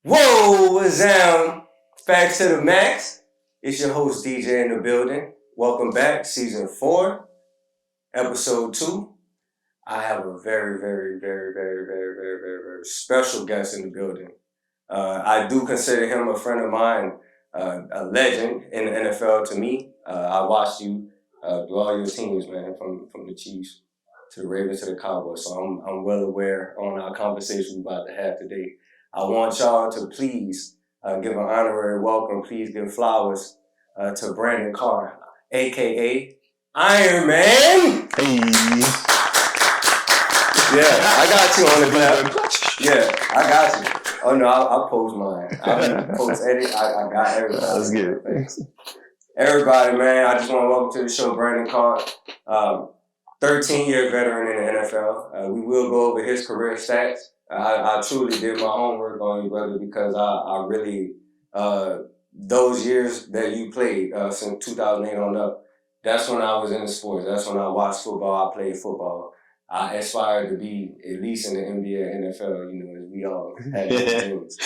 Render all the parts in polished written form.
Whoa, what's down? Faxxx to the max. It's your host Deejai in the building. Welcome back, season 4, episode 2. I have a very special guest in the building. I do consider him a friend of mine, a legend in the NFL to me. I watched you through all your teams, man, from the Chiefs to the Ravens to the Cowboys. So I'm well aware on our conversation we're about to have today. I want y'all to please give an honorary welcome. Please give flowers to Brandon Carr, a.k.a. Iron Man. Hey. Yeah, I got you on the clap. Yeah, I got you. Oh no, I'll post mine. I'll post edit. I got everybody. Let's get it. Thanks. Everybody, man, I just want to welcome to the show Brandon Carr, 13-year veteran in the NFL. We will go over his career stats. I truly did my homework on you, brother, because I really, those years that you played, since 2008 on up, that's when I was in the sports. That's when I watched football. I played football. I aspired to be at least in the NBA and NFL, as we all had those dreams.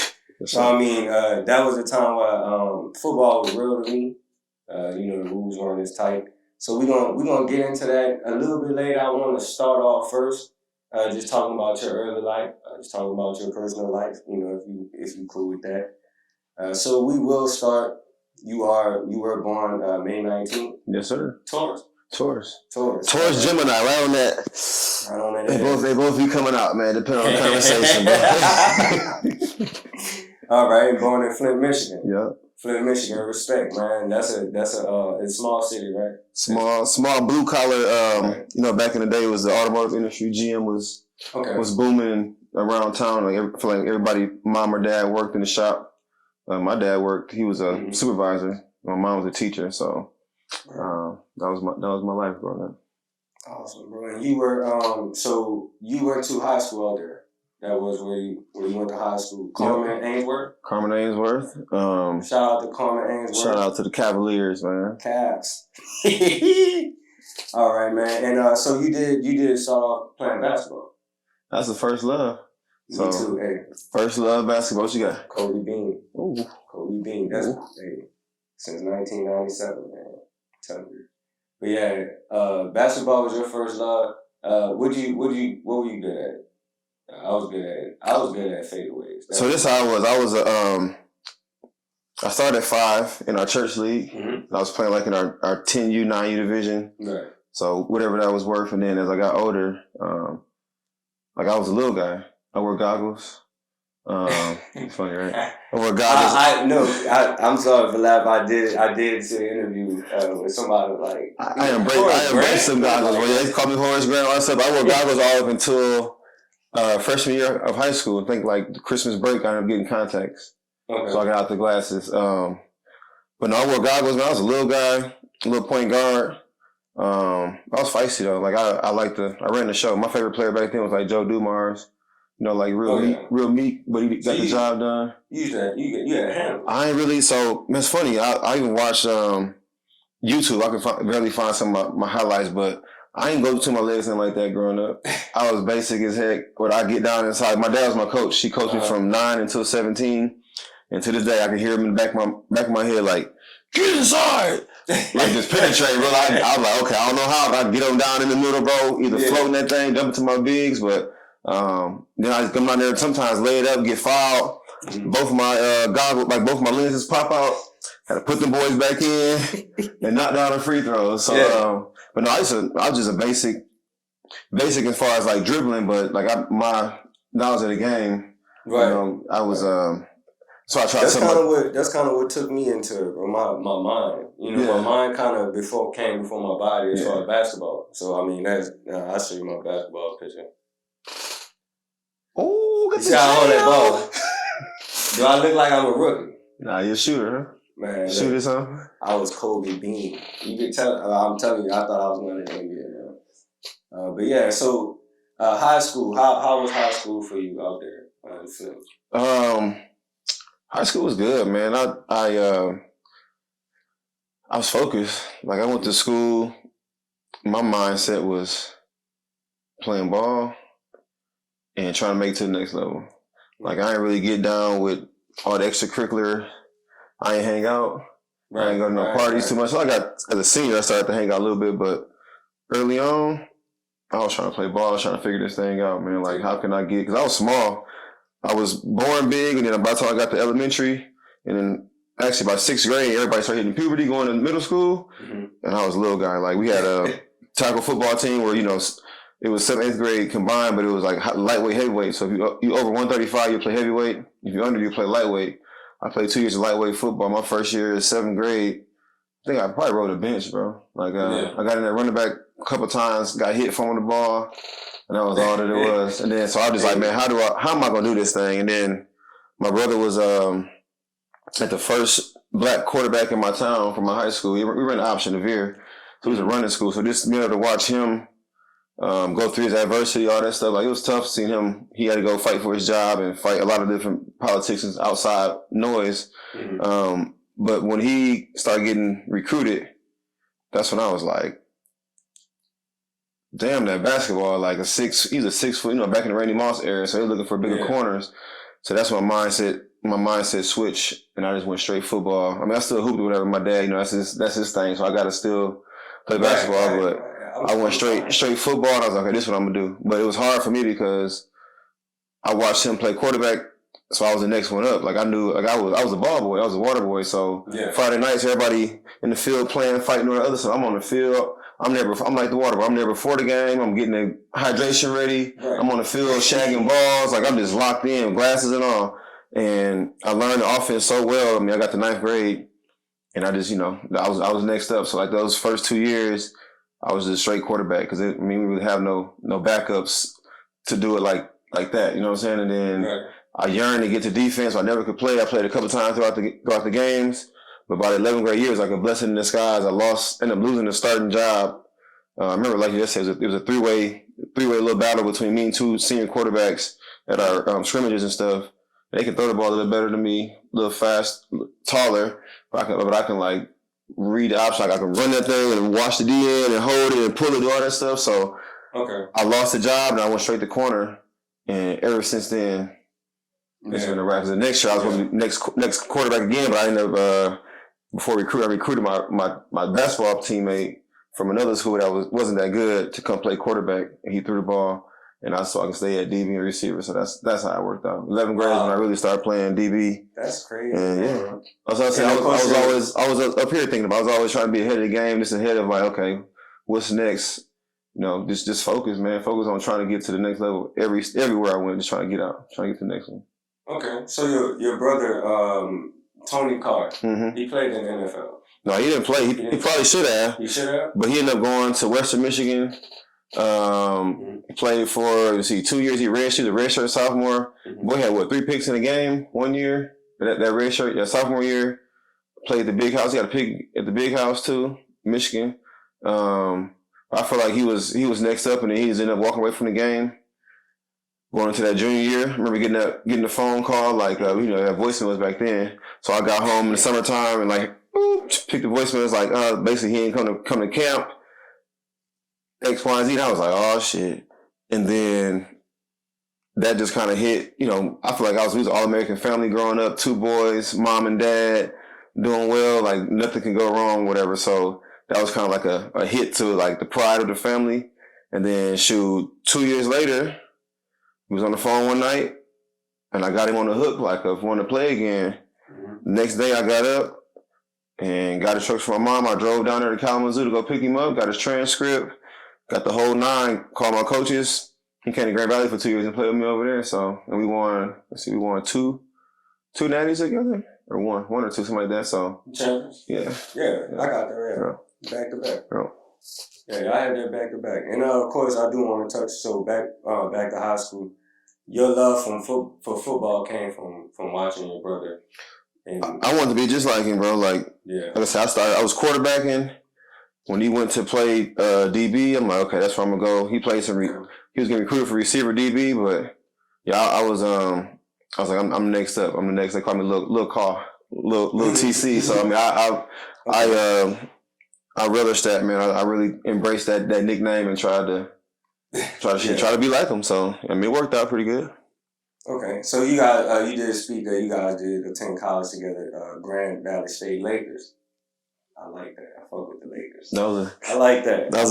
So, I mean, that was a time where football was real to me. The rules weren't as tight. So we're gonna get into that a little bit later. I want to start off first, just talking about your early life, just talking about your personal life. If you cool with that. So we will start. You were born May 19th. Yes, sir. Taurus Gemini, right on that. Right on that. They both be coming out, man. Depending on the conversation, bro. All right, born in Flint, Michigan. Yeah. Flint, Michigan, respect, man. That's a small city, right? Small blue collar. Back in the day, it was the automotive industry. GM was booming around town. I feel like everybody, mom or dad, worked in the shop. My dad worked. He was a supervisor. My mom was a teacher. So that was my life growing up. Awesome, bro. And you were so you went to high school out there. That was where you went to high school. Carmen Ainsworth. Shout out to Carmen Ainsworth. Shout out to the Cavaliers, man. Cavs. All right, man. And so you did start off playing basketball. That's the first love. Me too. Hey. First love basketball. What you got? Kobe Bean. Ooh. Kobe Bean. That's since 1997, man. Tell me. But yeah, basketball was your first love. What were you good at? I was good at fadeaways. So this how I was. I started at 5 in our church league. Mm-hmm. I was playing like in our 10U, 9U division. Right. So whatever that was worth. And then as I got older, I was a little guy. I wore goggles. It's funny, right? I wore goggles. I'm sorry for laughing. I did see an interview with somebody like I embraced some goggles. Well, they called me Horace Grant, all that stuff. I wore goggles all up until freshman year of high school. I think like the Christmas break, I ended up getting contacts. Okay. So I got out the glasses. But no, I wore goggles. Man, I was a little guy, a little point guard. I was feisty though. Like I ran the show. My favorite player back then was like Joe Dumars. Like real meek, but he got the job done. You had a handle. I ain't really. So it's funny. I even watched YouTube. I can barely find some of my highlights, but I ain't go to my legs and like that growing up. I was basic as heck. When I get down inside, my dad was my coach. She coached me from 9 until 17, and to this day I can hear him in the back of my head like, "Get inside!" Like just penetrate. Bro. I was like, okay, I don't know how. If I get them down in the middle, bro, either floating that thing, dump it to my bigs, but then I just come down there sometimes lay it up, get fouled. Mm-hmm. Both of my goggles, like both of my lenses pop out. Had to put them boys back in and knock down the free throws. So, but no, I was just a basic as far as like dribbling, but like my knowledge of the game, right? I was so I tried. That's kind of what took me into my mind. My mind kind of came before my body as far as basketball. So I mean, I show you my basketball picture. Oh, you see how I hold that ball? Do I look like I'm a rookie? Nah, you're a shooter, huh? Man, shooter, something. I was Kobe Bean. You can tell. I'm telling you, I thought I was going to the NBA. But yeah, so high school. How was high school for you out there in Flint? High school was good, man. I was focused. Like I went to school. My mindset was playing ball and trying to make it to the next level. Like I didn't really get down with all the extracurricular. I ain't hang out. Right, I ain't go to no parties too much. So I got, as a senior, I started to hang out a little bit, but early on, I was trying to play ball. I was trying to figure this thing out, man. Like, how can I get, because I was small. I was born big, and then by the time I got to elementary, and then actually by 6th grade, everybody started hitting puberty, going to middle school, and I was a little guy. Like, we had a tackle football team where, it was 7th, 8th grade combined, but it was like lightweight, heavyweight. So if you over 135, you play heavyweight. If you're under, you play lightweight. I played 2 years of lightweight football. My first year is 7th grade. I think I probably rode a bench, bro. Like, I got in there running back a couple times, got hit from the ball, and that was all that it was. And then, so I was just like, man, how am I going to do this thing? And then my brother was at the first black quarterback in my town from my high school. We ran an option, the Veer. So it was a running school. So just being able to watch him go through his adversity, all that stuff, like, it was tough seeing him. He had to go fight for his job and fight a lot of different politics and outside noise. But when he started getting recruited, that's when I was like, damn, that basketball, like he's a 6 foot, back in the Randy Moss era, so they're looking for bigger corners. So that's when my mindset switched, and I just went straight football. I mean, I still hooped with whatever my dad, that's his thing, so I got to still play basketball, but I went straight football, and I was like, okay, this is what I'm going to do. But it was hard for me because I watched him play quarterback, so I was the next one up. Like, I knew, like, I was a ball boy, I was a water boy, so Friday nights, everybody in the field playing, fighting on the other side. I'm on the field. I'm like the water boy. I'm there before the game. I'm getting the hydration ready. Right. I'm on the field shagging balls. Like, I'm just locked in, glasses and all. And I learned the offense so well. I mean, I got to 9th grade, and I just, I was next up. So, like, those first 2 years, I was just straight quarterback because we really have no backups to do it like that. You know what I'm saying? And then I yearned to get to defense. So I never could play. I played a couple times throughout the games. But by the 11th grade year, it was like a blessing in disguise. I ended up losing the starting job. I remember, like you just said, it was a three-way little battle between me and 2 senior quarterbacks at our scrimmages and stuff. They can throw the ball a little better than me, a little fast, taller, but I can like read the option. Like, I can run that thing and watch the DN and hold it and pull it, do all that stuff. So I lost the job and I went straight to corner. And ever since then, it's been a wrap. The next year I was supposed to be next quarterback again, but I ended up I recruited my basketball teammate from another school that wasn't that good to come play quarterback, and he threw the ball, and I can stay at DB and receiver. So that's how it worked out. 11th grade is when I really started playing DB. That's crazy. And I was up here thinking about. I was always trying to be ahead of the game, just ahead of like, okay, what's next? Just focus, man. Focus on trying to get to the next level. Everywhere I went, just trying to get out, trying to get to the next one. Okay, so your brother Tony Carr, he played in the NFL. No, he didn't play. He probably should have. He should have. But he ended up going to Western Michigan. He played for 2 years. He redshirted, redshirt sophomore. Boy had 3 picks in a game 1 year. That redshirt, sophomore year. Played the big house. He got a pick at the big house too, Michigan. I feel like he was next up, and then he ended up walking away from the game. Going into that junior year, I remember getting the phone call, like, that voicemail was back then. So I got home in the summertime and like, picked the voicemail. It's like, basically he ain't come to camp, X, Y, and Z. And I was like, oh shit. And then that just kind of hit, I feel like we was an all-American family growing up, 2 boys, mom and dad, doing well, like nothing can go wrong, whatever. So that was kind of like a hit to like the pride of the family. And then 2 years later, he was on the phone one night, and I got him on the hook, like, if I wanted to play again. The next day, I got up and got instructions from my mom. I drove down there to Kalamazoo to go pick him up, got his transcript, got the whole 9, called my coaches. He came to Grand Valley for 2 years and played with me over there. So, and we won 2 natties together, or one or two, something like that. So, champions. Yeah, I got that. Back to back. Yeah, I had that back to back, and of course I do want to touch. So back to high school, your love for football came from watching your brother. And I wanted to be just like him, bro. Like I said, I was quarterbacking when he went to play DB. I'm like, okay, that's where I'm gonna go. He played he was getting recruited for receiver DB, but I was like, I'm next up. I'm the next. They call me little Carr, little TC. So I mean, I relished that, man. I really embraced that nickname and tried to be like him. So I mean, it worked out pretty good. Okay, so you guys, you did speak that you guys did attend college together, Grand Valley State Lakers. I like that. I fuck with the Lakers. I like that. That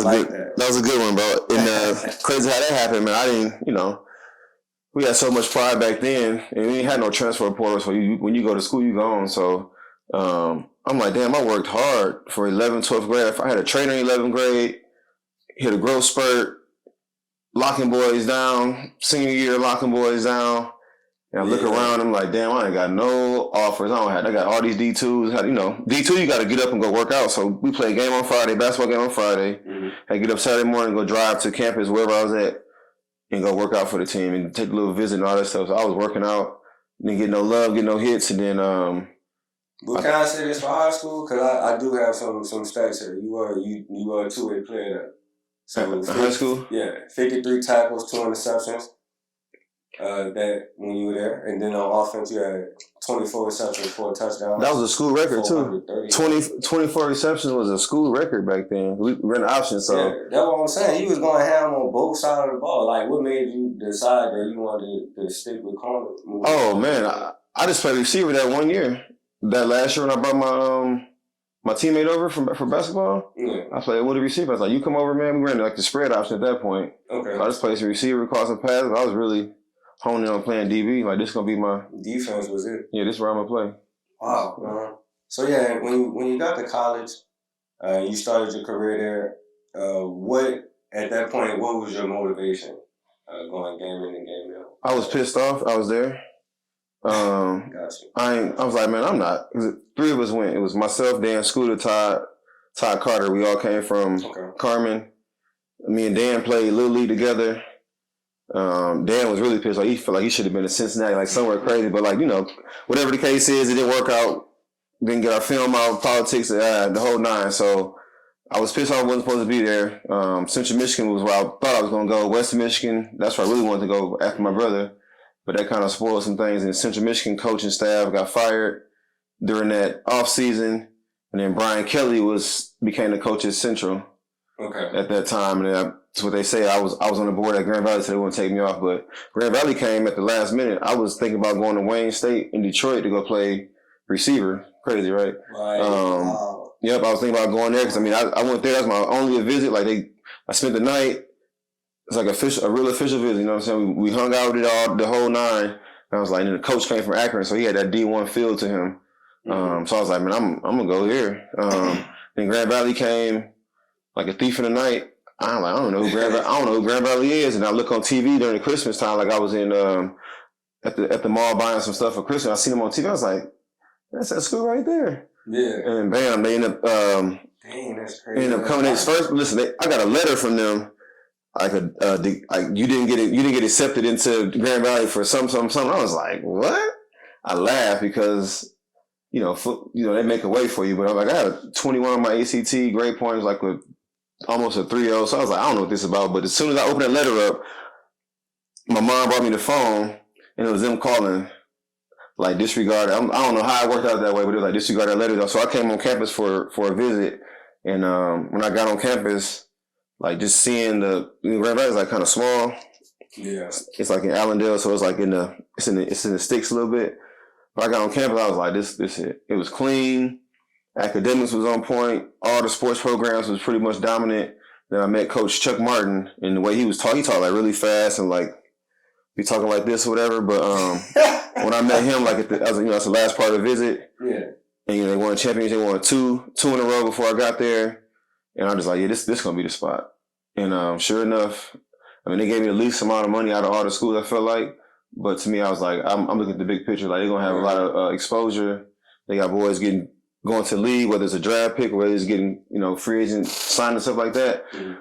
was a good one, bro. And crazy how that happened, man. I didn't, we had so much pride back then, and we didn't have no transfer portal. So when you go to school, you go on. So I'm like, damn, I worked hard for 11th, 12th grade. I had a trainer in 11th grade, hit a growth spurt, locking boys down, senior year locking boys down. And I look around, I'm like, damn, I ain't got no offers. I got all these D2s. D2, you got to get up and go work out. So we play a game on Friday, basketball game on Friday. Mm-hmm. I get up Saturday morning, go drive to campus, wherever I was at, and go work out for the team and take a little visit and all that stuff. So I was working out, didn't get no love, get no hits, and then But can I say this for high school? Because I do have some stats here. You were a two-way player there. So high school? Yeah, 53 tackles, 2 interceptions. That when you were there, and then on offense you had 24 receptions, 4 touchdowns. That was a school record too. 24 receptions was a school record back then. We ran the option, so yeah, that's what I'm saying. You was going ham on both sides of the ball. Like, what made you decide that you wanted to stick with Carr? Oh man, I just played receiver that one year. That last year when I brought my teammate over for basketball, I played with a receiver. I was like, "You come over, man." We ran like the spread option at that point. Okay, so I just played some receiver, caught some passes. I was really honing on playing DB. Like, this gonna be my defense was it? Yeah, this is where I'm gonna play. Wow. So yeah, when you got to college, you started your career there. What at that point? What was your motivation going game in and game out? I was pissed off. I was there. Gotcha. I was like, man, I'm not. 3 of us went. It was myself, Dan Scooter, Todd Carter. We all came from Carmen. Me and Dan played Little League together. Dan was really pissed. Like, he felt like he should have been in Cincinnati, like somewhere crazy. But like, whatever the case is, it didn't work out. Didn't get our film out, politics, the whole 9. So I was pissed off. I wasn't supposed to be there. Central Michigan was where I thought I was going to go. Western Michigan, that's where I really wanted to go after my brother. But that kind of spoiled some things. And Central Michigan coaching staff got fired during that off season. And then Brian Kelly became the coach at Central at that time. And that's what they say. I was on the board at Grand Valley, so they wouldn't take me off. But Grand Valley came at the last minute. I was thinking about going to Wayne State in Detroit to go play receiver. Crazy, right? Wow. Yep, I was thinking about going there because, I went there. That's my only visit. Like, I spent the night. It's like a real official visit, you know what I'm saying? We hung out with it all, the whole 9. And I was like, and the coach came from Akron, so he had that D1 feel to him. So I was like, man, I'm gonna go here. Then Grand Valley came like a thief in the night. I'm like, I don't know who Grand Valley is. And I look on TV during the Christmas time, like I was in at the mall buying some stuff for Christmas. I seen them on TV. I was like, that's that school right there. Yeah. And bam, they end up dang, that's crazy. They end up coming in first. Listen, I got a letter from them. You didn't get accepted into Grand Valley for something. I was like, what? I laughed because, they make a way for you. But I'm like, I had a 21 on my ACT, grade points, like with almost a 3.0. So I was like, I don't know what this is about. But as soon as I opened that letter up, my mom brought me the phone and it was them calling, like, disregard. I don't know how it worked out that way, but it was like, disregard that letter. So I came on campus for a visit. And when I got on campus, like, just seeing Grand Valley is like kind of small. Yeah. It's like in Allendale, so it's like it's in the sticks a little bit. But I got on campus, I was like, this it. It was clean. Academics was on point. All the sports programs was pretty much dominant. Then I met Coach Chuck Martin, and the way he was talking, he talked like really fast and like be talking like this or whatever. But when I met him, like that's the last part of the visit. Yeah. And they won a championship. They won two in a row before I got there. And I'm just like, yeah, this gonna be the spot. And sure enough, they gave me the least amount of money out of all the schools, I felt like. But to me, I was like, I'm looking at the big picture. Like, they're gonna have a lot of exposure. They got boys going to the league, whether it's a draft pick or whether it's getting, free agent signed and stuff like that. Mm-hmm.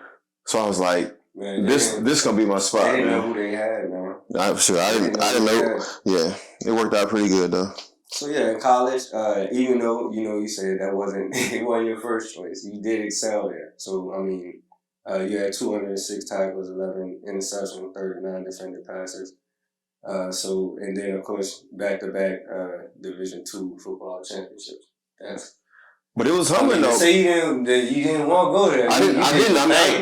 So I was like, man, this gonna be my spot. They didn't know who they had, man. I didn't know. Yeah, it worked out pretty good though. So yeah, in college, even though you said that wasn't your first choice, you did excel there. So you had 206 tackles, 11 interceptions, 39 defended passes. And then of course back-to-back Division II football championships. But it was humbling though. So you didn't want to go there. I didn't.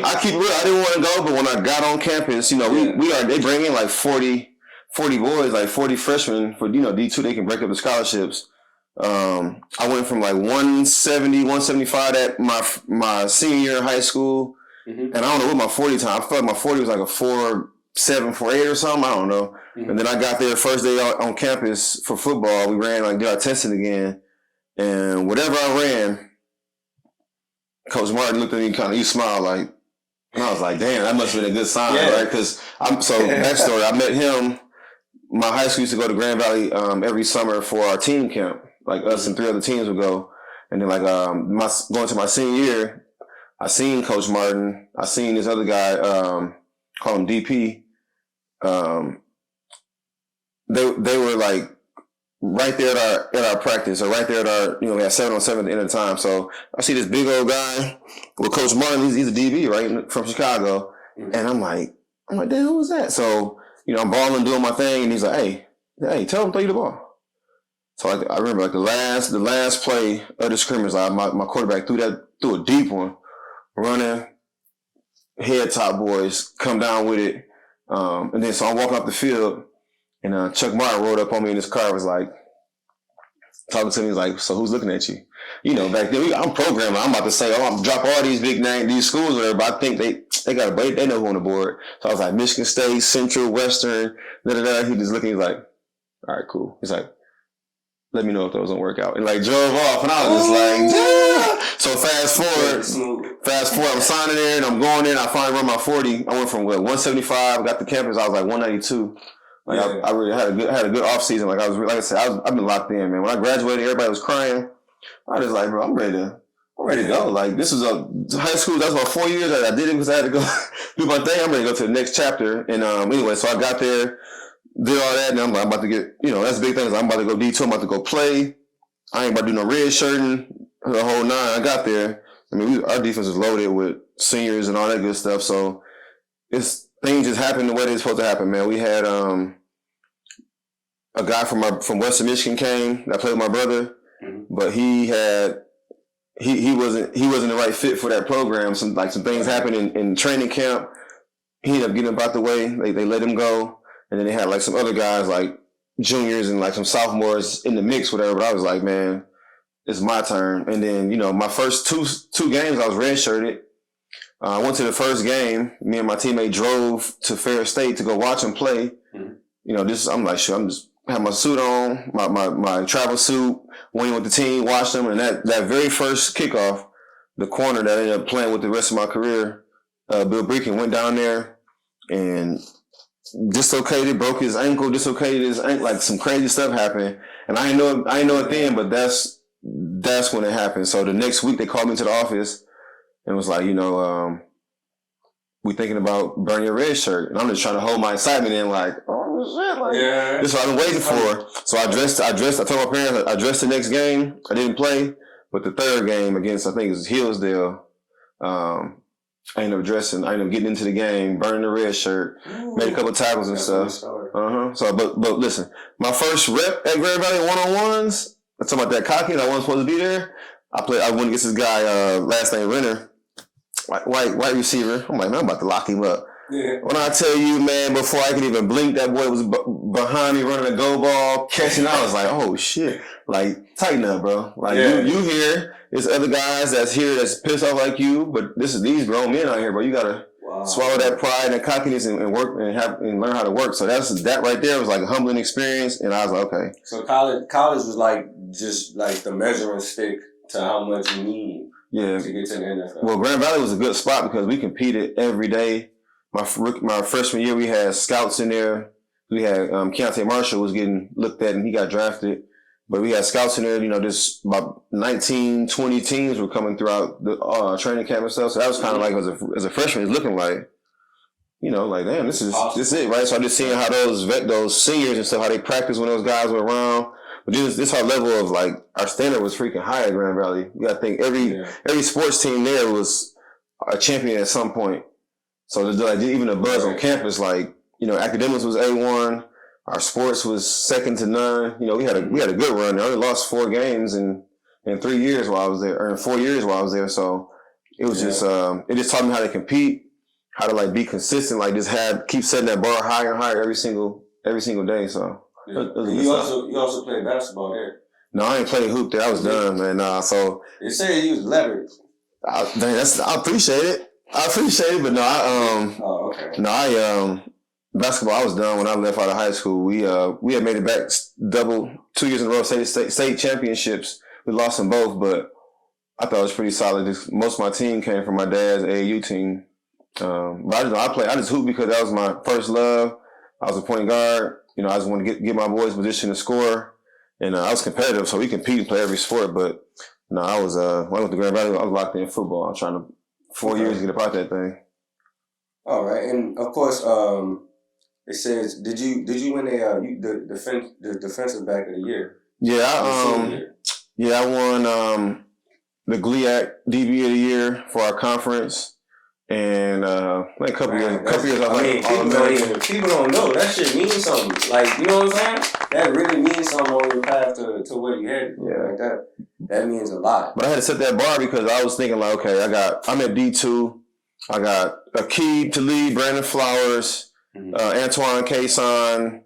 I keep real. I didn't want to go, but when I got on campus, they bring in like 40 40 boys, like 40 freshmen for, D2, they can break up the scholarships. I went from like 170, 175 at my senior year in high school. And I don't know what my 40 time. I felt like my 40 was like a 4.7, 4.8 or something. I don't know. And then I got there first day on campus for football. We ran, did our testing again. And whatever I ran, Coach Martin looked at me he smiled and I was like, damn, that must have been a good sign, right? Because backstory, I met him. My high school used to go to Grand Valley every summer for our team camp. Like us and 3 other teams would go. And then going to my senior year, I seen Coach Martin. I seen this other guy, called him DP. They were like right there at our practice, or right there at our, we had 7-on-7 at the end of the time. So I see this big old guy with Coach Martin. He's a DB, right, from Chicago. And I'm like, damn, who was that? So, I'm balling, doing my thing, and he's like, hey, tell him to throw you the ball. So I remember the last play of the scrimmage, my quarterback threw a deep one, running, head top boys, come down with it. And then so I'm walking up the field, and Chuck Martin rolled up on me in his car, was like, talking to me, he's like, so who's looking at you? Back then, I'm programming. I'm about to say, I'm going to drop all these big names, these schools, or but I think they got they know who on the board. So I was like, Michigan State, Central, Western, da-da-da. He just looking, he's like, all right, cool. He's like, let me know if those don't work out. And drove off, and I was just like, yeah. So fast forward, I'm signing there, and I'm going in, I finally run my 40. I went from 175, I got to campus, I was like 192. I really had a good off season. I've been locked in, man. When I graduated, everybody was crying. I was like, bro, I'm ready to go. This was high school. That's about 4 years. I did it because I had to go do my thing. I'm ready to go to the next chapter. And anyway, so I got there, did all that, and I'm about to get, that's the big thing. I'm about to go D2. I'm about to go play. I ain't about to do no red shirting, the whole 9. I got there. Our defense is loaded with seniors and all that good stuff. So things just happened the way they're supposed to happen, man. We had a guy from Western Michigan came that played with my brother, but he wasn't the right fit for that program. Some things happened in training camp. He ended up getting about the way. They let him go, and then they had some other guys juniors and some sophomores in the mix, whatever. But I was like, man, it's my turn. And then my first two games I was redshirted. I went to the first game. Me and my teammate drove to Ferris State to go watch him play. I'm like, sure, I'm just have my suit on, my travel suit, went in with the team, watched them, and that very first kickoff, the corner that I ended up playing with the rest of my career, Bill Breakin, went down there and broke his ankle, some crazy stuff happened. And I didn't know it then, but that's when it happened. So the next week they called me to the office and was like, we thinking about burning your red shirt. And I'm just trying to hold my excitement in oh shit, this is what I've been waiting for. So I told my parents I dressed the next game. I didn't play, but the third game against, I think it was Hillsdale, I ended up dressing. I ended up getting into the game, burning the red shirt, made a couple of tackles and stuff. So, but listen, my first rep at Grand Valley one-on-ones, I'm talking about that cocky, I wasn't supposed to be there. I went against this guy, last name Renner, white receiver. I'm like, man, I'm about to lock him up. Yeah. When I tell you, man, before I could even blink, that boy was behind me running a go ball, catching. I was like, oh shit, tighten up, bro. You here. There's other guys that's here that's pissed off like you, but this is these grown men out here, bro. You gotta swallow that pride and that cockiness and work and learn how to work. So that right there was a humbling experience, and I was like, okay. So college was just the measuring stick to how much you need. Yeah. To get to the NFL. Well, Grand Valley was a good spot because we competed every day. My freshman year, we had scouts in there. We had Keontae Marshall was getting looked at, and he got drafted. But we had scouts in there. Just about 19, 20 teams were coming throughout the training camp and stuff. So that was kind of as a freshman, it's looking damn, this is it, right? So I'm just seeing how those seniors and stuff, how they practice when those guys were around. But this our level of our standard was freaking high at Grand Valley. You got to think every sports team there was a champion at some point. So even the buzz on campus, academics was A1. Our sports was second to none. We had a good run. I only lost 4 games in 3 years while I was there, or in 4 years while I was there. So it was just it just taught me how to compete, how to be consistent. Keep setting that bar higher and higher every single every single day. So you also played basketball there. No, I ain't played hoop there. I was done, man. So it said you was leverage. I appreciate it. But no, basketball. I was done when I left out of high school. We had made it back 2 years in a row, state championships. We lost them both, but I thought it was pretty solid. Most of my team came from my dad's AAU team. But I just hooped because that was my first love. I was a point guard. I just wanted to get my boys position to score, and I was competitive, so we compete and play every sport. But no, when I went to Grand Valley, I was locked in football. I was trying to 4 years to get about that thing. All right, and of course, it says, did you win the defensive back of the year? Yeah, I won the GLIAC DB of the year for our conference. And a couple years. People don't know that shit means something. Like, you know what I'm saying? That really means something on your path to where you headed. Yeah, like that means a lot. But I had to set that bar because I was thinking like, okay, I'm at D2. I got Akeem Talib, Brandon Flowers, Antoine Cason,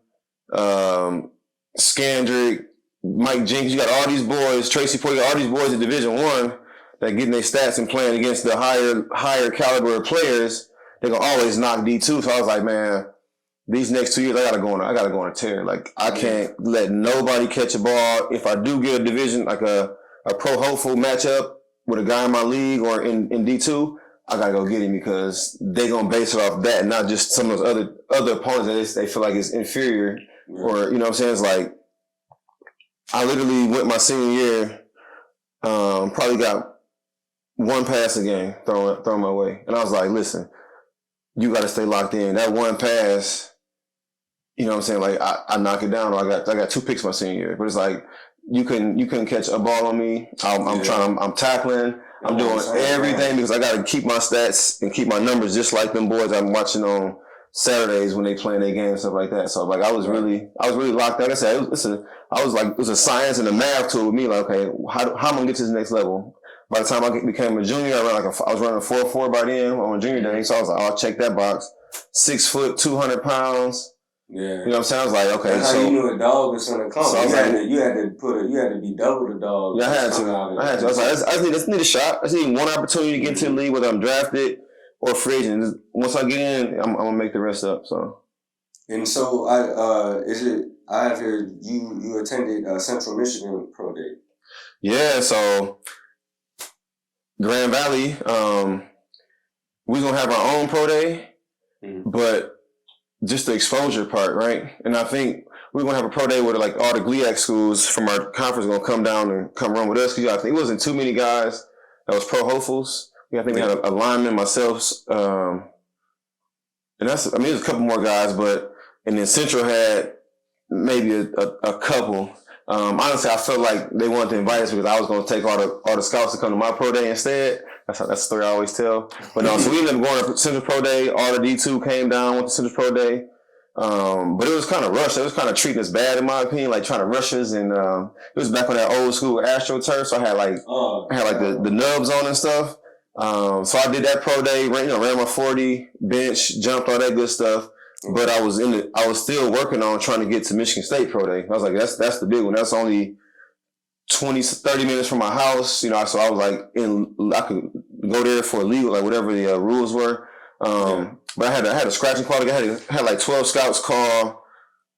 Scandrick, Mike Jenkins. You got all these boys, Tracy Poyer, all these boys in Division I. That getting their stats and playing against the higher caliber of players, they're gonna always knock D2. So I was like, man, these next 2 years I gotta go on a tear. Like I can't let nobody catch a ball. If I do get a division like a pro hopeful matchup with a guy in my league or in D2, I gotta go get him because they gonna base it off that, and not just some of those other opponents that they feel like is inferior. Yeah. Or you know what I'm saying? It's like I literally went my senior year, probably got one pass a game thrown my way. And I was like, listen, you got to stay locked in. That one pass, you know what I'm saying? Like I knock it down, or I got 2 picks my senior year. But it's like, you couldn't catch a ball on me. I'm tackling. I'm doing everything because I got to keep my stats and keep my numbers just like them boys I'm watching on Saturdays when they playing their games and stuff like that. So like I was really locked in. Like I said, it was a science and a math tool with me. Like, okay, how am I gonna get to this next level? By the time I became a junior, I was running a 4.4 by then on junior day. So I was like, I'll check that box. 6 foot, 200 pounds. Yeah. You know what I'm saying? I was like, okay. That's how you knew a dog was going to come. So you had to be double the dog. Yeah, I had to. I was like, I just need a shot. I just need one opportunity to get into the league, whether I'm drafted or free agent. Once I get in, I'm gonna make the rest up. So. And so I have heard you attended Central Michigan Pro Day. Yeah, so Grand Valley, we're gonna have our own pro day, but just the exposure part, right? And I think we're gonna have a pro day where like all the GLIAC schools from our conference are gonna come down and come run with us. Cause I think it wasn't too many guys that was pro hopefuls. I think we had a lineman, myself, and it was a couple more guys, and then Central had maybe a couple. Honestly, I felt like they wanted to invite us because I was going to take all the scouts to come to my pro day instead. That's the story I always tell. But no, so we ended up going to Central Pro Day. All the D2 came down, went to Central Pro Day. But it was kind of rushed. It was kind of treating us bad, in my opinion, like trying to rush us. And it was back on that old school AstroTurf, so I had the nubs on and stuff. So I did that pro day, ran my 40, bench, jumped, all that good stuff. But I was still working on trying to get to Michigan State Pro Day. I was like, that's the big one. That's only 30 minutes from my house, so I was like, I could go there for legal, like whatever the rules were. But I had a scratching call. I had like 12 scouts call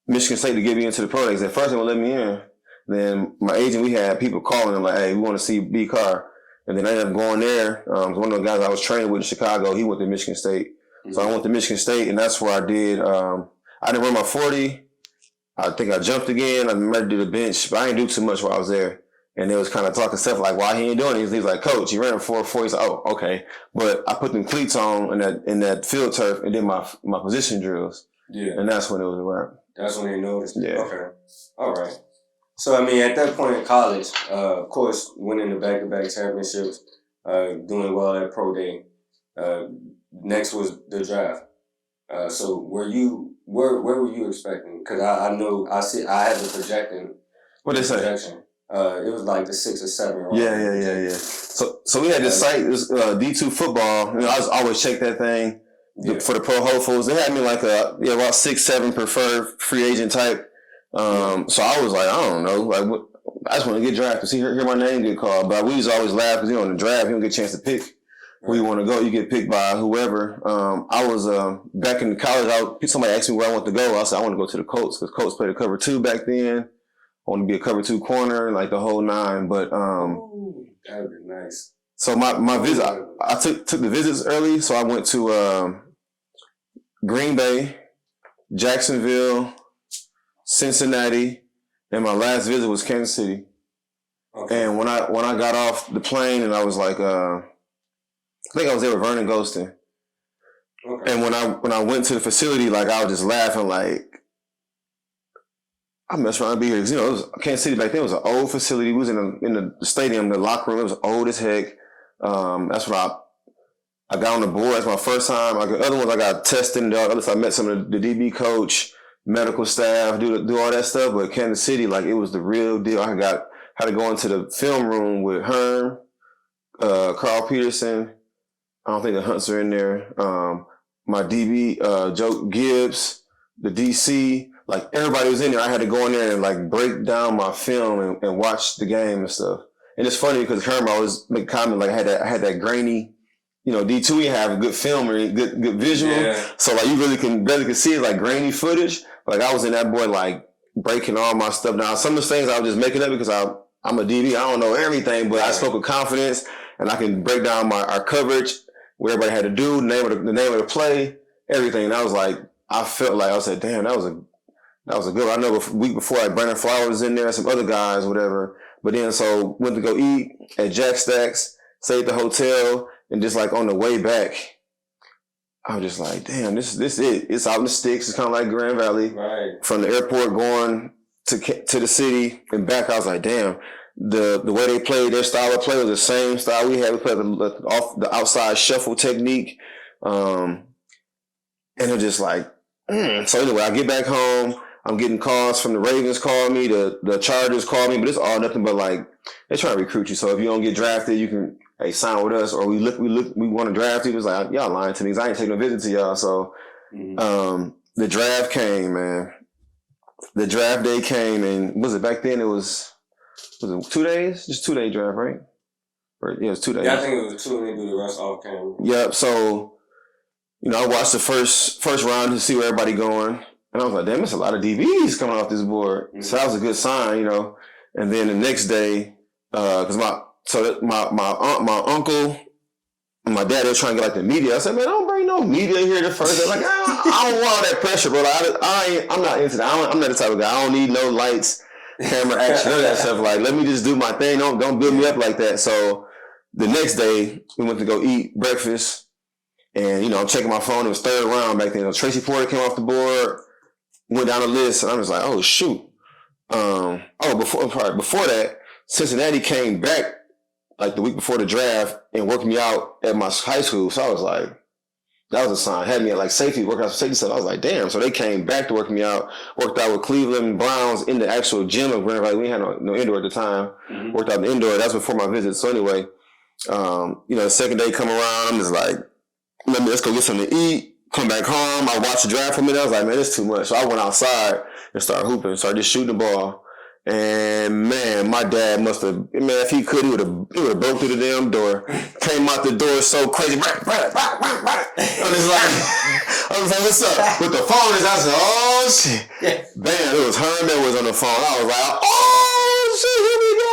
Michigan State to get me into the pro days. At first they would let me in. Then my agent, we had people calling them like, hey, we want to see B. Carr. And then I ended up going there. One of the guys I was training with in Chicago, he went to Michigan State. So I went to Michigan State, and that's where I did. I didn't run my 40. I think I jumped again. I remember to do the bench, but I didn't do too much while I was there. And they was kind of talking stuff like, why he ain't doing it? He's like, Coach, you ran a 4.4. He's like, oh, okay. But I put them cleats on in that field turf and did my position drills. Yeah. And that's when it was around. That's when they noticed. Yeah. Okay. All right. So, I mean, at that point in college, of course, winning the back-to-back championships, doing well at Pro Day. Next was the draft. So where were you expecting? Because I know I had the projecting. What they say? Projection. It was like the 6 or 7. Right? Yeah. So we had this site, this D2 football. I always check that thing. for the pro hopefuls. They had me like about 6-7 preferred free agent type. So I was like, I don't know, like I just want to get drafted. See, hear my name get called. But we used to always laugh because in the draft you don't get a chance to pick where you want to go. You get picked by whoever. I was back in college. Somebody asked me where I want to go. I said I want to go to the Colts because Colts played a cover 2 back then. I want to be a cover 2 corner, like the whole 9. But that'd be nice. So my visit, I took the visits early. So I went to Green Bay, Jacksonville, Cincinnati, and my last visit was Kansas City. Okay. And when I got off the plane, and I was like, I think I was there with Vernon Ghostin. Okay. And when I went to the facility, like I was just laughing, like I messed around to be here because it was Kansas City back then. It was an old facility. We was in the stadium, the locker room. It was old as heck. That's when I got on the board. That's my first time. Like the other ones, I got tested. And I met some of the DB coach, medical staff, do all that stuff. But Kansas City, like it was the real deal. I had to go into the film room with Herm, Carl Peterson. I don't think the Hunts are in there. My DB, Joe Gibbs, the DC. Like everybody was in there. I had to go in there and like break down my film and watch the game and stuff. And it's funny because Herm always make a comment like I had that grainy, D2 we have a good film or good visual. Yeah. So like you really can see it like grainy footage. Like I was in that boy like breaking all my stuff down. Some of the things I was just making up because I'm a DB. I don't know everything, but I spoke with confidence and I can break down our coverage, what everybody had to do, the name of the play, everything. And I was like, I felt like I said, damn, that was a good one. I know a week before, like Brandon Flowers was in there, some other guys, whatever. But then, so went to go eat at Jack Stacks, stayed at the hotel, and just like on the way back, I was just like, damn, this it. It's out in the sticks. It's kind of like Grand Valley. Right. From the airport going to the city and back, I was like, damn. The way they played, their style of play was the same style we had. We played the outside shuffle technique. And it was just like, So anyway, I get back home. I'm getting calls from the Ravens calling me, the Chargers call me, but it's all nothing but like they're trying to recruit you. So if you don't get drafted, you can sign with us, or we want to draft you. It's like y'all lying to me because I ain't taking a visit to y'all. So the draft came, man. The draft day came, and was it back then? It was it 2 days? Just 2 day draft, right? Yeah, it was 2 days. Yeah, I think it was 2, and they do the rest off camera. Yep. So I watched the first round to see where everybody going. And I was like, damn, there's a lot of DBs coming off this board. Mm-hmm. So that was a good sign, And then the next day, because my uncle and my dad, they were trying to get like the media. I said, man, I don't bring no media here the first day. Like, I don't want all that pressure, bro. I'm not into that. I'm not the type of guy. I don't need no lights, camera action, none of that stuff. Like, let me just do my thing. Don't build me up like that. So the next day, we went to go eat breakfast. And, I'm checking my phone. It was 3rd round back then. Tracy Porter came off the board. Went down the list, and I was like, "Oh shoot!" Before that, Cincinnati came back like the week before the draft and worked me out at my high school. So I was like, that was a sign. Had me at like safety, working out for safety stuff. I was like, damn. So they came back to work me out. Worked out with Cleveland Browns in the actual gym of Grand Valley. We had no indoor at the time. Mm-hmm. Worked out in the indoor. That's before my visit. So anyway, the second day come around, I'm just like, let's go get something to eat. Come back home. I watched the draft for a minute. I was like, man, it's too much. So I went outside and started hooping. Started just shooting the ball. And man, my dad must have, if he could, he would have broke through the damn door. Came out the door so crazy. I was like, what's up? With the phone, I said, oh shit. Yeah. Bam, it was Herm that was on the phone. I was like, oh shit, here we go.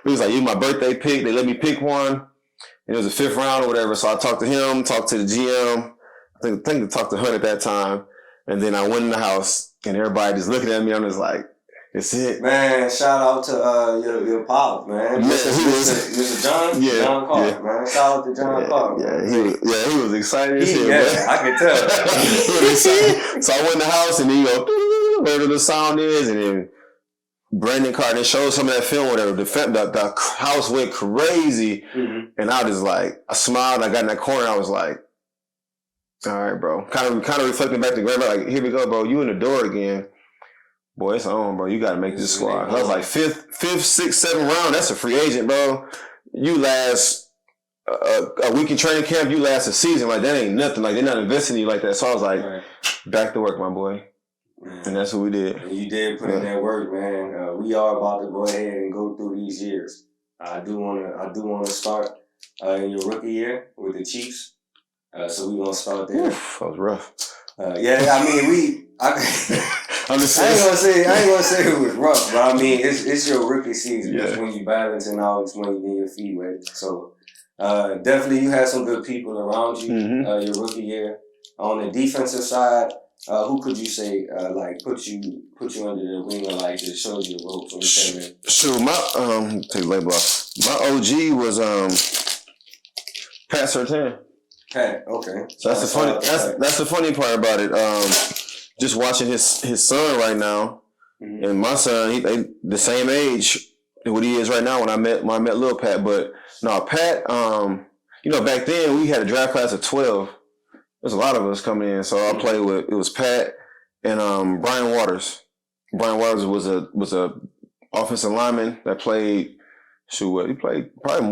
He was like, you my birthday pick. They let me pick one. And it was the 5th round or whatever. So I talked to him, talked to the GM. I think I talked to Hunt at that time. And then I went in the house and everybody just looking at me. I'm just like, it's it. Man, shout out to your pop, man. Mr. John? Yeah. John Carr, man. Shout out to John Carr. Yeah, he was excited as shit. Yeah, I can tell. So I went in the house and then you go, whatever the sound is, and then Brandon Carr, they showed some of that film, whatever. The house went crazy. Mm-hmm. And I was like, I smiled, I got in that corner, I was like, all right, bro. Kind of reflecting back to grandma, like, here we go, bro. You in the door again. Boy, it's on, bro. You got to make this squad. I was like, fifth, 6th, 7th round. That's a free agent, bro. You last a week in training camp, you last a season. Like, that ain't nothing. Like, they're not investing in you like that. So I was like, back to work, my boy. Man. And that's what we did. And you did put in that work, man. We are about to go ahead and go through these years. I do want to start in your rookie year with the Chiefs. So we're gonna start there. Oof, that was rough. Yeah, I mean I ain't gonna say it was rough, but I mean it's your rookie season. Yeah. It's when you balancing out, it's when you get your feet wet. So definitely you had some good people around you your rookie year. On the defensive side, who could you say like put you under the wing or like just showed you the ropes when you came in? Sure, my take the label off. My OG was Pat Surtain. Pat, okay. So that's the funny part about it. Just watching his son right now, and my son, they the same age what he is right now when I met Lil Pat. But no, Pat, back then we had a draft class of 12. There's a lot of us coming in, so I played with it was Pat and Brian Waters. Brian Waters was a offensive lineman that played. He played probably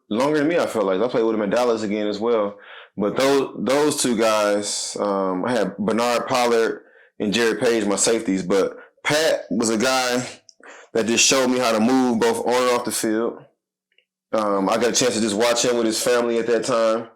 longer than me. I felt like I played with him in Dallas again as well. But those two guys, I had Bernard Pollard and Jerry Page, my safeties. But Pat was a guy that just showed me how to move both on and off the field. I got a chance to just watch him with his family at that time.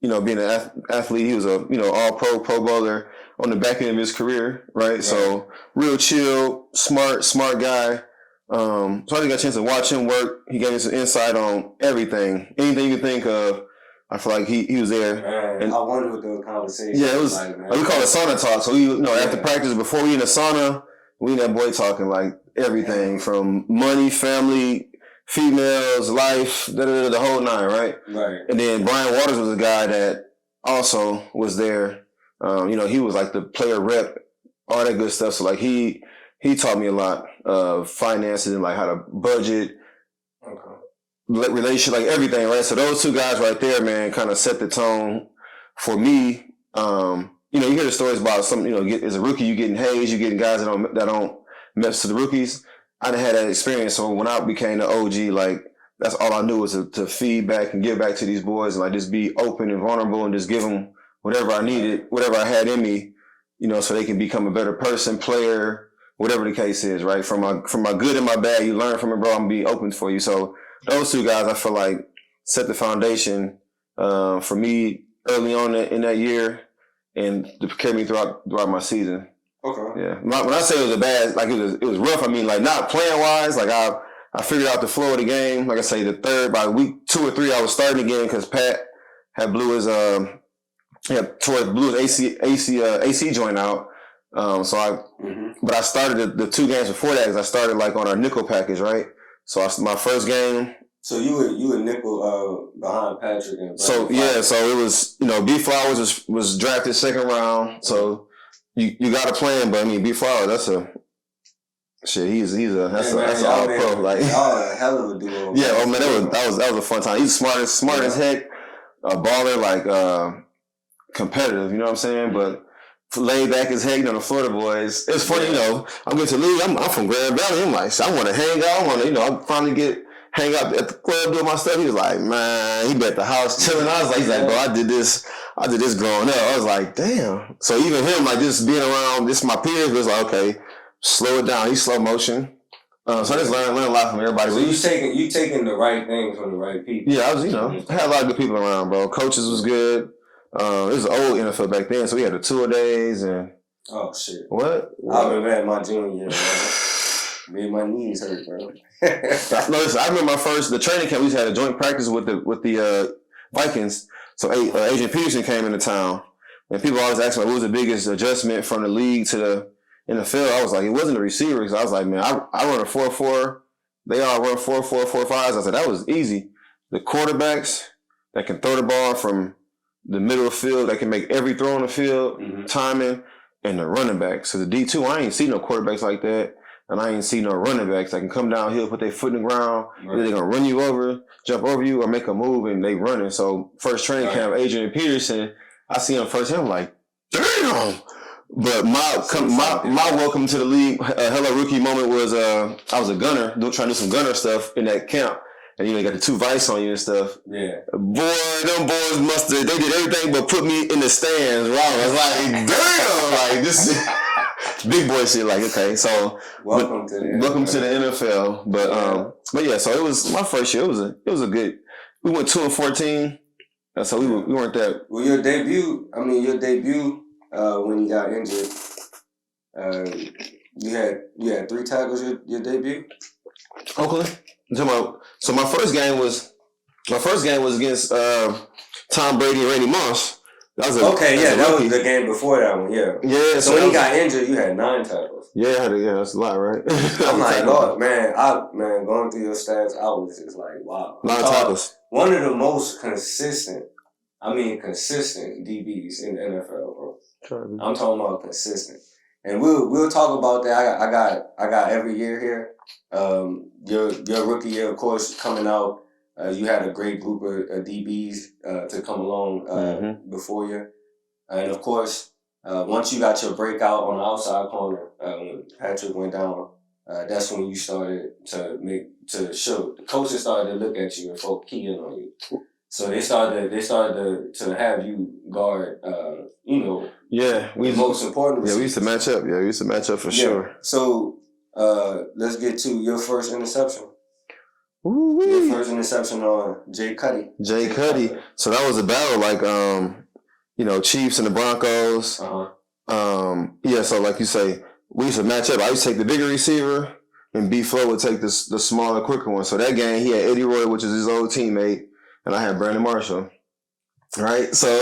Being an athlete, he was a all pro bowler on the back end of his career, right? So real chill, smart guy. So I just got a chance to watch him work. He gave me some insight on everything, anything you can think of. I feel like he was there. Man, and I wonder what those conversations. Yeah, it was. Like, we call it sauna talk. So after practice, before we in the sauna, we and that boy talking like everything from money, family, females, life, the whole nine, right? Right. And then Brian Waters was a guy that also was there. He was like the player rep, all that good stuff. So like he taught me a lot of finances and like how to budget, relationship, like everything, right? So those two guys right there, man, kind of set the tone for me. You hear the stories about some, as a rookie, you getting hazed, you getting guys that don't mess to the rookies. I done had that experience. So when I became the OG, like that's all I knew was to feed back and give back to these boys and like just be open and vulnerable and just give them whatever I needed, whatever I had in me, so they can become a better person, player, whatever the case is, right? From my good and my bad, you learn from it, bro. I'm gonna be open for you. So those two guys, I feel like set the foundation for me early on in that year and to carry me throughout my season. Okay. Yeah. When I say it was a bad, like it was rough. I mean, like not playing wise. Like I figured out the flow of the game. Like I say, by week 2 or 3, I was starting again because Pat had blew his AC joint out. But I started the 2 games before that because I started like on our nickel package, right? So my first game. So you were nickel behind Patrick and so it was B Flowers was drafted 2nd round. So you got a plan, but I mean B Flowers that's a all pro like y'all a hell of a duo. Yeah, that was a fun time. He's smart as heck, a baller, like competitive. You know what I'm saying? But laid back as heck, the Florida boys. It's funny, I'm going to the league. I'm from Grand Valley. I'm like, I want to hang out. I want to, I finally hang out at the club doing my stuff. He was like, man, he be at the house chilling. I was like, he's like, bro, I did this growing up. I was like, damn. So even him, like just being around, my peers was like, okay, slow it down. He's slow motion. So I just learned a lot from everybody. So you taking the right things from the right people. Yeah, I was, I had a lot of good people around, bro. Coaches was good. It was an old NFL back then, so we had the 2-a-days and. Oh shit! What? I remember at my junior year, made my knees hurt, bro. No, listen, I remember the training camp. We just had a joint practice with the Vikings. So Agent Peterson came into town, and people always ask me, what was the biggest adjustment from the league to the NFL? I was like, it wasn't the receivers. I was like, man, I run a 4-4. They all run 4-4, 4-5s. I said that was easy. The quarterbacks that can throw the ball from the middle of the field, that can make every throw on the field, timing, and the running backs. So the D2, I ain't see no quarterbacks like that, and I ain't see no running backs that can come downhill, put their foot in the ground, right. They're going to run you over, jump over you, or make a move, and they running. So first training camp, Adrian Peterson, I see him first, I'm like, damn! But my welcome to the league, hello rookie moment was, I was a gunner, trying to do some gunner stuff in that camp. and you got the 2 Vice on you and stuff. Yeah. Boy, them boys they did everything but put me in the stands. Wow, I was like, damn, like this big boy shit. Like, okay, so welcome to the NFL. But yeah, so it was my first year. It was a good. We went 2-14. So we weren't that. Well, your debut when you got injured, you had 3 tackles your debut. Okay. So my first game was against Tom Brady and Randy Moss. That was the game before that one. Yeah. Yeah. So when he got injured, you had 9 tackles. Yeah, that's a lot, right? I'm like, Lord, man, going through your stats, I was just like, wow. 9 tackles. One of the most consistent DBs in the NFL, bro. Sure. I'm talking about consistent. And we'll talk about that. I got every year here. Your rookie year, of course, coming out. You had a great group of DBs to come along before you, and of course, once you got your breakout on the outside corner, when Patrick went down, that's when you started to show. The coaches started to look at you and folk keying on you. So they started to have you guard. Yeah, the most important. Yeah, we used to match up. Yeah, we used to match up for sure. So let's get to your first interception. Ooh-wee. Your first interception on Jay Cuddy. So that was a battle, like Chiefs and the Broncos. Yeah. So like you say, we used to match up. I used to take the bigger receiver, and B Flo would take the smaller, quicker one. So that game, he had Eddie Roy, which is his old teammate, and I had Brandon Marshall. Right. So,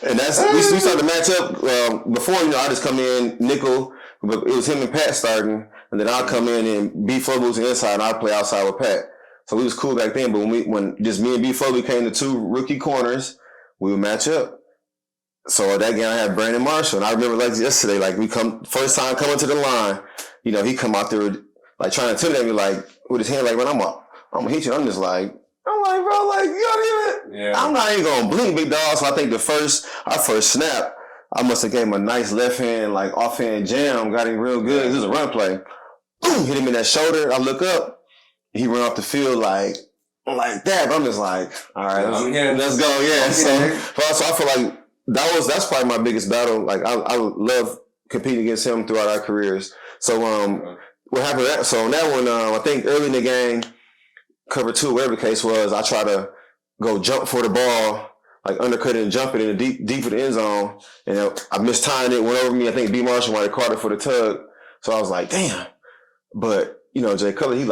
and we started to match up before. I just come in nickel, but it was him and Pat starting. And then I'll come in and B Flo moves inside and I'll play outside with Pat. So we was cool back then, but when just me and B Flo became the 2 rookie corners, we would match up. So that game I had Brandon Marshall, and I remember like yesterday, like first time coming to the line, he come out there like trying to intimidate me, like with his hand like, man, I'm gonna hit you. I'm like, bro, like you don't even. Yeah. I'm not even gonna blink, big dog. So I think our first snap, I must have gave him a nice left hand, like offhand jam, got him real good. This was a run play. Boom, hit him in that shoulder. I look up. He ran off the field like that. But I'm just like, all right, let's go. Yeah. So I feel like that's probably my biggest battle. Like I love competing against him throughout our careers. So what happened? So on that one, I think early in the game, cover 2, whatever the case was, I try to go jump for the ball, like undercut it and jump it in the deep of the end zone, and I mistimed it, went over me. I think B Marshall might have caught it for the tug. So I was like, damn. But, Jay Cutler, he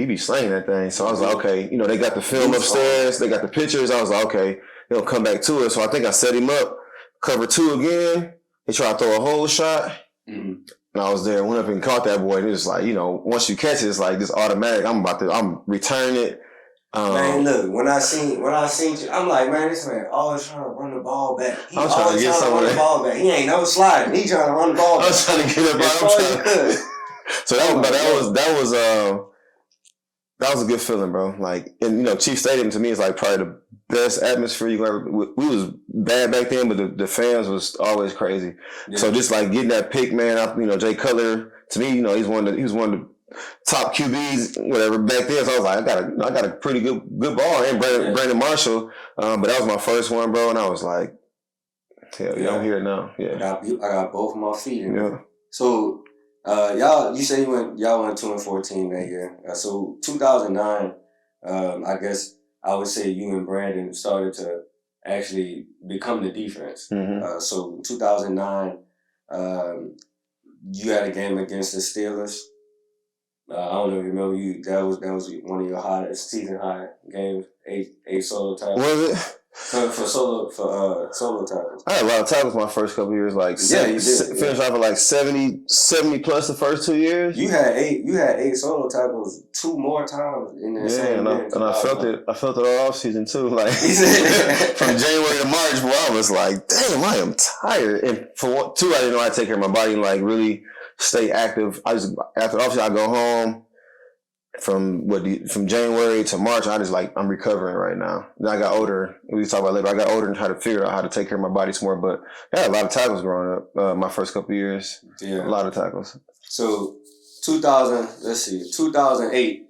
be slaying that thing. So I was like, okay, they got the film upstairs. They got the pictures. I was like, okay, he'll come back to it. So I think I set him up, cover 2 again. He tried to throw a whole shot. Mm-hmm. And I was there, went up and caught that boy. And it was like, once you catch it, it's like this automatic. I'm returning it. Man, look, when I seen you, I'm like, man, this man always trying to run the ball back. He always trying to run the ball back. He ain't no sliding. He trying to run the ball back. I was trying to get up. So that was a good feeling, bro. Like, and Chief Stadium to me is like probably the best atmosphere you can ever. We was bad back then, but the fans was always crazy. Yeah. So just like getting that pick, man. Jay Cutler to me, he was one of the top QBs, whatever back then. So I was like, I got a pretty good ball, and Brandon Marshall. But that was my first one, bro, and I was like, hell yeah, I'm here now. Yeah, I got both of my feet in. Yeah. So. You say y'all went 2-14 that year. So 2009, I guess I would say you and Brandon started to actually become the defense. Mm-hmm. So 2009, you had a game against the Steelers. I don't know if you remember that was one of your highest season high games, 8 solo tackles. Was it? For solo tackles. I had a lot of tackles my first couple of years. Like finished off at like 70 plus the first 2 years. You had 8 solo tackles 2 more times in that same game. And I felt it all off season too. Like from January to March, I was like, damn, I am tired. And for 2, I didn't know how to take care of my body and like really stay active. After obviously I go home. From January to March, I'm recovering right now. Then I got older. We talk about later. I got older and tried to figure out how to take care of my body some more. But I had a lot of tackles growing up. My first couple of years, a lot of tackles. So 2008,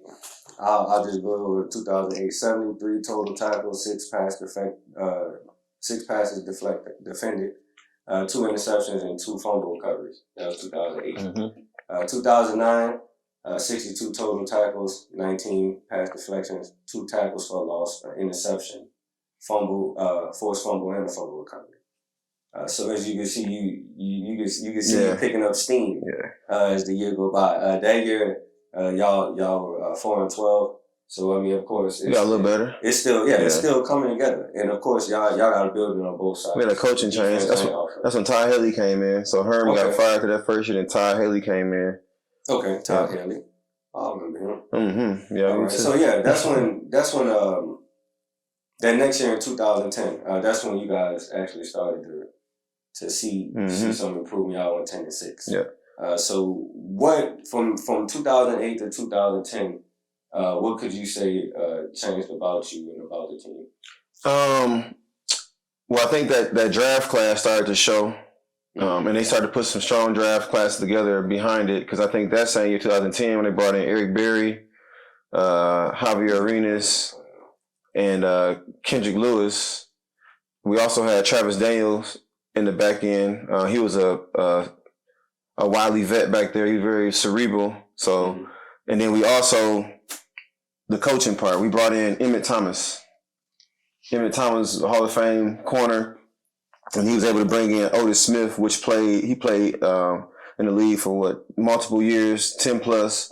I'll just go over 2008. 73 total tackles, 6 passes defended, 2 interceptions, and 2 fumble recoveries. That was 2008. 2009, 62 total tackles, 19 pass deflections, 2 tackles for a loss, interception, fumble, forced fumble, and a fumble recovery. So as you can see, you can see you picking up steam as the year go by. That year, y'all were 4-12. So I mean, of course, it's got a little better. It's still it's still coming together, and of course, y'all got to build it on both sides. We had a coaching change. That's when Ty Haley came in. So Herm got fired for that first year, and Ty Haley came in. Okay, Ty Haley. I remember him. Yeah. Right. So that's when that next year in 2010. That's when you guys actually started to see some improvement. Y'all went 10-6. Yeah. So what from 2008 to 2010, what could you say changed about you and about the team? Well, I think that draft class started to show, and they started to put some strong draft classes together behind it. Because I think that same year, 2010, when they brought in Eric Berry, Javier Arenas, and Kendrick Lewis, we also had Travis Daniels in the back end. He was a wily vet back there. He was very cerebral. So, and then we also, the coaching part, we brought in Emmett Thomas. Emmett Thomas, Hall of Fame corner, and he was able to bring in Otis Smith, which played in the league for multiple years, 10 plus,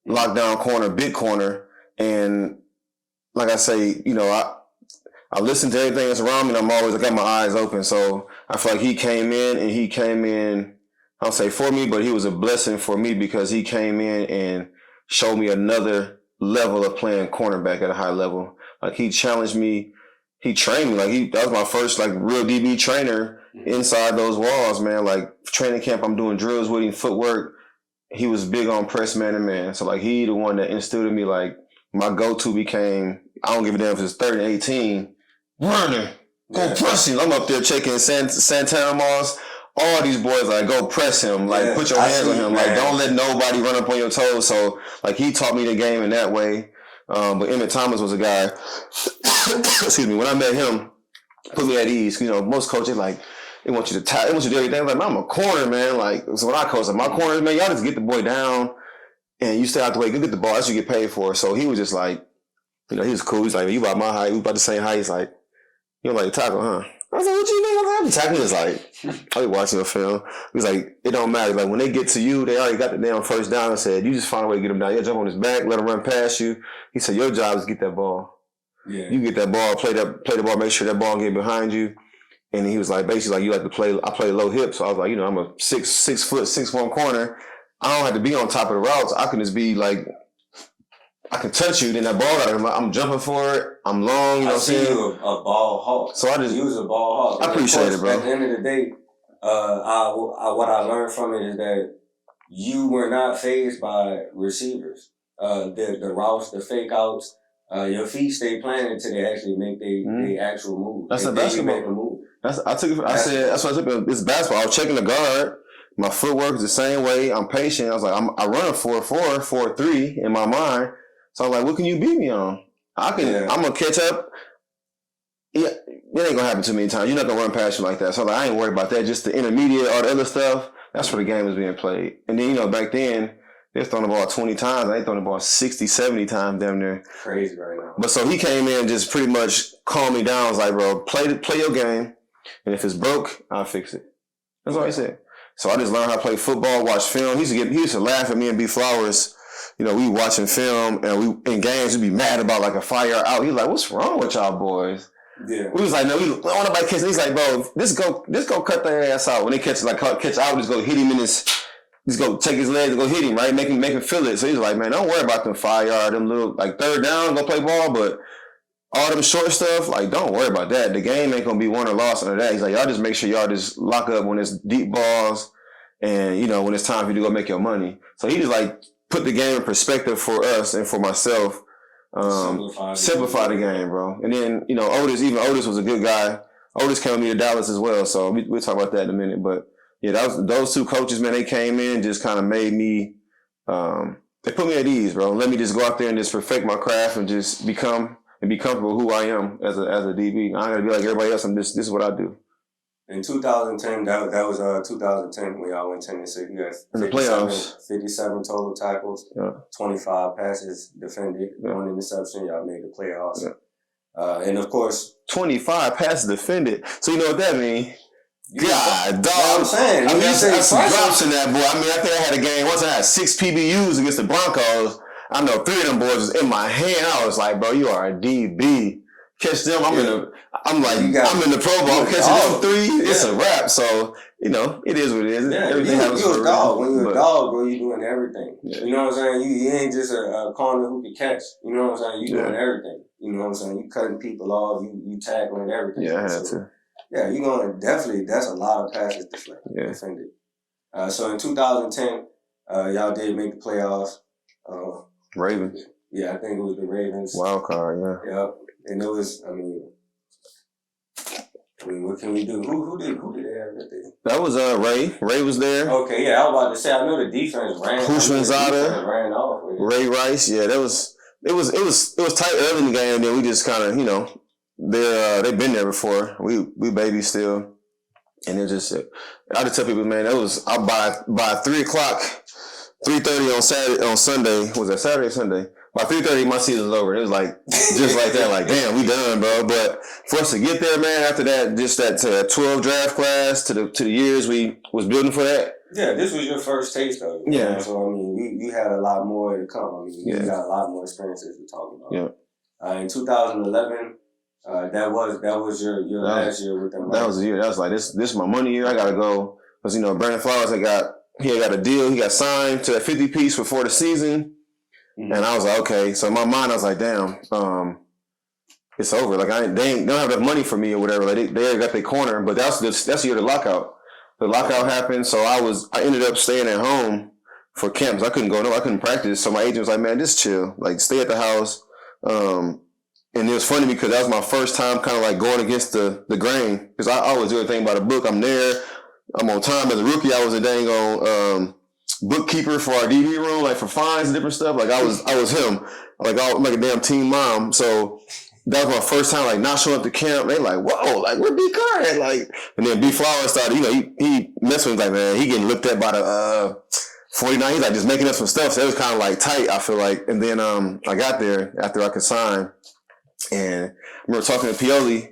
lockdown corner, big corner. And like I say, I listen to everything that's around me, and I got my eyes open. So I feel like he came in, I don't say for me, but he was a blessing for me because he came in and showed me another level of playing cornerback at a high level. Like he challenged me, he trained me. That was my first real DB trainer inside those walls, man. Like training camp, I'm doing drills with him, footwork. He was big on press man and man. So he the one that instilled in me, my go-to became, I don't give a damn if it's 3rd and 18. Runner, go press him. I'm up there checking Santana Moss. All these boys, go press him. Put your hands on him. Don't let nobody run up on your toes. So, he taught me the game in that way. But Emmett Thomas was a guy, excuse me, when I met him, put me at ease. Most coaches, they want you to they want you to do everything. I'm a corner, man. So when I coach, my corners, man, y'all just get the boy down and you stay out the way. Go get the ball. That's what you get paid for. So he was just he was cool. He's you about my height. We about the same height. He's you don't like to tackle, huh? I was what you mean? I'm tackling. He's I be watching the film. He's it don't matter. When they get to you, they already got the damn first down and said, you just find a way to get him down. You jump on his back, let him run past you. He said, your job is to get that ball. Yeah. You get that ball, play the ball, make sure that ball get behind you. And he was basically you like to play, I play low hip. So I was I'm a 6 foot, 6'1" corner. I don't have to be on top of the routes. I can just be I can touch you, then that ball I'm jumping for it. I'm long, you know what I'm saying? You a ball hawk. So you was a ball hawk. I appreciate it, bro. At the end of the day, what I learned from it is that you were not fazed by receivers. The routes, the fake outs, your feet stay planted until they actually make the actual move. That's a basketball move. That's what I took it. It's basketball. I was checking the guard. My footwork is the same way. I'm patient. I was I run a 4-4, 4-3 in my mind. So I'm what can you beat me on? I'm gonna catch up. Yeah, it ain't gonna happen too many times. You're not gonna run past you like that. So I ain't worried about that. Just the intermediate, all the other stuff. That's where the game was being played. And then back then they was throwing the ball 20 times. I ain't throwing the ball 60, 70 times damn near. Crazy right now. But so he came in and just pretty much calmed me down. I was bro, play your game, and if it's broke, I'll fix it. That's all he said. So I just learned how to play football, watch film. He used to laugh at me and B Flowers. We watching film and we in games, we'd be mad about a fire out. He's what's wrong with y'all boys? Yeah. We was no, we don't want nobody catch. He's bro, just go cut their ass out. When they catch catch out, just go hit him in his, just go take his legs and go hit him, right? Make him feel it. So he's man, don't worry about them 5 yard, them little 3rd down, go play ball, but all them short stuff, don't worry about that. The game ain't gonna be won or lost under that. He's y'all just make sure y'all just lock up when it's deep balls and when it's time for you to go make your money. So he just put the game in perspective for us and for myself. Simplify the game, bro. And then, Otis was a good guy. Otis came with me to Dallas as well. So we'll talk about that in a minute. But yeah, those two coaches, man, they came in, just kind of made me, they put me at ease, bro. Let me just go out there and just perfect my craft and just be comfortable who I am as a DB. I ain't gotta be like everybody else. This is what I do. In 2010, that was 2010 when y'all went 10-6. You got in the playoffs, 57 total tackles, 25 passes defended, 1 interception. Y'all made the playoffs. And of course, 25 passes defended. So you know what that means? God, dog. I'm saying. I mean, I some drops in that boy. I mean, I think I had a game once. I had 6 PBUs against the Broncos. I know 3 of them boys was in my hand. I was like, bro, you are a DB. Catch them. I'm in the Pro Bowl. Catching them 3. It's a wrap. So it is what it is. Yeah, everything happens for a reason. When you're a dog, bro, you doing everything. Yeah. You know what I'm saying? You ain't just a corner who can catch. You know what I'm saying? You doing everything. You know what I'm saying? You cutting people off. You tackling everything. Yeah, I had to. Yeah, you're gonna definitely. That's a lot of passes defended. So in 2010, y'all did make the playoffs. Ravens. Yeah, I think it was the Ravens. Wild card. Yeah. Yep. And it was. I mean, what can we do? Who did they have that day? That was Ray. Ray was there. Okay, yeah, I was about to say. I know the defense ran. Ran off with it. Ray Rice. Yeah, that was. It was tight early in the game, and then we just kind of they've been there before. We babies still, and it's just I just tell people, man, that was by 3:00, 3:30 on Sunday. Was that Saturday or Sunday? By 3:30, my season's over. It was like just like that, like damn, we done, bro. But for us to get there, man, after that, just that 12 draft class to the years we was building for that. Yeah, this was your first taste of it. Yeah. So I mean, you had a lot more to come. I mean, you got a lot more experiences to talk about. Yeah. In 2011. That was your last year with them. That was the year. That was like this is my money year. I gotta go because Brandon Flowers he got a deal. He got signed to that 50 piece before the season, and I was like, okay. So in my mind, I was like, damn, it's over. Like they don't have enough money for me or whatever. Like they already got their corner. But that's the year of the lockout. The lockout happened, so I ended up staying at home for camps. I couldn't go I couldn't practice. So my agent was like, man, just chill. Like stay at the house. And it was funny because that was my first time kind of like going against the grain. Because I always do everything by the book. I'm there. I'm on time. As a rookie, I was a dang on bookkeeper for our DB room, like for fines and different stuff. Like I was him. I'm like a damn team mom. So that was my first time like not showing up to camp. They like, whoa, like where B Carr at? Like, and then B Flowers started, he messed with me like, man, he getting looked at by the 49. He's like just making up some stuff. So it was kind of like tight, I feel like. And then I got there after I could sign. And I remember talking to Pioli,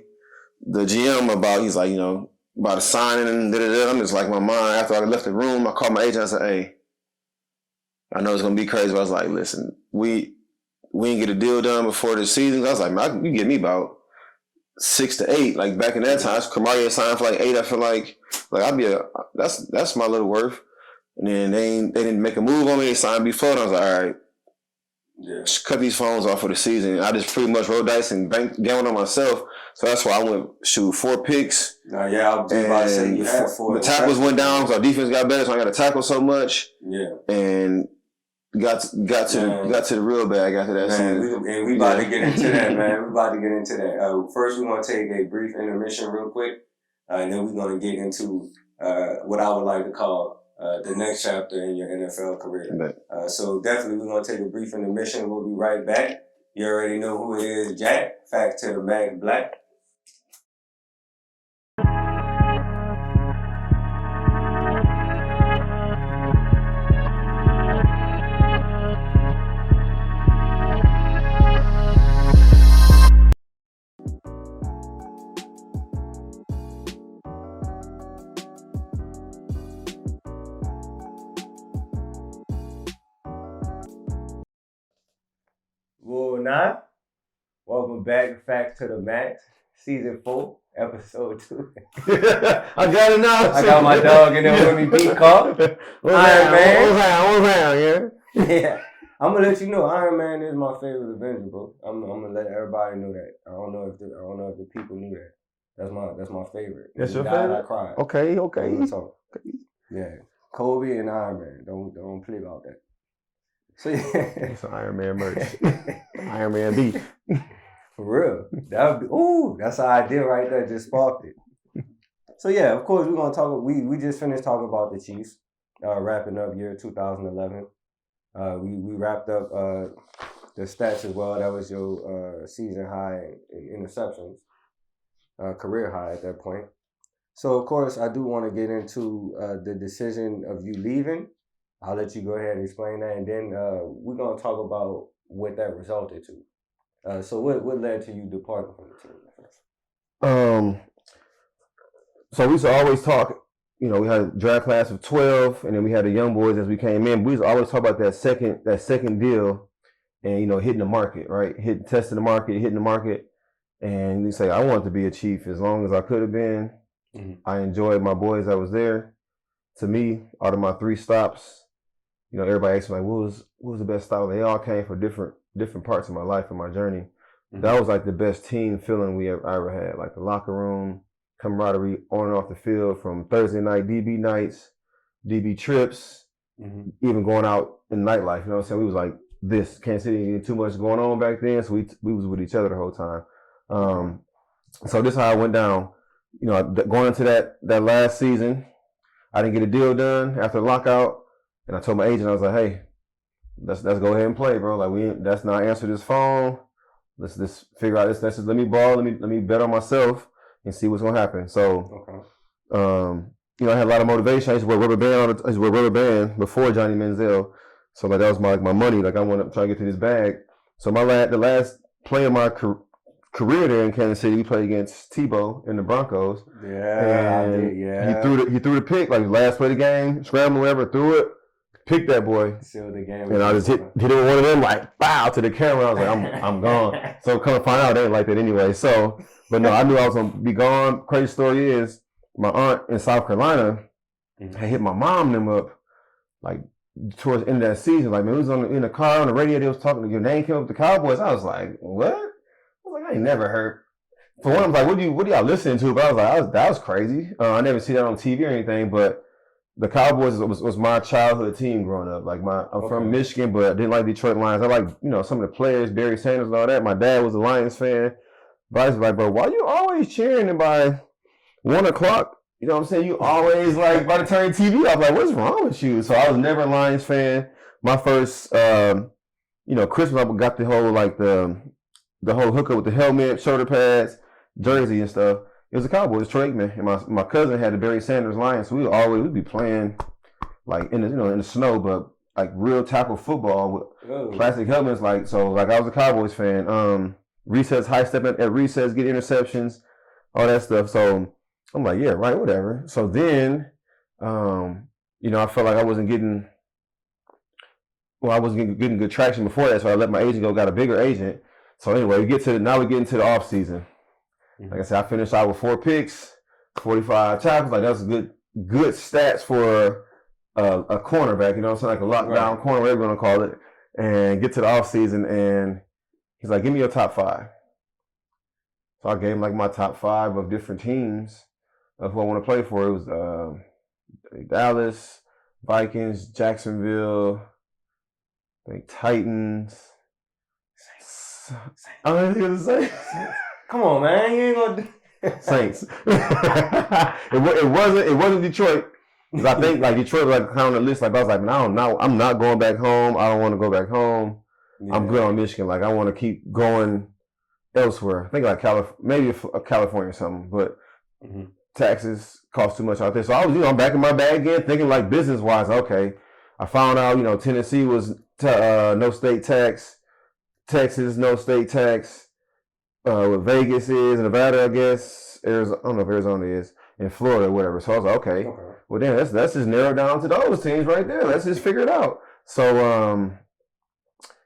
the GM, he's like, about the signing and da-da-da. I'm just like, my mind, after I left the room, I called my agent. I said, hey, I know it's going to be crazy, but I was like, listen, we didn't get a deal done before the season. I was like, man, you get me about 6 to 8. Like back in that time, Kamari signed for like 8. I feel like I'd be that's my little worth. And then they didn't make a move on me. They signed before, and I was like, all right. Yeah. Just cut these phones off for the season. I just pretty much rolled dice and gambled on myself. So that's why I went 4 picks. I was about to say you had 4. The tackles went down, so our defense got better. So I got to tackle so much. Yeah. And got to the real bag after that season. We about to get into that, man. We about to get into that. First, we're gonna take a brief intermission real quick, and then we're gonna get into what I would like to call the next chapter in your NFL career. So definitely we're going to take a brief intermission. We'll be right back. You already know who it is, Jack. Faxxx2daMaxxx Black. Welcome back to Faxxx2daMaxxx, Season 4, Episode 2. I got it now. I got my dog in there with me, B Carr. Iron Man. Yeah. I'm gonna let you know, Iron Man is my favorite Avenger, bro. I'm gonna let everybody know that. I don't know if the people knew that. That's my favorite. That's your favorite? I cried. Okay. Yeah. Kobe and Iron Man. Don't play about that. So yeah. It's an Iron Man merch. Iron Man beef. For real. That's our idea right there. Just sparked it. So yeah, of course we're gonna talk. We just finished talking about the Chiefs, wrapping up year 2011. We wrapped up the stats as well. That was your season high in interceptions, career high at that point. So of course, I do want to get into the decision of you leaving. I'll let you go ahead and explain that, and then we're gonna talk about what that resulted to. So what led to you departing from the team? Um, so we used to always talk. You know, we had a draft class of 12, and then we had the young boys as we came in. We used to always talk about that second deal, and hitting the market, right? Testing the market, hitting the market, and you say I wanted to be a Chief as long as I could have been. Mm-hmm. I enjoyed my boys that was there. To me, out of my 3 stops, everybody asked me like, what was the best stop? They all came for different parts of my life and my journey. Mm-hmm. That was like the best team feeling I ever had. Like the locker room, camaraderie on and off the field, from Thursday night DB nights, DB trips, mm-hmm. even going out in nightlife. You know what I'm saying? We was like this. Kansas City didn't get too much going on back then, so we was with each other the whole time. So this is how I went down. Going into that last season, I didn't get a deal done after the lockout, and I told my agent, I was like, hey, let's go ahead and play, bro. Like that's not answer this phone. Let's just figure out this. Let's just let me ball. Let me bet on myself and see what's gonna happen. So, I had a lot of motivation. I used to wear rubber band before Johnny Manziel. So like that was my money. Like I want to try to get to this bag. So the last play of my career there in Kansas City, we played against Tebow in the Broncos. Yeah, and he threw the pick, like last play of the game, scrambled whatever, threw it, picked that boy. Sealed the game. And I just hit it with one of them, like bow to the camera. I was like, I'm gone. So come to find out, they ain't like that anyway. So, but no, I knew I was gonna be gone. Crazy story is, my aunt in South Carolina had hit my mom and them up, like towards the end of that season. Like, man, we was in the car on the radio. They was talking to your name came up with the Cowboys. I was like, what? I was like, I ain't never heard. For one, I was like, what are y'all listening to? But I was like, that was crazy. I never see that on TV or anything. But the Cowboys was my childhood team growing up. Like I'm from Michigan, but I didn't like Detroit Lions. I like some of the players, Barry Sanders and all that. My dad was a Lions fan. But I was like, bro, why you always cheering? And by 1 o'clock, you know what I'm saying? You always like by the turn TV off. Like, what's wrong with you? So I was never a Lions fan. My first, Christmas, I got the whole the whole hookup with the helmet, shoulder pads, jersey and stuff. It was a Cowboys, Troy Aikman, and my cousin had the Barry Sanders Lions. So we'd be playing like in the snow, but like real tackle football with plastic helmets. Like I was a Cowboys fan. Recess, high stepping at recess, get interceptions, all that stuff. So I'm like, yeah, right, whatever. So then, I felt like I wasn't getting good traction before that. So I let my agent go, got a bigger agent. So anyway, we get into the off season. Like I said, I finished out with 4 picks, 45 tackles. Like that's good stats for a cornerback. You know what I'm saying? Like a lockdown corner, whatever you want to call it. And get to the off season, and he's like, give me your top 5. So I gave him like my top 5 of different teams of who I want to play for. It was Dallas, Vikings, Jacksonville, I think Titans. I don't know what to say. Come on, man, you ain't gonna do Saints. it wasn't Detroit. Because I think like Detroit was like kind of on the list. Like I was like, man, I'm not going back home. I don't want to go back home. Yeah. I'm good on Michigan. Like I want to keep going elsewhere. I think like maybe California or something. But taxes cost too much out there. So I was, I'm back in my bag again, thinking like business wise. Okay, I found out, Tennessee was no state tax. Texas, no state tax. What Vegas is, Nevada, I guess. Arizona, I don't know if Arizona is, and Florida, whatever. So I was like, okay. Well, then let's just narrow down to those teams right there. Let's just figure it out. So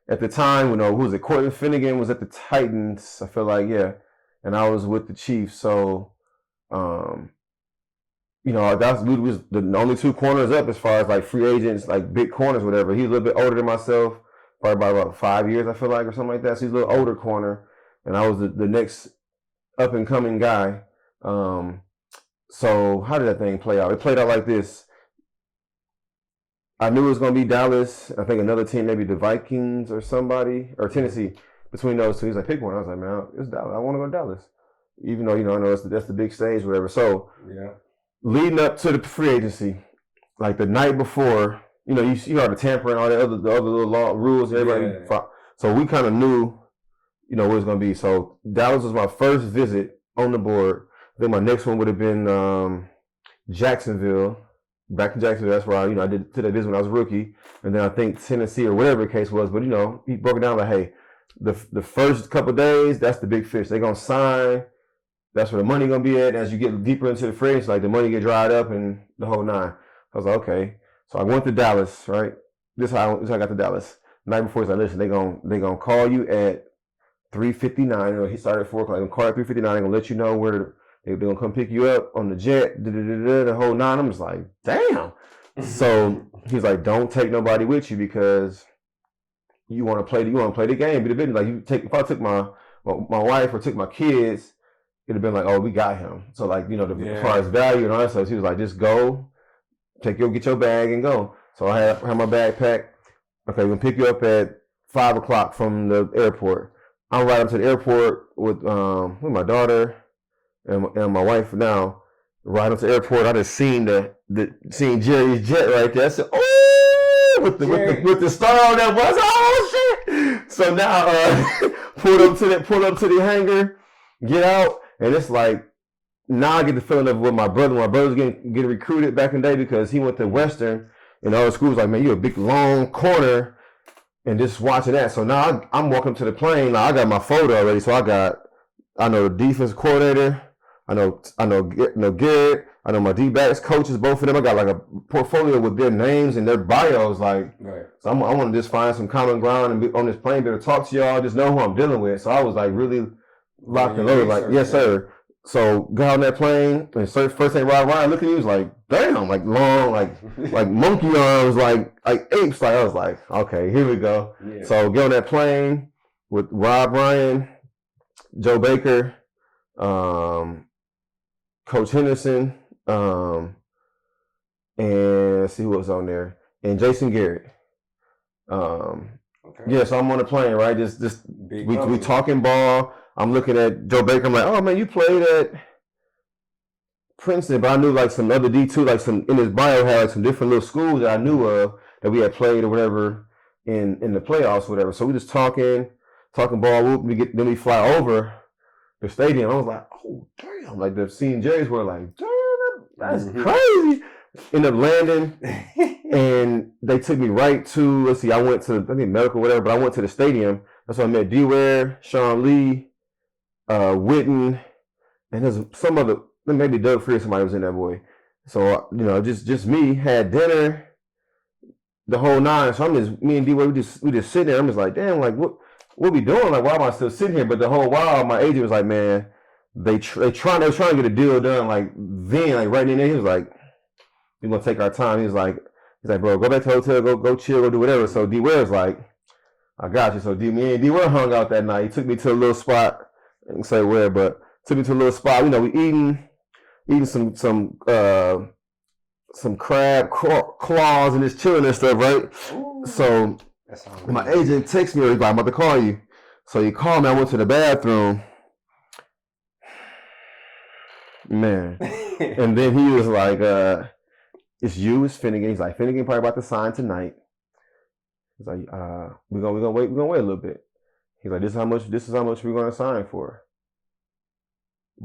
at the time, who was it? Cortland Finnegan was at the Titans. I feel like, yeah, and I was with the Chiefs. So, we was the only 2 corners up as far as like free agents, like big corners, whatever. He's a little bit older than myself, probably by about 5 years, I feel like, or something like that. So he's a little older corner. And I was the next up and coming guy. So how did that thing play out? It played out like this. I knew it was going to be Dallas. I think another team, maybe the Vikings or somebody, or Tennessee. Between those 2, he's like, pick one. I was like, man, it's Dallas. I want to go to Dallas. Even though, I know that's the big stage, whatever. So leading up to the free agency, like the night before, you know, you heard the tampering, all the other little law rules. Everybody, so we kind of knew, you know, what it was gonna be. So Dallas was my first visit on the board. Then my next one would have been Jacksonville. Back to Jacksonville. That's where I did that visit when I was a rookie. And then I think Tennessee or whatever the case was. But you know, he broke it down like, hey, the first couple of days, that's the big fish. They're gonna sign. That's where the money gonna be at. As you get deeper into the fridge, like the money get dried up and the whole nine. I was like, okay. So I went to Dallas, right? This is how I got to Dallas. The night before, he's like, listen, they gonna call you at 3:59. You know, he started at 4 o'clock. They're gonna call at 3:59. They're gonna let you know where they're gonna come pick you up on the jet. The whole nine. I'm just like, damn. So he's like, don't take nobody with you because you want to play the game. Be the business. Like if I took my wife or took my kids, it'd have been like, oh, we got him. So like, you know, as far as value and all that stuff, he was like, just go, get your bag and go. So I had my bag packed. Okay, we're gonna pick you up at 5 o'clock from the airport. I'm right up to the airport with my daughter and my wife now. Right up to the airport, I just seen seen Jerry's jet right there. I said, oh, with the star on that bus. Oh shit! So now pulled up to the hangar, get out, and it's like now I get the feeling of what my brother. My brother's getting recruited back in the day because he went to Western, and all the school was like, man, you a big long corner, and just watching that. So now I'm walking to the plane. Now I got my photo already, so I know the defense coordinator. I know Garrett. I know my D-backs coaches, both of them. I got like a portfolio with their names and their bios. Like, so I want to just find some common ground and be on this plane, be able to talk to y'all, just know who I'm dealing with. So I was like really locked and loaded. Like, yes, sir. So got on that plane and first thing Ryan looked at me, was like, damn, like long, like monkey arms, like apes. Like I was like, okay, here we go. Yeah. So get on that plane with Rob Ryan, Joe Baker, Coach Henderson, and let's see who was on there, and Jason Garrett. Yeah, so I'm on the plane, right? Just we talking ball. I'm looking at Joe Baker. I'm like, oh man, you played at Princeton, but I knew like some other D2, like some in his bio had like some different little schools that I knew of that we had played or whatever in the playoffs, or whatever. So we just talking ball. Then we fly over the stadium. I was like, oh damn! Like the seeing Jerry's were like, damn, that's crazy. Ended up landing, and they took me right to. Let's see, I went to medical, whatever, but I went to the stadium. That's when I met D-Ware, Sean Lee, Witten, and there's some other. Maybe Doug Freer, somebody was in that boy. So just me, had dinner, the whole nine. So me and D-Ware, we just sitting there. I'm just like, damn, like what we doing? Like, why am I still sitting here? But the whole while, my agent was like, man, they trying to get a deal done. Like then, like right in there, he was like, we're gonna take our time. He's like, bro, go back to the hotel, go chill, go do whatever. So D-Ware's like, I got you. So me and D-Ware hung out that night. He took me to a little spot. I didn't say where, but took me to a little spot. We eating some crab claws and just chilling and stuff, right? Ooh, so my agent texts me, he's like, I'm about to call you. So he called me. I went to the bathroom. Man. And then he was like, it's Finnegan. He's like, Finnegan probably about to sign tonight. He's like, we're gonna wait a little bit. He's like, this is how much we're gonna sign for.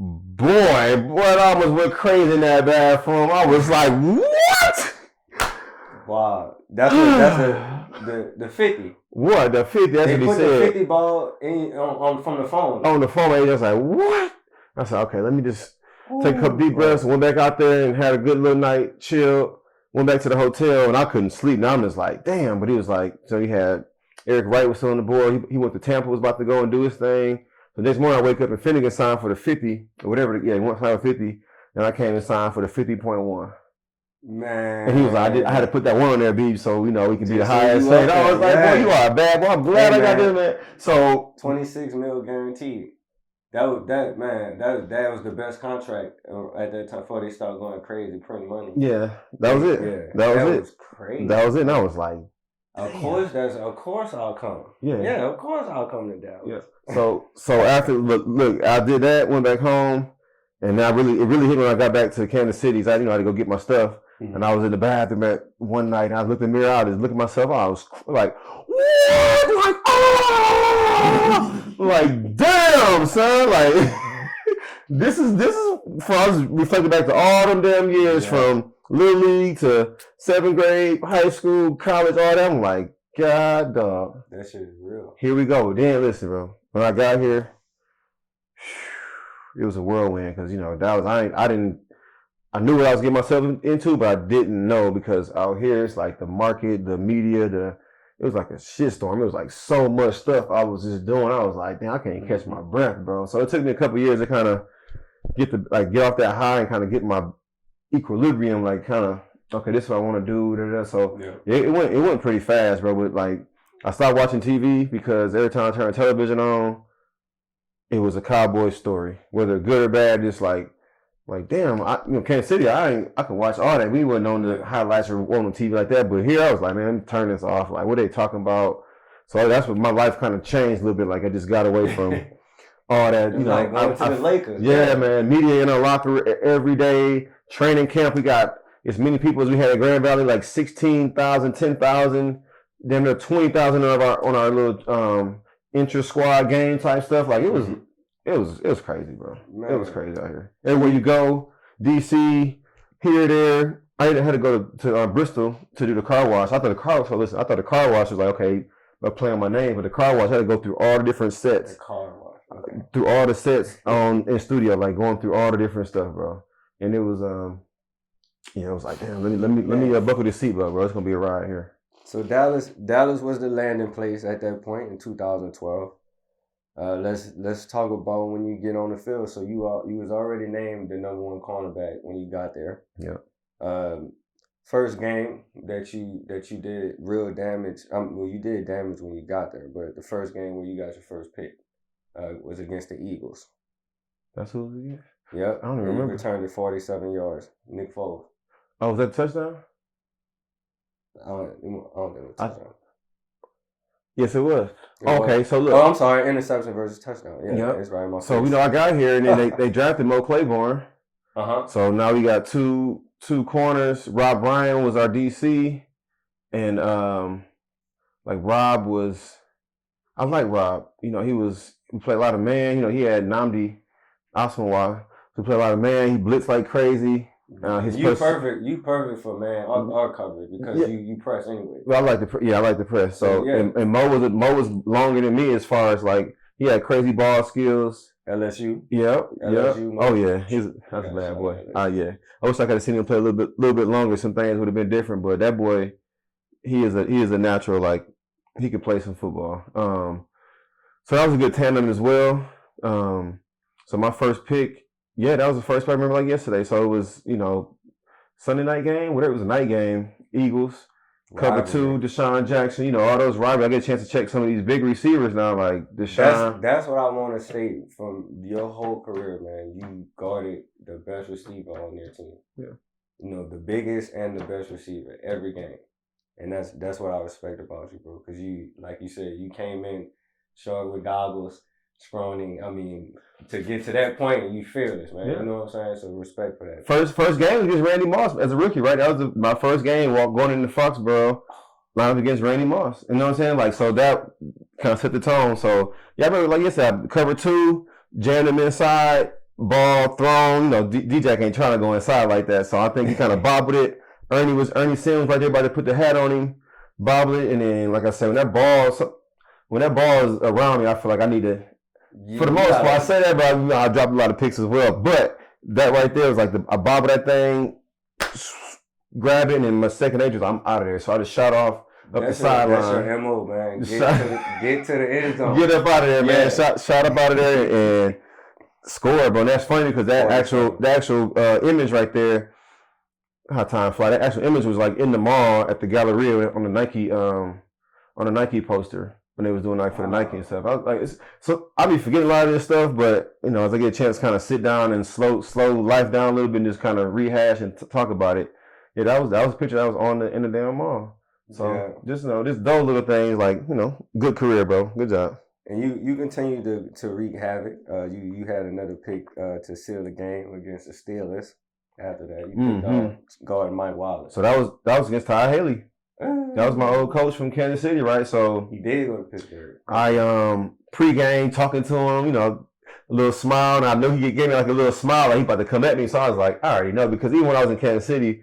Boy, I almost went crazy in that bathroom. I was like, what? Wow. That's the 50. What? The 50, that's what he said. They put the 50 ball from the phone. On the phone, and I was like, what? I said, okay, let me just take a couple deep breaths, went back out there and had a good little night, chilled, went back to the hotel, and I couldn't sleep. Now I'm just like, damn. But he was like, so he had Eric Wright was still on the board. He went to Tampa, was about to go and do his thing. The next morning I wake up and Finnegan signed for the 50 or whatever. Yeah, he went for 50, and I came and signed for the 50.1. Man, and he was like, I had to put that one on there, B, so we could be the highest paid. I was like, boy, you are a bad boy. I'm glad I got this, man. So $26 million guaranteed. That was the best contract at that time before they started going crazy printing money. Yeah, that was it. Yeah, that was crazy. That was it. And I was like, of course I'll come. Yeah, of course I'll come to Dallas. Yeah. So after look, I did that, went back home, and now it really hit me when I got back to Kansas City. I had to go get my stuff. And I was in the bathroom one night, and I looked in the mirror. I just looked at myself. I was like, "What?" Like, oh, like, damn, son. Like, this is. For I was reflecting back to all them damn years from little league to 7th grade, high school, college, all that. I'm like, God, dog. That shit is real. Here we go. Then listen, bro. When I got here, it was a whirlwind because that was I knew what I was getting myself into, but I didn't know because out here it's like the market, the media, it was like a shitstorm. It was like so much stuff I was just doing. I was like, damn, I can't catch my breath, bro. So it took me a couple years to kind of get off that high and kind of get my equilibrium, like kind of, okay, this is what I want to do. So it went pretty fast, bro. But like I stopped watching TV because every time I turned television on, it was a cowboy story, whether good or bad. Just like damn, Kansas City, I can watch all that. We wasn't on the highlights or on TV like that, but here I was like, man, let me turn this off. Like, what are they talking about? So that's what my life kind of changed a little bit. Like, I just got away from all that. Like going to the Lakers. Yeah, man. Media in our locker every day. Training camp, we got as many people as we had at Grand Valley, like 16,000, 10,000, then there 20,000 on our little intra squad game type stuff. Like it was crazy, bro. Man. It was crazy out here. Everywhere you go, DC, here, there. I had to go to Bristol to do the car wash. I thought the car wash was like, okay, I'm playing my name, but the car wash I had to go through all the different sets. The car wash. Okay. Through all the sets in studio, like going through all the different stuff, bro. And it was it was like, damn, let me buckle this seatbelt, bro. It's gonna be a ride here. So Dallas was the landing place at that point in 2012. Let's talk about when you get on the field. So you was already named the #1 cornerback when you got there. Yeah. First game that you did real damage. You did damage when you got there, but the first game where you got your first pick was against the Eagles. That's who it was against? Yep. I don't remember. You returned it 47 yards. Nick Foles. Oh, was that a touchdown? I don't think it was a touchdown. Yes, it was. Okay, so look. Oh, I'm sorry. Interception versus touchdown. Yeah, that's right. So, I got here, and then they drafted Mo Claiborne. Uh-huh. So now we got two corners. Rob Ryan was our DC. And, Rob was... I like Rob. He played a lot of man. He had Nnamdi Asomugha, who played a lot of man. He blitzed like crazy. You perfect for man our coverage because you press anyway. Well, I like the press. So and Mo was longer than me as far as like he had crazy ball skills. LSU. Yep. LSU. Oh yeah, that's a bad boy. Yeah. I wish I could have seen him play a little bit longer. Some things would have been different, but that boy, he is a natural. Like he could play some football. So that was a good tandem as well. So my first pick. Yeah, that was the first pick I remember like yesterday. So it was, Sunday night game, whatever, it was a night game. Eagles, cover 2, Deshaun Jackson, all those rivalries. I get a chance to check some of these big receivers now, like Deshaun. That's what I want to say from your whole career, man. You guarded the best receiver on their team. Yeah. The biggest and the best receiver every game. And that's what I respect about you, bro. Because you, like you said, you came in short with goggles, scrawny. I mean, to get to that point, you fearless, man. Yeah. You know what I'm saying? So respect for that. First game was against Randy Moss as a rookie, right? That was my first game going into Foxborough, lined up against Randy Moss. You know what I'm saying? Like, so that kind of set the tone. So, yeah, I remember, like you said, cover 2, jammed him inside, ball thrown. Deejai ain't trying to go inside like that. So I think he kind of bobbled it. Ernie Sims right there, about to put the hat on him, bobbled it, and then, like I said, when that ball is around me, I feel like I need to. For the most part, I say that, but I dropped a lot of picks as well. But that right there was like I bobbled that thing, grab it, and then my second nature, I'm out of there. So I just shot off up the sideline. That's your MO, man. Get to the end zone. Get up out of there, man. Shot up out of there and score, bro. And that's funny because the actual image right there, how time fly. That actual image was like in the mall at the Galleria on the Nike poster. When they was doing like for the Nike and stuff, I was like, so I be forgetting a lot of this stuff, but as I get a chance to kind of sit down and slow life down a little bit and just kind of rehash and talk about it. Yeah, that was a picture that was in the damn mall. So just just those little things, like good career, bro. Good job. And you continue to wreak havoc. You had another pick to seal the game against the Steelers. After that, you picked guard Mike Wallace. So that was against Ty Haley. That was my old coach from Kansas City, right? So he did go to Pittsburgh. I pregame talking to him, you know, a little smile, and I knew he gave me like a little smile, like he about to come at me. So I was like, I already know, because even when I was in Kansas City,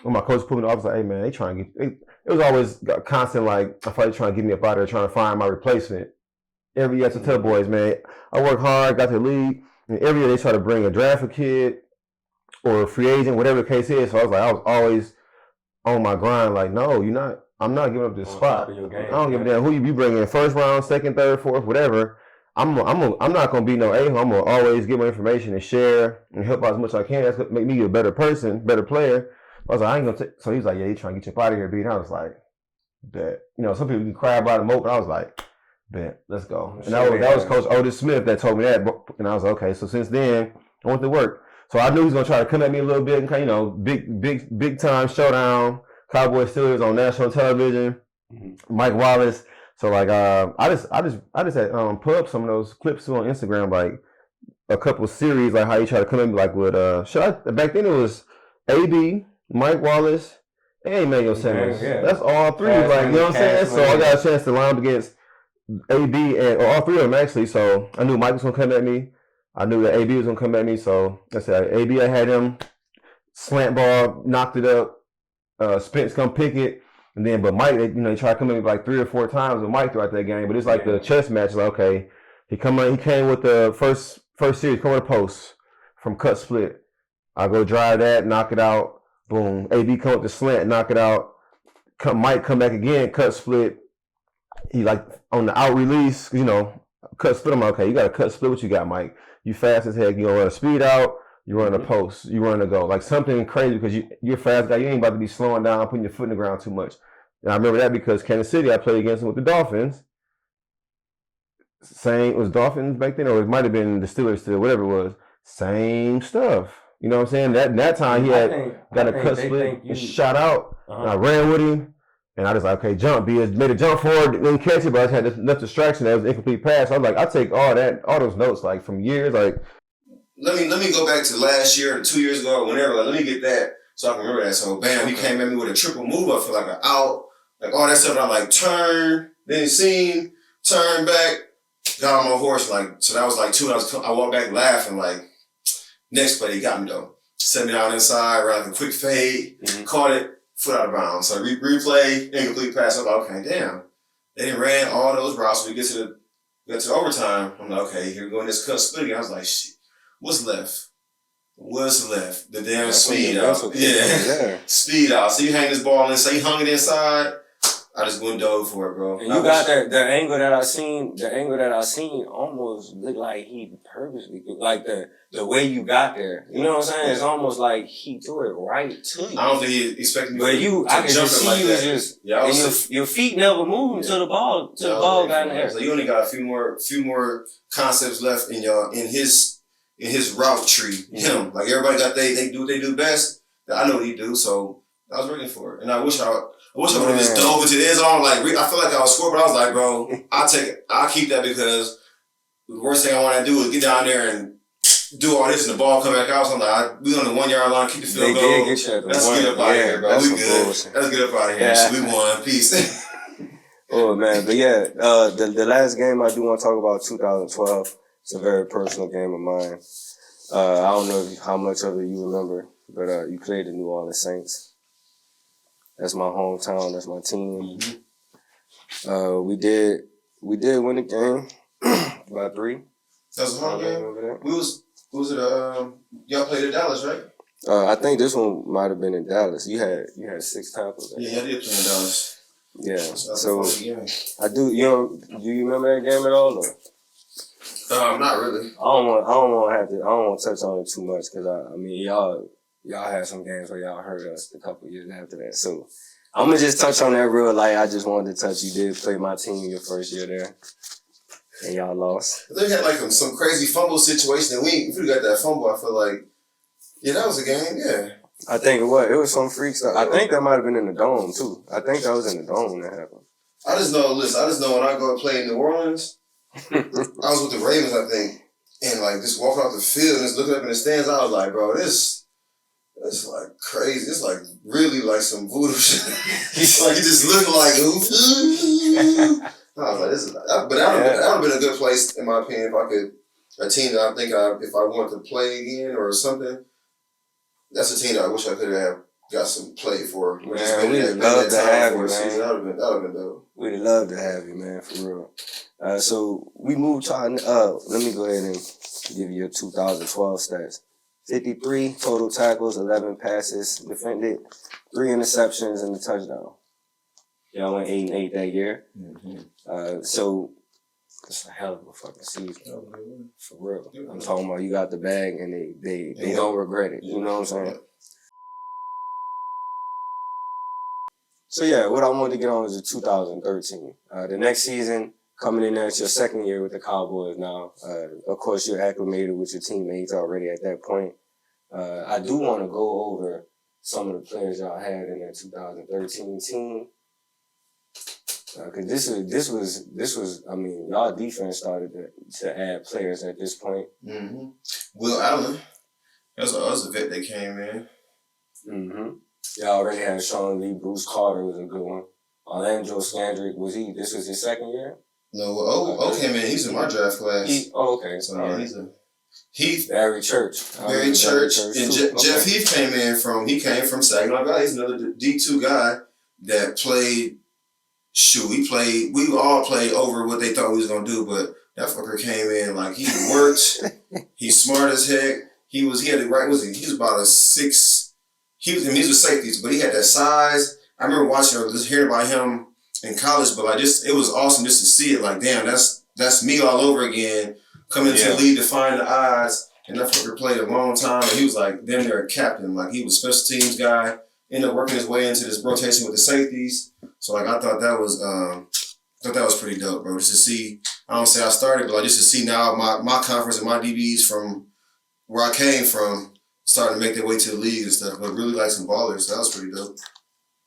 when my coach put me in the office, like, hey man, they trying to get. It was always constant, like I felt like trying to get me up out there, trying to find my replacement. Every year I tell boys, man, I work hard, got to the league, and every year they try to bring a draft kid or a free agent, whatever the case is. So I was always on my grind, like, no, you're not. I'm not giving up this spot. I don't give a damn who you be bringing, first round, second, third, fourth, whatever. I'm not gonna be no a-hole. I'm gonna always give my information and share and help out as much as I can. That's gonna make me a better person, better player. I was like, I ain't gonna take. So he's like, yeah, you trying to get you up out of here, B. And I was like, bet. You know, some people can cry about a mope, but I was like, bet, let's go. And that was Coach Otis Smith that told me that, and I was like, okay. So since then, I went to work. So I knew he was gonna try to come at me a little bit, and you know, big time showdown. Cowboys Steelers on national television. Mike Wallace. So like, I just had put up some of those clips on Instagram, like a couple series, like how he tried to come at me, like with back then it was AB, Mike Wallace, and Emmanuel Sanders. Yeah. That's all three. Like, you know what I'm saying? So I got a chance to line up against AB and all three of them actually. So I knew Mike was gonna come at me. I knew that AB was gonna come at me. So I said AB, I had him slant ball, knocked it up. Spence come pick it, and then but Mike, you know, he tried to come in like 3 or 4 times with Mike throughout that game. But it's like the chess match. Like, okay, he came with the first series, come with a post from cut split. I go drive that, knock it out, boom. AB come with the slant, knock it out. Mike come back again, cut split. He like on the out release, you know, cut split. I'm like, okay, you got to cut split. What you got, Mike? You fast as heck. You gonna run a speed out. You run a post, you run a go. Like something crazy because you're a fast guy. You ain't about to be slowing down, putting your foot in the ground too much. And I remember that because Kansas City, I played against him with the Dolphins. It was Dolphins back then, or it might have been the Steelers still, whatever it was. Same stuff. You know what I'm saying? That time he had got a cut split and shot out. And I ran with him. And I just like, okay, jump. B made a jump forward, didn't catch it, but I had enough distraction. That was an incomplete pass. I was like, I take all those notes, like from years, like. Let me go back to last year or 2 years ago or whenever. Like, let me get that so I can remember that. So bam, he came at me with a triple move. I feel like an out, like all that stuff. And I'm like, turn, then seam, turn back, got on my horse. Like, so that was like 2. I walked back laughing. Like, next play, he got me though. Set me down inside, ran like a quick fade, caught it, foot out of bounds. So replay, incomplete pass. I'm like, okay, damn. They didn't ran all those routes. We get to the overtime. I'm like, okay, here we go in this cut split again. I was like, shit. What's left? The damn speed out. Yeah. Speed out. So you hang this ball in, so he hung it inside. I just went dove for it, bro. And you got the angle that I seen almost looked like he purposely, like the way you got there. You know what I'm saying? It's almost like he threw it right to you. I don't think he expected me I can just see you just, your feet never moved until the ball got in there. So you only got a few more concepts left in his route tree. Him. Like everybody got they do what they do best. I know what he do, so I was ready for it. And I wish I would have just dove into the end zone. Like I feel like I was scored, but I was like, bro, I'll keep that because the worst thing I want to do is get down there and do all this and the ball come back out. So I'm like, we on the 1 yard line, keep the field goal. Let's get up out of here, bro. We good. Let's get up out of here. So we won. Peace. Oh man, but yeah, the last game I do want to talk about 2012. It's a very personal game of mine. I don't know how much of it you remember, but you played the New Orleans Saints. That's my hometown. That's my team. We did win the game by 3. That was a home game. Was it y'all played in Dallas, right? I think this one might have been in Dallas. You had 6 tackles. Yeah, I did play in Dallas. Yeah. So I do. Do you remember that game at all? Or? Not really. I don't want to touch on it too much because I mean y'all had some games where y'all hurt us a couple years after that. So I'm gonna just touch on that real light. I just wanted to touch. You did play my team your first year there, and y'all lost. They had like some crazy fumble situation, and if we got that fumble, I feel like that was a game. Yeah. I think it was some freak stuff. I think that might have been in the dome too. I think that was in the dome when that happened. I just know when I go and play in New Orleans. I was with the Ravens, I think, and like just walking off the field and just looking up in the stands, I was like, bro, this It's like crazy. It's like really like some voodoo shit. Like it just looked like oof. I was like, this is. But that would have been a good place in my opinion if I could. A team that I think if I wanted to play again or something, that's a team that I wish I could have got some play for. Man, we'd love to have you, man. That would have been dope. We'd love to have you, man, for real. So we moved to our, let me go ahead and give you your 2012 stats. 53 total tackles, 11 passes defended, 3 interceptions, and a touchdown. Y'all went 8-8 that year. So it's a hell of a fucking season. For real. I'm talking about you got the bag and they don't regret it. You know what I'm saying? So yeah, what I wanted to get on is the 2013. The next season, coming in there, it's your second year with the Cowboys now. Of course, you're acclimated with your teammates already at that point. I do want to go over some of the players y'all had in that 2013 team. Cause this was, I mean, y'all defense started to add players at this point. Will Allen, that was a vet that came in. Y'all already had Sean Lee, Bruce Carter was a good one. Orlando Scandrick, this was his second year? No, okay, man, he's in my draft class. Okay. So yeah, he's a Heath. Barry Church. And Jeff Heath came from Saginaw Valley. He's another D2 guy that played. We all played over what they thought we was gonna do, but that fucker came in like he worked. He's smart as heck. He was about a 6. He was with safeties, but he had that size. I remember watching or just hearing about him in college, but like it was awesome just to see it. Like, damn, that's me all over again, coming to the league, defying the odds. And that fucker played a long time, and he was like damn near a captain. Like he was a special teams guy. Ended up working his way into this rotation with the safeties. So like I thought that was pretty dope, bro. Just to see, I don't say I started, but like just to see now my conference and my DBs from where I came from starting to make their way to the league and stuff. But really like some ballers. So that was pretty dope.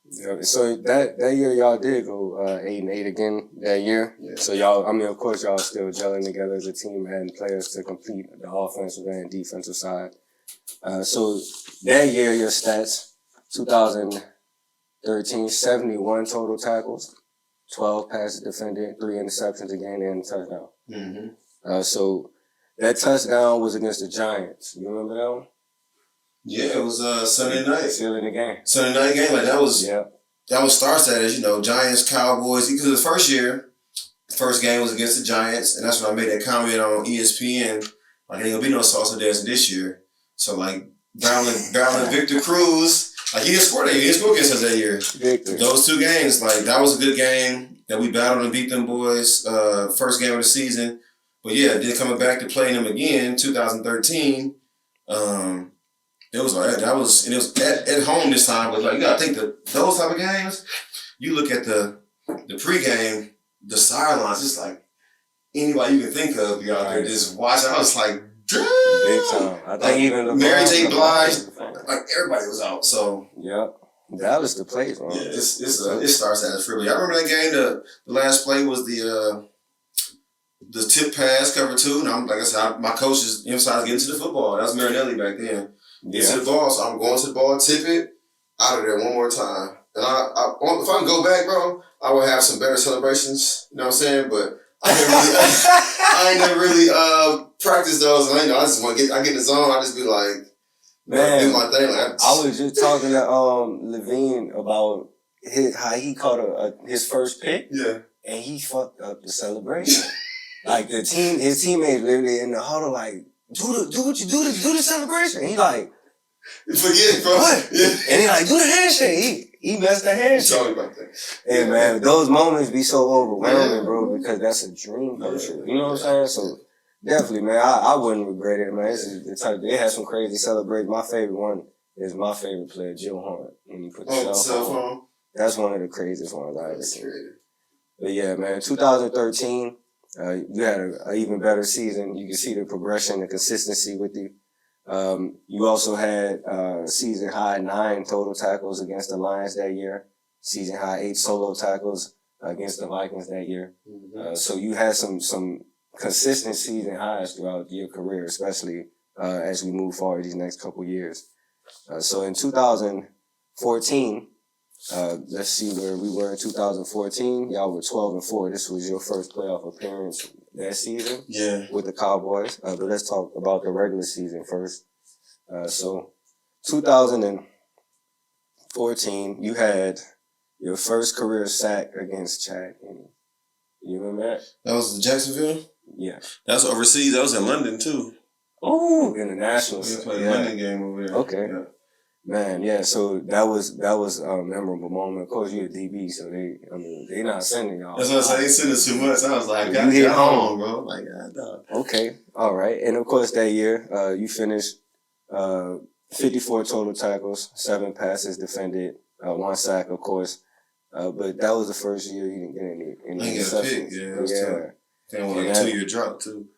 Yeah, so that year y'all did go 8-8 again that year. Yeah. So y'all, I mean, of course y'all still gelling together as a team, adding players to complete the offensive and defensive side. So that year your stats, 2013, 71 total tackles, 12 passes defended, 3 interceptions again, and a touchdown. So that touchdown was against the Giants. You remember that one? Yeah, it was Sunday night. Sealing the game. Sunday night game, like that was star status, Giants, Cowboys. Because the first game was against the Giants, and that's when I made that comment on ESPN. Like, ain't gonna be no salsa dancing this year. So like battling Victor Cruz. Like he didn't score against us that year. Victor. Those 2 games, like that was a good game that we battled and beat them boys. First game of the season. But yeah, then coming back to playing them again, 2013. It was like that was, and it was at home this time. But like you gotta think those type of games. You look at the pregame, the sidelines. It's like anybody you can think of. You out there just watching. I was like, damn. Big time. I think even Mary J. Blige, like everybody was out. So that was the place, man. Yeah, it starts at us really. I remember that game. The last play was the tip pass cover 2, and I'm like I said, my coach is emphasized getting to the football. That was Marinelli back then. Get to the ball, so I'm going to the ball, tip it out of there one more time. And if I can go back, bro, I would have some better celebrations. You know what I'm saying? But I ain't never really practiced those. And I just want to get in the zone. I just be like, man, do my thing. Like, I was just talking to Levine about how he caught his first pick. Yeah. And he fucked up the celebration. Like his teammates literally in the huddle like, do what you do the celebration. And he like, forget, bro. What? Yeah. And he like, do the handshake. He messed the handshake. Tell me about that. Hey man, those moments be so overwhelming, bro, because that's a dream come true. You know what I'm saying? So definitely, man, I wouldn't regret it, man. This is the type. They had some crazy celebrations. My favorite one is my favorite player, Jill Horn, when he put the cell phone. That's one of the craziest ones I ever seen. But yeah, man, 2013. You had an even better season. You can see the progression, the consistency with you. You also had season high 9 total tackles against the Lions that year. Season high 8 solo tackles against the Vikings that year. So you had some consistent season highs throughout your career, especially as we move forward these next couple years. So in 2014, let's see where we were in 2014. Y'all were 12-4. This was your first playoff appearance that season. Yeah. With the Cowboys. But let's talk about the regular season first. So 2014, you had your first career sack against Chad Henne. You remember that? That was in Jacksonville? Yeah. That's overseas. That was in London, too. Oh, international. We played a London game over there. Okay. Yeah. Man, yeah, so that was a memorable moment. Of course, you're a DB, so they not sending y'all. That's what I said. They sent us too much. I was like, you hit home, bro. Like, God, dog. Okay, all right. And of course, that year, you finished 54 total tackles, 7 passes defended, 1 sack, of course. But that was the first year you didn't get any interceptions. Yeah, that was tough. They won like a 2-year drought, too.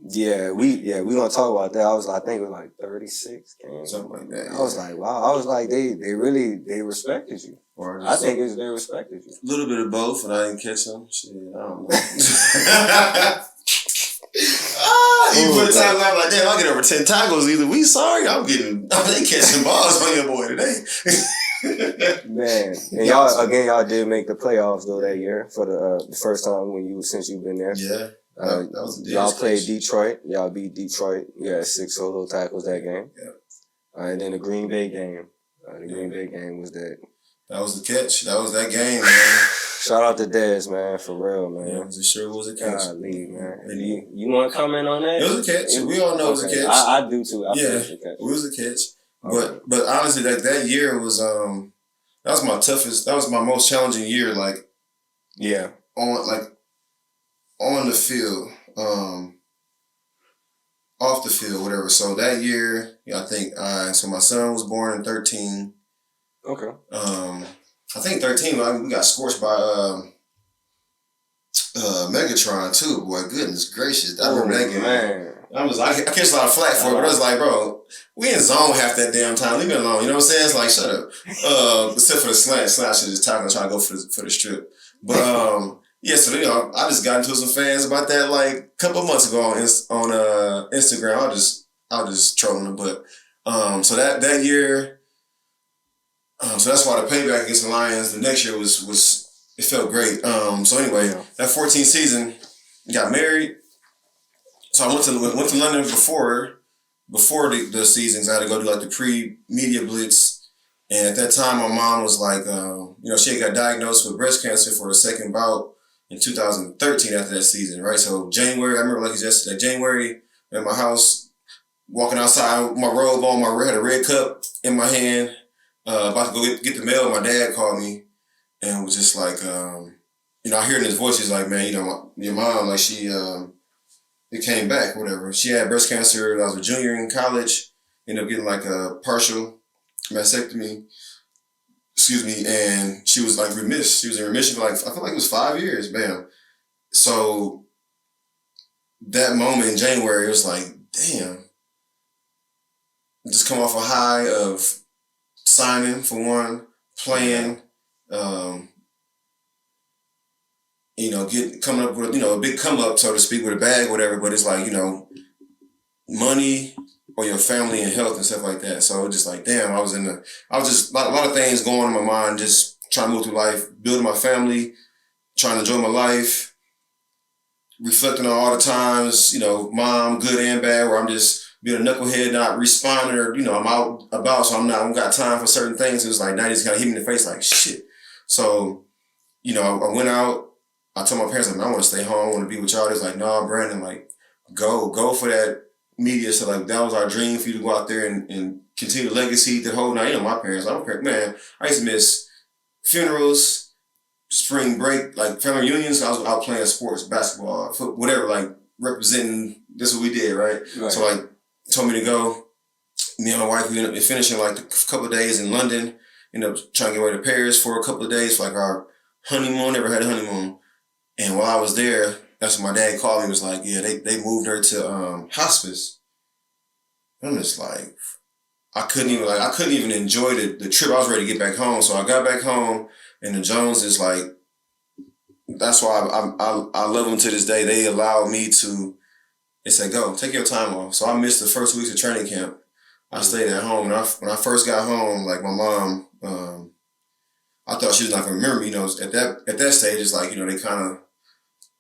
Yeah, we gonna talk about that. I think it was like 36 games. Something like that. I was like, wow. I was like, they really respected you. I think they respected you. A little bit of both, and I didn't catch them. Shit, I don't know. You put a tackle out like, damn, I get over 10 tackles. Either we sorry, they catching balls on your boy today. Man, and y'all did make the playoffs though that year for the first time since you've been there. Yeah. That was a y'all played Detroit. Y'all beat Detroit. You had 6 solo tackles that game. Yeah. And then the Green Bay game. The Green Bay game was that. That was the catch. That was that game, man. Shout out to Dez, man, for real, man. Yeah, it sure was a catch. Golly, man. You want to comment on that? It was a catch. We all know it was a catch. I do too. It was a catch. But honestly, like that year was that was my toughest. That was my most challenging year. Like, yeah, on the field, off the field, whatever. So that year, I think so my son was born in 13. Okay. I think 13. We got scorched by Megatron too. Boy, goodness gracious! I remember that game. Man. I catch a lot of flack for it, but I was like, bro, we in zone half that damn time. Leave me alone. You know what I'm saying? It's like, shut up. Except for the slant. Slant should just tackle and try to go for the strip. But yeah, so I just got into some fans about that like a couple of months ago on Instagram. I was just trolling them, but so that year, so that's why the payback against the Lions the next year was it felt great. So anyway, that 14th season, got married. So I went to London before the seasons. I had to go do like the pre-media blitz, and at that time my mom was like, she had got diagnosed with breast cancer for a second bout in 2013 after that season, right? So January, I remember like it's yesterday. January, at my house, walking outside with my robe on, had a red cup in my hand, about to go get the mail. My dad called me and was just like, I hear in his voice, he's like, man, your mom, like she. It came back, whatever. She had breast cancer. I was a junior in college. Ended up getting like a partial mastectomy. And she was like remiss. She was in remission for like, I feel like it was 5 years, bam. So that moment in January, it was like, damn. Just come off a high of signing for one, playing, coming up with a big come up, so to speak, with a bag, whatever. But it's like, money or your family and health and stuff like that. So it was just like, damn, I was just a lot of things going on in my mind, just trying to move through life, building my family, trying to enjoy my life, reflecting on all the times, mom, good and bad, where I'm just being a knucklehead, not responding, or, I'm out about, so I don't got time for certain things. It was like, now just kind of hit me in the face like, shit. So, I went out. I told my parents, like, I want to stay home. I want to be with y'all. They're like, no, Brandon, like, go for that media. So, like, that was our dream for you to go out there and continue the legacy the whole night. My parents, I don't care. Man, I used to miss funerals, spring break, like family reunions. I was out playing sports, basketball, football, whatever, like, representing, this is what we did, right? So, like, told me to go. Me and my wife, we ended up finishing, like, a couple of days in London. Ended up trying to get away to Paris for a couple of days for, like, our honeymoon. Never had a honeymoon. And while I was there, that's when my dad called me and was like, yeah, they moved her to hospice. I'm just like, I couldn't even enjoy the trip. I was ready to get back home. So I got back home, and the Joneses, like, that's why I love them to this day. They allowed me to, they said, go, take your time off. So I missed the first weeks of training camp. I stayed at home. When I first got home, like my mom, I thought she was not gonna remember me. You know, at that stage, it's like, you know, they kind of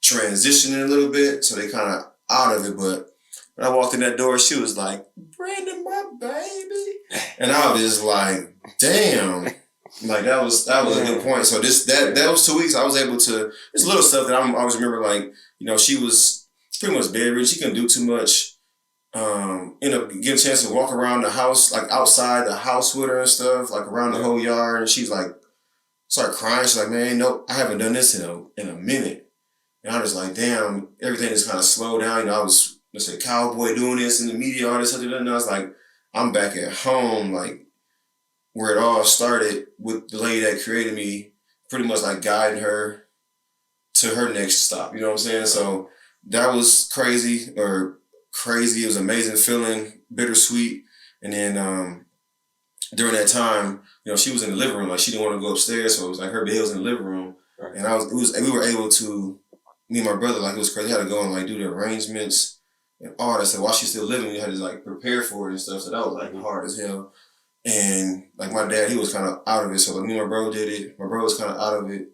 transitioning a little bit, so they kind of out of it. But when I walked in that door, she was like, "Brandon, my baby," and I was just like, "Damn." Like that was a good point. So that was 2 weeks. I was able to. There's little stuff that I always remember. Like, you know, she was pretty much bedridden. She couldn't do too much. End up getting a chance to walk around the house, like outside the house with her and stuff, like around the whole yard. And she's like, started crying. She's like, "Man, nope, I haven't done this in a minute." And I was like, "Damn, everything just kind of slowed down." You know, I was, let's say, cowboy doing this in the media, all this other than. I was like, I'm back at home, like where it all started with the lady that created me, pretty much like guiding her to her next stop. You know what I'm saying? So that was crazy. It was an amazing feeling, bittersweet. And then during that time, you know, she was in the living room. Like she didn't want to go upstairs, so it was like her bed was in the living room. Right. And we were able to, me and my brother, like it was crazy. I had to go and like do the arrangements and all that stuff. While she's still living, we had to like prepare for it and stuff. So that was like hard as hell. And like my dad, he was kind of out of it. So like me and my bro did it. My bro was kind of out of it.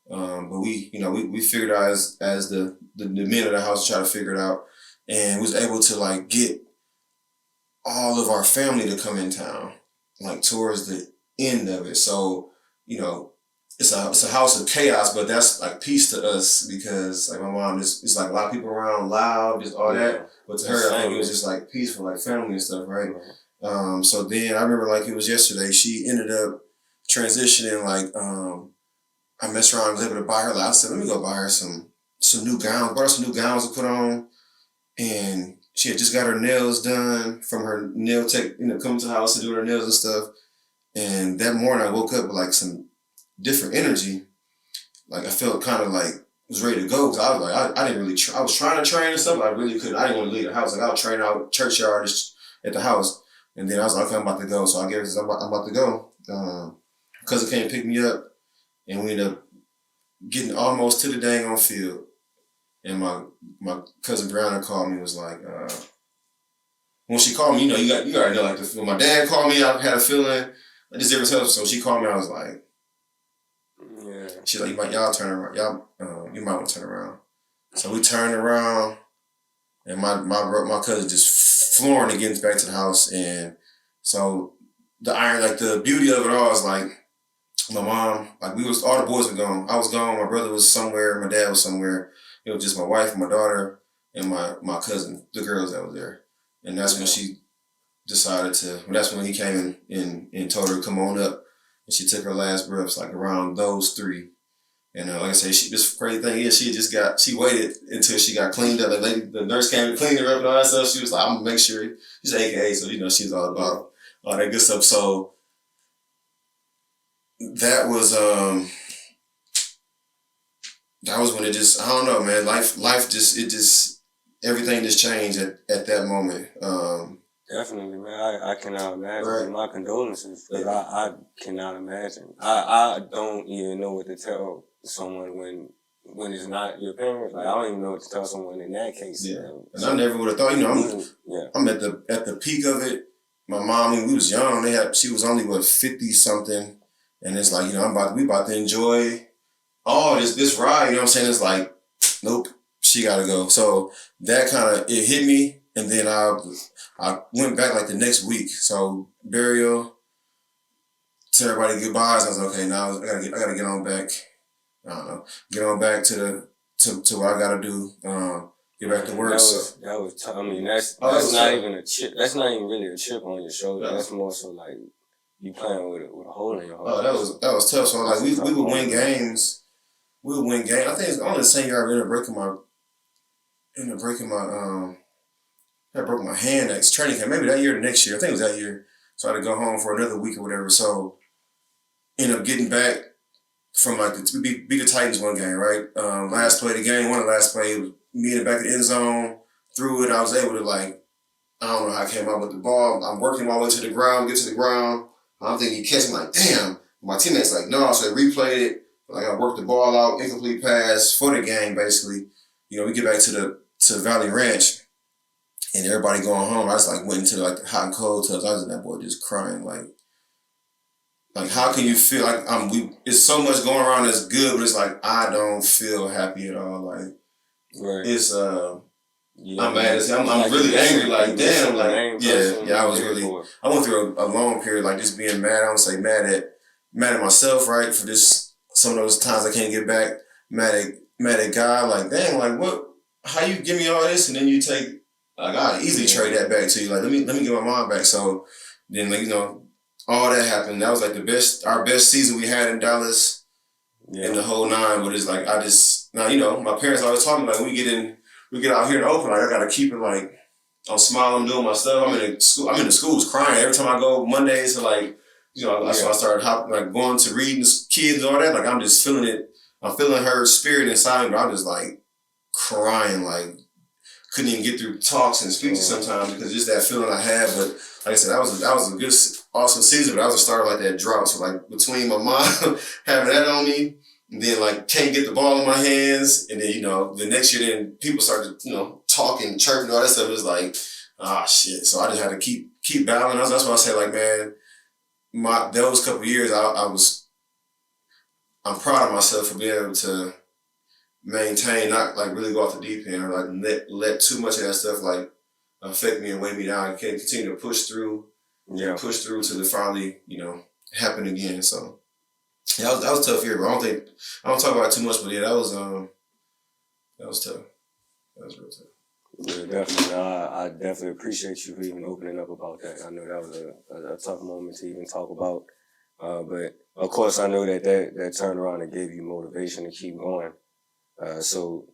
But we, you know, we figured out as the men of the house try to figure it out, and was able to like get all of our family to come in town, like towards the end of it. So, you know, it's a house of chaos, but that's like peace to us because like my mom, it's like a lot of people around, loud, just all that. But to her, I think it was just like peaceful, like family and stuff, right? So then I remember like it was yesterday, she ended up transitioning, like, I messed around and was able to buy her, like, I said, let me go buy her some new gowns, bought her some new gowns to put on. And she had just got her nails done from her nail tech, you know, coming to the house to do her nails and stuff. And that morning I woke up with like some different energy. Like I felt kind of like was ready to go. Cause I was like, I didn't really, I was trying to train and stuff, but I really couldn't. I didn't want to leave the house. Like I was training out churchyard at the house. And then I was like, okay, I'm about to go. So I gave her, I'm about to go. Cousin came and picked me up, and we ended up getting almost to the dang on field. And my cousin Brianna called me and was like, when she called me, you know, you already know, like when my dad called me, I had a feeling like this different stuff. So she called me, I was like, yeah. She's like, y'all turn around, you might want to turn around. So we turned around, and my cousin just flooring to get back to the house. And so the beauty of it all is like my mom, like all the boys were gone. I was gone, my brother was somewhere, my dad was somewhere. It was just my wife, my daughter, and my cousin, the girls that was there. And that's when she decided that's when he came in and told her to come on up. And she took her last breaths, like around those three. And like I say, this crazy thing is she waited until she got cleaned up. The nurse came and cleaned her up and all that stuff. She was like, I'm gonna make sure, she's AKA, so you know, she's all about all that good stuff. So that was when it just, I don't know, man, life just, everything just changed at that moment. Definitely, man. I cannot imagine. Right. My condolences, because I cannot imagine. I don't even know what to tell someone when it's not your parents. Like I don't even know what to tell someone in that case. Yeah. And I never would have thought, you know, I'm at the peak of it. My mom, when we was young, she was only 50 something, and it's like, you know, we about to enjoy all this ride. You know what I'm saying? It's like, nope, she gotta go. So that kind of, it hit me, and then I went back like the next week. So burial, to everybody goodbyes. I was like, okay, now I gotta get on back. I don't know, get on back to what I gotta do. Get back to work. That was tough. I mean, that's not even a chip. That's not even really a chip on your shoulder. That's more so like you playing with a hole in your heart. Oh, that was tough. So like we would win games. We would win games. I think it's only the same year I ended up breaking my I broke my hand at training camp. Maybe that year or the next year. I think it was that year. So I had to go home for another week or whatever. So ended up getting back from like beat the Titans one game, right? Last play of the game, one of the last plays, was me in the back of the end zone, threw it. I was able to like, I don't know how I came out with the ball. I'm working my way to the ground, get to the ground. I'm thinking he catch me, like, damn. My teammates like, no, so they replayed it. Like I worked the ball out, incomplete pass for the game, basically. You know, we get back to Valley Ranch. and everybody going home. I just like went into like the hot and cold tubs. I was in that boy just crying like how can you feel like it's so much going around that's good, but it's like I don't feel happy at all. Like Right. it's Yeah, I'm mad as I'm like really you angry. Like you damn, the like main person I was there really for it. I went through a long period like just being mad. I would say mad at myself, right, for this some of those times I can't get back. Mad at God, like damn, like what? How you give me all this and then you take like I easily trade that back to you. Like let me get my mom back. So then like all that happened. That was like our best season we had in Dallas in the whole nine. But it's like I just now my parents always taught me like we get out here in the open, like I gotta keep it like I'm smiling, doing my stuff. I'm in the schools crying every time I go Mondays to like that's when I started like going to reading to kids and all that. Like I'm just feeling it. I'm feeling her spirit inside me, but I'm just like crying, like couldn't even get through talks and speeches sometimes because just that feeling I had. But like I said, that was a good, awesome season. But I was a start of like that drought. So like between my mom having that on me, and then like can't get the ball in my hands, and then the next year then people started talking, chirping, all that stuff. It was like shit. So I just had to keep battling. That's why I say like man, those couple of years I'm proud of myself for being able to maintain, not like really go off the deep end or like let too much of that stuff like affect me and weigh me down. I can't continue to push through till it finally, happen again. So yeah, that was a tough year, but I don't talk about it too much, but yeah, that was tough. That was real tough. Yeah, definitely. I definitely appreciate you for even opening up about that. I know that was a tough moment to even talk about. But of course, I know that turned around and gave you motivation to keep going. So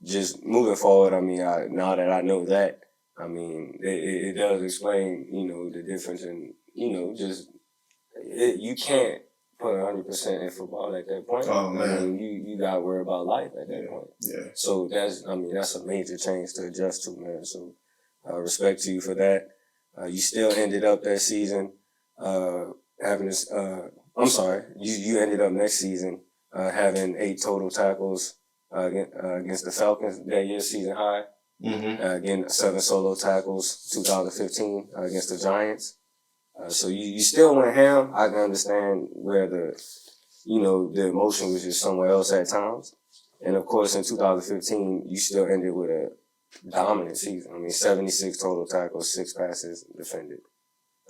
just moving forward, I mean, now that I know that, I mean, it does explain, the difference in, you can't put 100% in football at that point. Oh man, I mean, you got to worry about life at that point. Yeah. So that's a major change to adjust to, man. So respect to you for that. You still ended up that season having this. I'm sorry, you ended up next season having 8 total tackles. Against the Falcons that year, season high. Mm-hmm. Again, 7 solo tackles, 2015 against the Giants. So you still went ham. I can understand where the emotion was just somewhere else at times. And of course, in 2015, you still ended with a dominant season. I mean, 76 total tackles, 6 passes defended.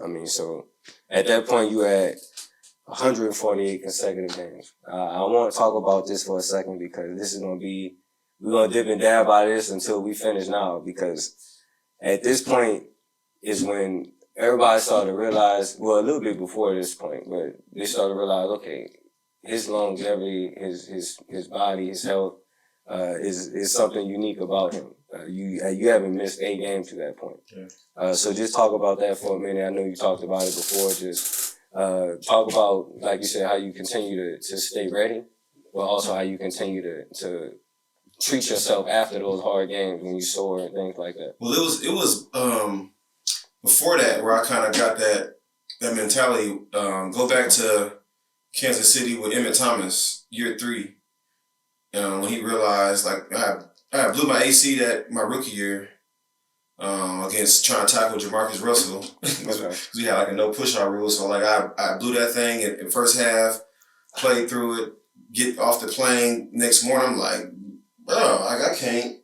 I mean, so at that point, you had 148 consecutive games. I want to talk about this for a second because this is going to be, we're going to dip and dab by this until we finish now, because at this point is when everybody started to realize, well, a little bit before this point, but they started to realize, okay, his longevity, his body, his health, is something unique about him. You haven't missed 8 games to that point. Yeah. So just talk about that for a minute. I know you talked about it before, just talk about, like you said, how you continue to stay ready, but also how you continue to treat yourself after those hard games when you sore and things like that. Well, it was before that where I kind of got that mentality. Go back to Kansas City with Emmett Thomas, year 3, when he realized like I blew my AC my rookie year. Against trying to tackle Jamarcus Russell. We had like a no push-out rule. So like I blew that thing in first half, played through it, get off the plane. Next morning I'm like, bro, I can't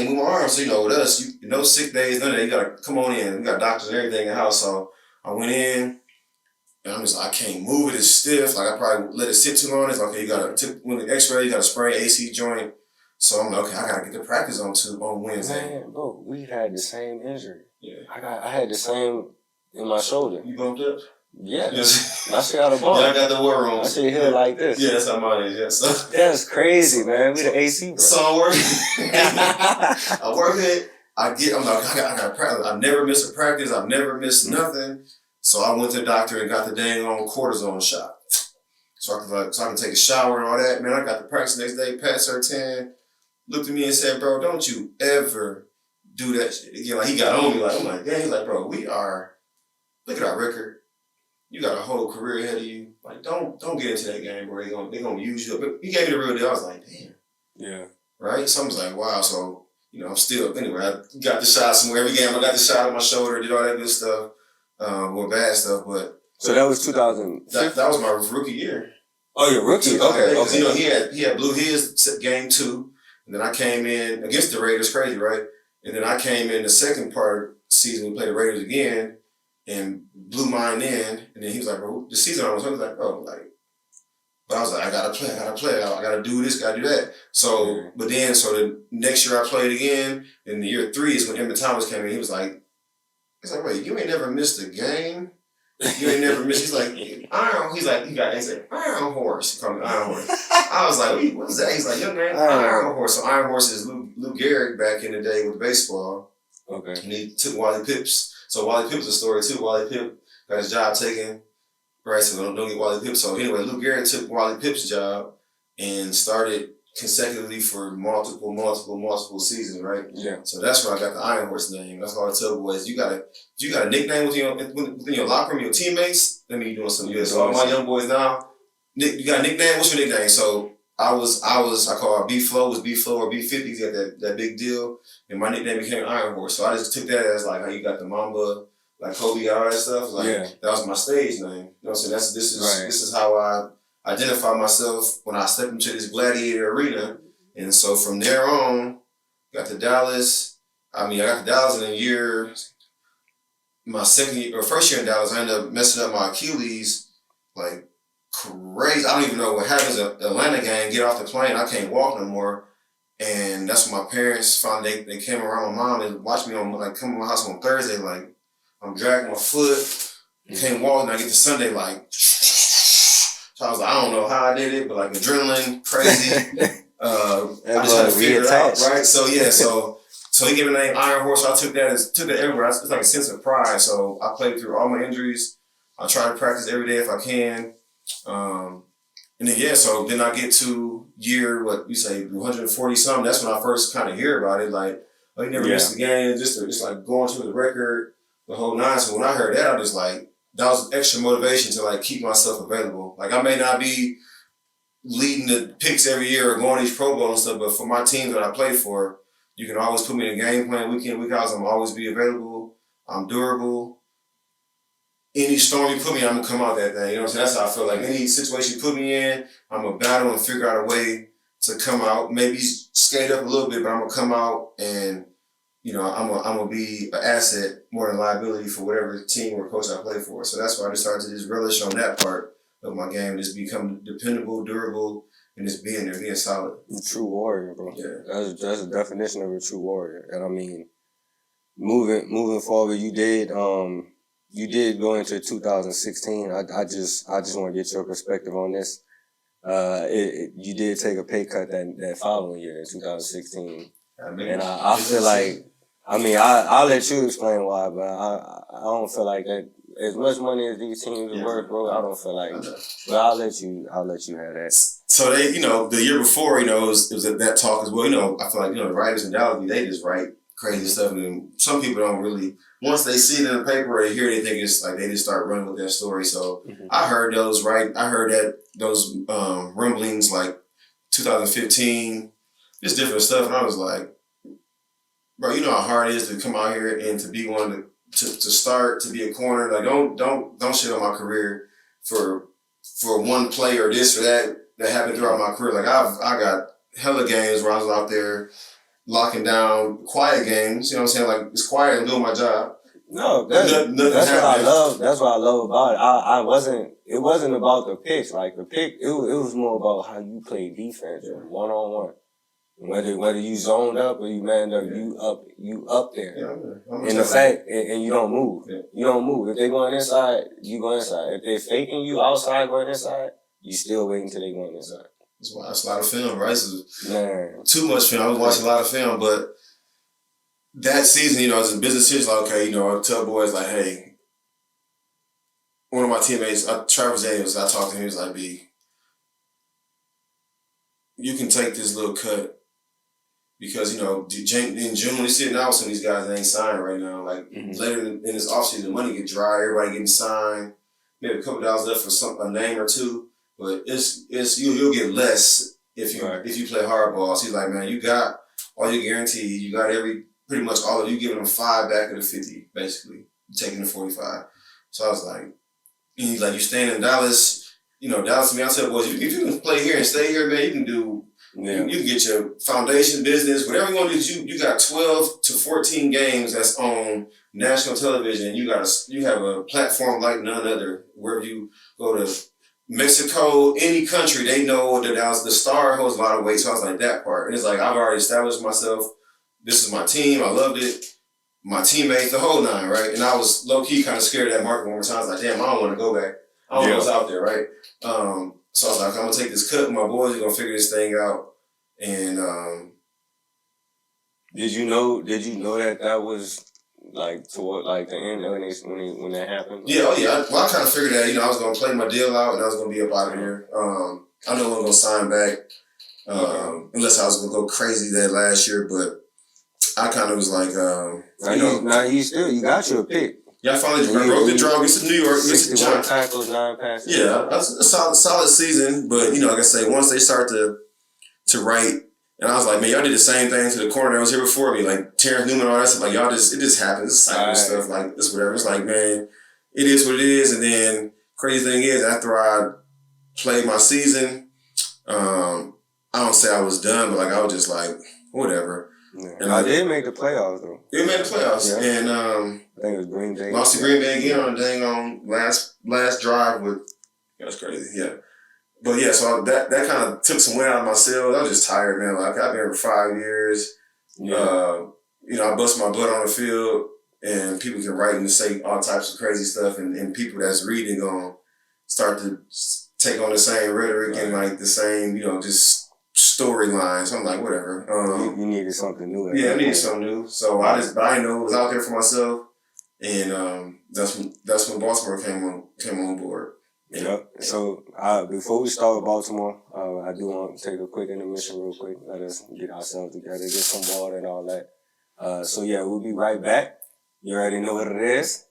move my arm. So with us, no sick days, none of that. You gotta come on in. We got doctors and everything in the house. So I went in and I'm just like, I can't move it. It's stiff. Like I probably let it sit too long. It's like, okay, you gotta when the X-ray, you gotta spray AC joint. So I'm like, okay, I gotta get the practice on Wednesday. Man, bro, we had the same injury. Yeah. I had the same in my shoulder. You bumped up? Yeah. Yes. I shit out a bump. Yeah, I got the war room. I shit here like this. Yeah, that's how mine is. Yeah. So. That's crazy, man. We the AC, bro. So I work. I work it. I'm like, I got practice. I've never missed a practice. I've never missed nothing. So I went to the doctor and got the dang on cortisone shot. So I can take a shower and all that. Man, I got the practice next day. Pat Surtain looked at me and said, bro, don't you ever do that shit again. Like, he got on me. Like, I'm like, damn. He's like, bro, look at our record. You got a whole career ahead of you. Like, don't get into that game where they're gonna use you. But he gave me the real deal. I was like, damn. Yeah. Right? So I was like, wow. So I'm still, anyway, I got the shot somewhere. Every game I got the shot on my shoulder, did all that good stuff, or bad stuff. But So that was 2000. that was my rookie year. Oh, your rookie? Okay. Because, he had blew his game 2, and then I came in against the Raiders, crazy, right? And then I came in the second part of the season, we played the Raiders again, and blew mine in. And then he was like, bro, the season I was like, oh, like, but I was like, I gotta play, I gotta do this, gotta do that. So, but then, so the next year I played again, and the year 3 is when Emmett Thomas came in. He was like, wait, you ain't never missed a game? You ain't never missed. He's like, he said, Iron Horse. He called me Iron Horse. I was like, wait, what's that? He's like, your name? Iron Horse. So Iron Horse is Lou Gehrig back in the day with baseball. Okay. And he took Wally Pipp's. So Wally Pipp's a story too. Wally Pipp got his job taken. Right, so don't get Wally Pipp. So anyway, Lou Gehrig took Wally Pipp's job and started consecutively for multiple seasons, right? Yeah. So that's where I got the Iron Horse name. That's why I tell boys, you got a nickname within your locker room, your teammates. That mean you doing something good. So all my young boys now, Nick, you got a nickname? What's your nickname? So I call B-Flow, was B-Flow or B-50, he got that big deal. And my nickname became Iron Horse. So I just took that as like how you got the Mamba, like Kobe, all that stuff. Like that was my stage name. You know what I'm saying? This is how I identify myself when I step into this gladiator arena. And so from there on, got to Dallas. I got to Dallas in a year. My first year in Dallas, I ended up messing up my Achilles like crazy. I don't even know what happens at the Atlanta game. Get off the plane, I can't walk no more. And that's when my parents finally they came around. My mom and watched me come to my house on Thursday. Like I'm dragging my foot, can't walk, and I get to Sunday like. So I was like, I don't know how I did it, but like adrenaline, crazy. I just had to figure it out, right? So yeah, so he gave me the name Iron Horse. So I took that everywhere. It's like a sense of pride. So I played through all my injuries. I try to practice every day if I can. And then so then I get to year 140 something. That's when I first kind of hear about it. Like, oh, you never missed a game. Just like going through the record, the whole nine. So when I heard that, I was like, that was extra motivation to like keep myself available. Like I may not be leading the picks every year or going to these Pro Bowl and stuff, but for my team that I play for, you can always put me in a game plan week in, week out. I'm always be available. I'm durable. Any storm you put me in, I'm gonna come out that thing. You know what I'm saying? That's how I feel. Like any situation you put me in, I'm gonna battle and figure out a way to come out. Maybe skate up a little bit, but I'm gonna come out and I'm gonna be an asset more than liability for whatever team or coach I play for. So that's why I just started to just relish on that part of my game, just become dependable, durable, and just being there, being solid. True warrior, bro. Yeah, that's the definition of a true warrior. And I mean, moving forward, you did go into 2016. I just want to get your perspective on this. You did take a pay cut that following year in 2016, and I feel like, I'll let you explain why, but I don't feel like that. As much money as these teams are worth, bro, I don't feel like. But I'll let you have that. So they, the year before, it was that talk as well. I feel like the writers in Dallas, they just write crazy stuff, and some people don't really. Once they see it in the paper or they hear it, they think it's like they just start running with that story. So I heard those rumblings like 2015, just different stuff, and I was like, bro, you know how hard it is to come out here and to be one to start, to be a corner. Like don't shit on my career for one play or this or that happened throughout my career. Like I got hella games where I was out there locking down quiet games. You know what I'm saying? Like it's quiet and doing my job. No, that's what I love. That's what I love about it. It wasn't about the picks. Like the pick, it was more about how you play defense, one-on-one. Whether you zoned up or you manned up, you up there. Yeah, and the fact, and you don't move. Yeah. You don't move. If they going inside, you go inside. If they're faking you outside going inside, you still waiting until they going inside. That's a lot of film, right? Too much film. I was watching a lot of film, but that season, as a business series, like, okay, I tell boys, like, hey, one of my teammates, Travis Daniels, I talked to him, he was like, B, you can take this little cut because, in June, we sitting out with some of these guys that ain't signed right now. Like, later in this offseason, the money get dry, everybody getting signed, maybe a couple dollars left for a name or two, but it's you'll get less if you play hardball. So he's like, man, you got all you guaranteed. You got pretty much all of you giving them 5 back of the 50, basically. Taking the 45. So I was like, and he's like, you staying in Dallas, Dallas to me, I said, boys, if you can play here and stay here, man, you can do, you can get your foundation business, whatever you want to do. You got 12 to 14 games that's on national television. You have a platform like none other. Wherever you go to Mexico, any country, they know that the star holds a lot of weight. So I was like, that part. And it's like, I've already established myself. This is my team. I loved it. My teammates, the whole nine, right? And I was low-key kind of scared of that market one more time. I was like, damn, I don't want to go back. I don't know what's out there, right? So I was like, I'm going to take this cut with my boys. We're going to figure this thing out. And did you know that was like toward like the end when that happened? Yeah, I kind of figured that, I was going to play my deal out and I was going to be up out of here. I know I wasn't going to sign back unless I was going to go crazy that last year, but I kind of was like, you got your pick. Yeah, I finally broke the draw against New York. 61 tackles, 9 passes. Yeah, that's a solid season. But, like I say, once they start to write, and I was like, man, y'all did the same thing to the corner that was here before me. Like, Terrence Newman and all that stuff. Like, it just happens. It's cycle stuff. Like, it's whatever. It's like, man, it is what it is. And then, crazy thing is, after I played my season, I don't say I was done, but, like, I was just like, whatever. Yeah. And I did make the playoffs, though. You made the playoffs. Yeah. And I think it was Green Bay. Lost to Green Bay again on a dang on last drive with. That's crazy. Yeah. But yeah, so that kind of took some wind out of my sails. I was just tired, man. Like, I've been here for 5 years. Yeah. I bust my butt on the field, and people can write and say all types of crazy stuff, and people that's reading gonna start to take on the same rhetoric and like the same, just storyline. So I'm like, whatever. You needed something new. Yeah, I needed something new. So but I didn't know it was out there for myself, and that's when Baltimore came on board. Yep. So before we start with Baltimore, I do want to take a quick intermission real quick. Let us get ourselves together, get some water and all that. So yeah, we'll be right back. You already know what it is.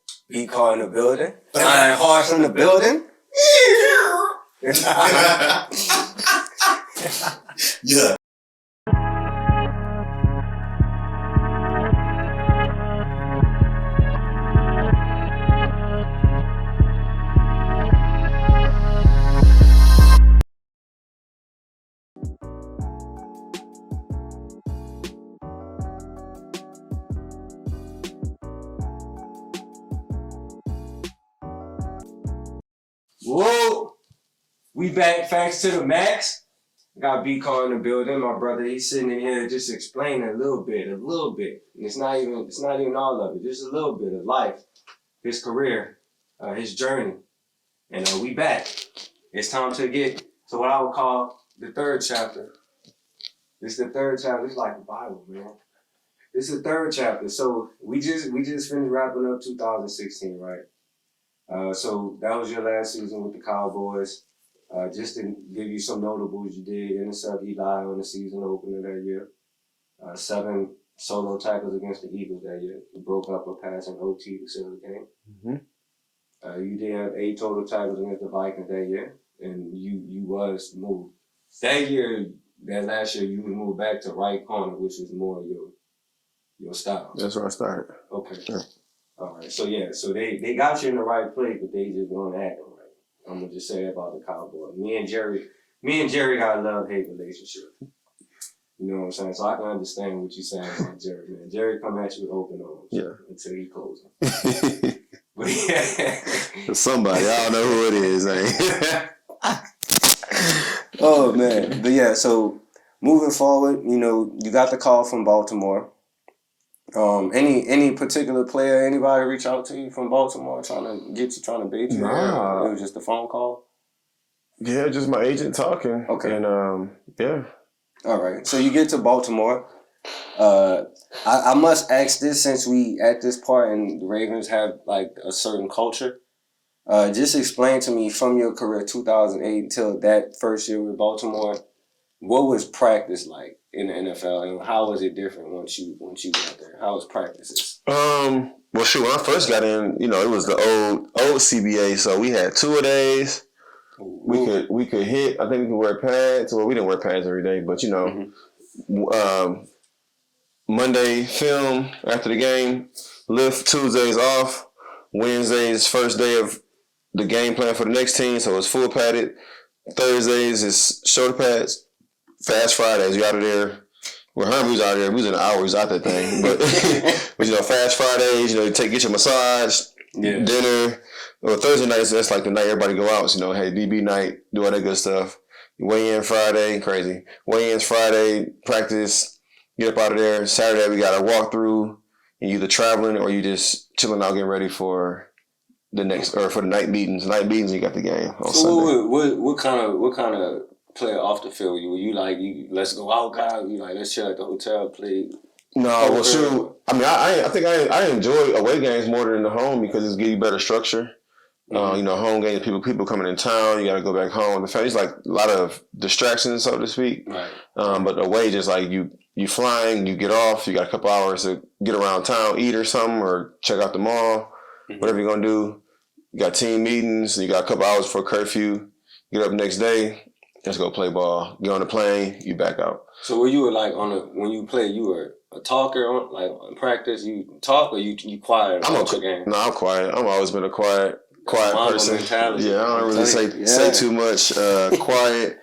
Carr in the building. Flying horse in the building. Yeah. Whoa! We back, Faxxx to the max. Got Carr in the building. My brother, he's sitting in here just explaining a little bit. And it's not even all of it. Just a little bit of life, his career, his journey. And we back. It's time to get to what I would call the third chapter. This is the third chapter. It's like the Bible, man. This is the third chapter. So we just finished wrapping up 2016, right? So that was your last season with the Cowboys. Just to give you some notables, you did intercept Eli on the season opener that year. 7 solo tackles against the Eagles that year. You broke up a pass in OT to seal the game. Mm-hmm. You did have 8 total tackles against the Vikings that year, and you was moved. That last year, you was moved back to right corner, which was more your style. That's where I started. Okay. Yeah. All right. So they got you in the right place, but they just weren't acting right. I'm gonna just say about the Cowboys. Me and Jerry got a love-hate relationship. You know what I'm saying? So I can understand what you're saying about Jerry, man. Jerry come at you with open arms until he closes them. But yeah. Somebody, I don't know who it is, Oh man. But yeah, so moving forward, you got the call from Baltimore. Any particular player, anybody reach out to you from Baltimore trying to bait you? Nah. It was just a phone call? Yeah, just my agent talking. Okay. And yeah. All right. So you get to Baltimore. I must ask this since we at this part and the Ravens have like a certain culture. Just explain to me from your career 2008 until that first year with Baltimore, what was practice like in the NFL, and how was it different once you got there? How was practices? Well, shoot, when I first got in, it was the old CBA, so we had 2-a-days. We could hit. I think we could wear pads. Well, we didn't wear pads every day, but Monday film after the game. Lift. Tuesdays off. Wednesdays first day of the game plan for the next team, so it's full padded. Thursdays is shoulder pads. Fast Fridays, you out of there. Well, Herman was out there. We was in an hour. We was out that thing. But, but Fast Fridays, you get your massage, dinner. Well, Thursday nights, that's like the night everybody go out. So, hey, DB night, do all that good stuff. Weigh in Friday, crazy. Weigh-ins Friday, practice, get up out of there. Saturday, we got a walkthrough. And you either traveling or you just chilling out, getting ready for the next, or for the night meetings. Night meetings, you got the game on Sunday. What kind of player off the field you like? You let's go out, guys. You like let's chill at the hotel, play. No, well, sure. I mean, I think I enjoy away games more than the home because it's give you better structure. Home games, people coming in town, you got to go back home. The family's like a lot of distractions, so to speak. Right. But away, just like you flying, you get off, you got a couple hours to get around town, eat or something, or check out the mall, whatever you're gonna do. You got team meetings, you got a couple hours for curfew. Get up next day, let's go play ball. Get on the plane, you back out. So were you like when you play, you were a talker in practice? You talk or you quiet? Game? No, I'm quiet. I've always been a quiet person. Mentality. Yeah, I don't really say too much. Quiet,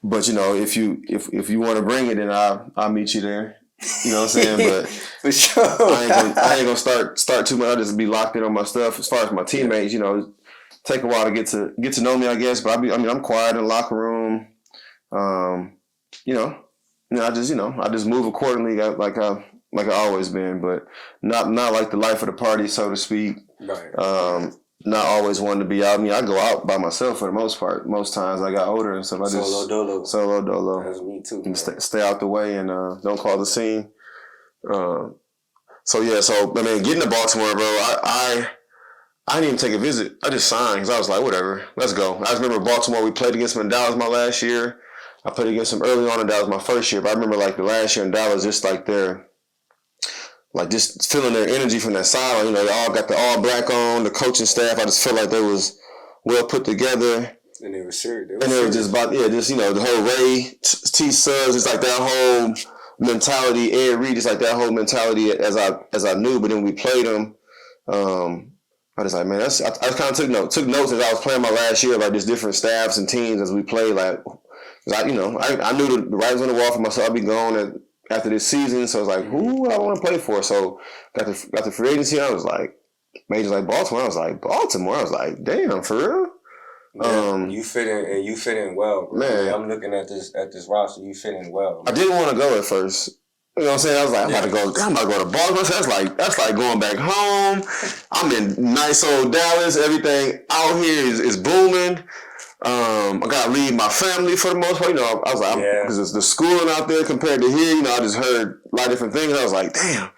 but if you want to bring it, then I'll meet you there. You know what I'm saying? But for sure, I ain't gonna start too much. I'll just be locked in on my stuff. As far as my teammates, take a while to get to know me, I guess. But I'm quiet in the locker room. I just move accordingly, like I've always been, but not like the life of the party, so to speak. Right. Not always wanting to be out. I mean, I go out by myself for the most part. Most times I got older and stuff. I just solo dolo. That's me too. And stay out the way and don't cause a scene. Getting to Baltimore, bro, I didn't even take a visit. I just signed because I was like, whatever, let's go. I just remember Baltimore. We played against them in Dallas my last year. I played against them early on in Dallas my first year. But I remember like the last year in Dallas, just like just feeling their energy from that sideline. They all got the all black on, the coaching staff. I just felt like they was well put together. And they were serious. They were just the whole Ray, T Subs, just like that whole mentality. Ed Reed, just like that whole mentality as I knew. But then we played them. I just like, man, I kind of took notes as I was playing my last year, like just different staffs and teams as we played. Like, I knew the writing's on the wall for myself. I'd be going after this season, so I was like, who would I want to play for? So got the free agency. I was like, majors like Baltimore. I was like, Baltimore. I was like, damn, for real. Man, you fit in well, bro. Man. I'm looking at this roster. You fit in well. Man. I didn't want to go at first. You know what I'm saying? I was like, I'm about to go to Baltimore. That's like going back home. I'm in nice old Dallas. Everything out here is booming. I gotta leave my family for the most part. I was like, because it's the schooling out there compared to here. I just heard a lot of different things. I was like, damn,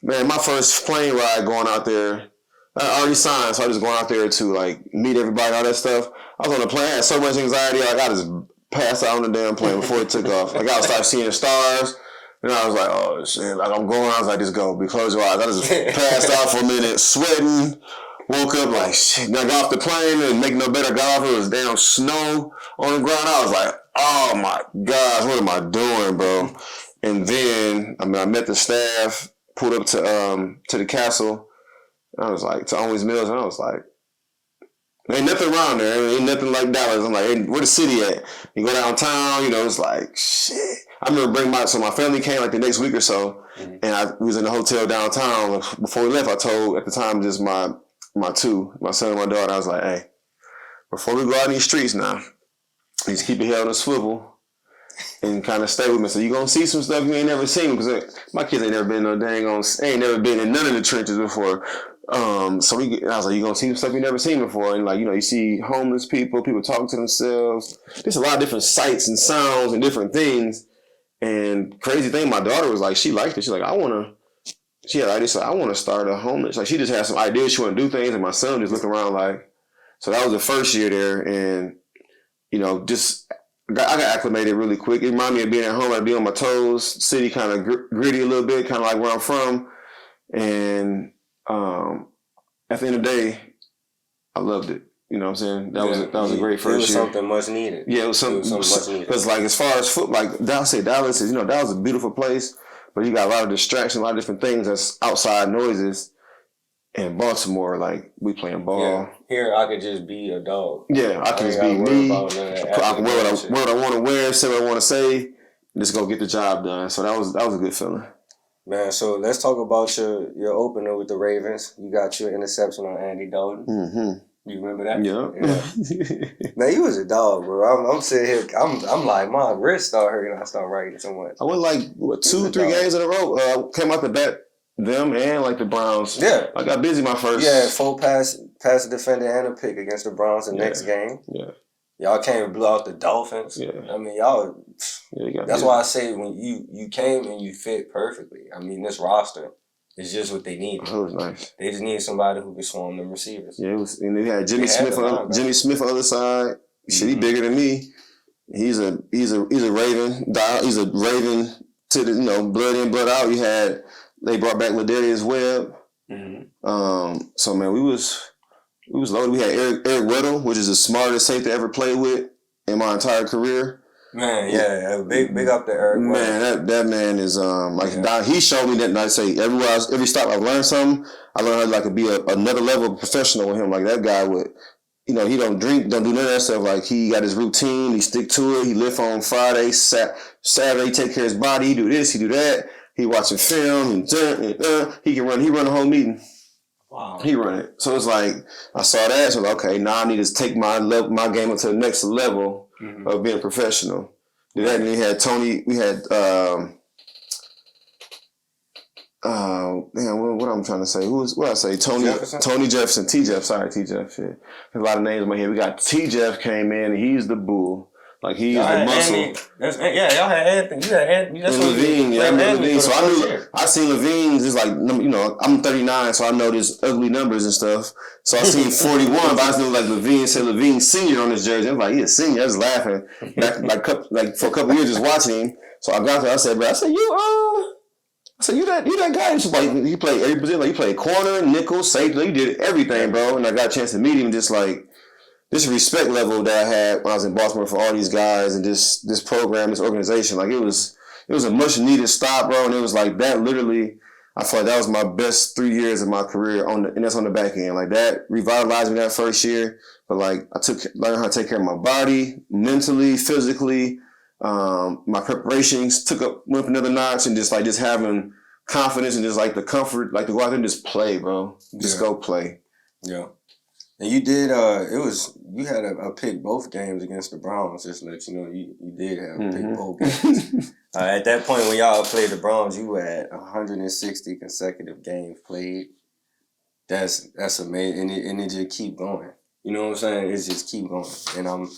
man, my first plane ride going out there, I already signed, so I just going out there to like meet everybody, all that stuff. I was on the plane, I had so much anxiety, like I just passed out on the damn plane before it took off. Like I would start seeing the stars. And I was like, oh shit, like I'm going. I was like, just go, close your eyes. I just passed out for a minute, sweating. Woke up like, shit. Then I got off the plane and make no better. Got off, it was damn snow on the ground. I was like, oh my gosh, what am I doing, bro? And then, I met the staff, pulled up to the castle. I was like, to Always Mills, and I was like, there ain't nothing around there. Ain't nothing like Dallas. I'm like, hey, where the city at? You go downtown, it's like, shit. I remember my family came like the next week or so, and we was in the hotel downtown. Before we left, I told, at the time, just my son and my daughter, I was like, hey, before we go out in these streets now, just keep your head on a swivel and kind of stay with me. So you're going to see some stuff you ain't never seen, because my kids ain't never been ain't never been in none of the trenches before. I was like, you're going to see some stuff you never seen before. And you see homeless people talking to themselves. There's a lot of different sights and sounds and different things. And crazy thing, my daughter was like, she liked it. She's like, she had ideas, so I want to start a homeless. Like she just had some ideas, she want to do things, and my son just looked around like. So that was the first year there, and I got acclimated really quick. It reminded me of being at home. I'd be on my toes. City kind of gritty a little bit, kind of like where I'm from. And at the end of the day, I loved it. You know what I'm saying? That was a great first year. It was something much needed. Yeah, it was something much needed. Because like as far as Dallas is, Dallas is a beautiful place. but you got a lot of distraction, a lot of different things that's outside noises. In Baltimore, like we playing ball. Yeah. Here I could just be a dog. Yeah, I can just be me. I can wear what I want to wear, say what I want to say, and just go get the job done. So that was a good feeling. Man, so let's talk about your opener with the Ravens. You got your interception on Andy Dalton. Mm-hmm. You remember that? Yeah. Man, you was a dog, bro. I'm sitting here. I'm like, my wrist started hurting. I started writing so much. I went like 2-3 games in a row. Came out to bat them and like the Browns. Yeah, I got busy my first. Yeah, 4 pass defender and a pick against the Browns the next game. Yeah. Y'all came and blew out the Dolphins. Yeah. I mean, y'all. Yeah, that's why I say when you came and you fit perfectly. I mean, this roster is just what they needed. It was nice. They just needed somebody who could swarm them receivers. Yeah, it was. And they had Jimmy Smith on the other side. Shit, he bigger than me. He's a Raven. He's a Raven to the blood in, blood out. They brought back Ladarius Webb. So man, we was loaded. We had Eric Weddle, which is the smartest safety I ever played with in my entire career. Man, yeah, big up to Eric. Man, that man is he showed me that. And I say every stop I learned something. I learned how to be another level of professional with him. Like that guy would, he don't drink, don't do none of that stuff. Like he got his routine, he stick to it. He lift on Friday, Saturday, take care of his body. He do this, he do that. He watching film. He can run. He run the whole meeting. Wow. He run it. So it's like I saw that. So like, okay, now I need to take my game up to the next level of being professional. Did that, and we had Tony. We had what I'm trying to say. What I say? Tony Jefferson. T Jeff. Sorry, T Jeff. Shit. There's a lot of names in my head. We got T Jeff came in. And he's the bull. Like he's the muscle. Y'all had Anthony. You had Anthony. That's and Levine. Yeah, I remember Levine. So I seen Levine's. It's like I'm 39, so I know there's ugly numbers and stuff. So I seen 41, but I knew like Levine said Levine senior on his jersey. I'm like, he's a senior. I was laughing. like for a couple of years just watching him. So I got there. I said, you that guy. Like he played every position. Like he played corner, nickel, safety. He did everything, bro. And I got a chance to meet him. Just like. This respect level that I had when I was in Baltimore for all these guys and this program, this organization, like it was a much needed stop, bro. And it was like that literally, I feel like that was my best 3 years of my career and that's on the back end. Like that revitalized me that first year. But like learned how to take care of my body, mentally, physically. My preparations went up another notch and just having confidence and just like the comfort, like to go out there and just play, bro. Just go play. Yeah. And you did. You had a pick both games against the Browns. Just to let you know, you did have a pick both games. At that point, when y'all played the Browns, you were at 160 consecutive games played. That's amazing, and it just keep going. You know what I'm saying? It just keep going, and I'm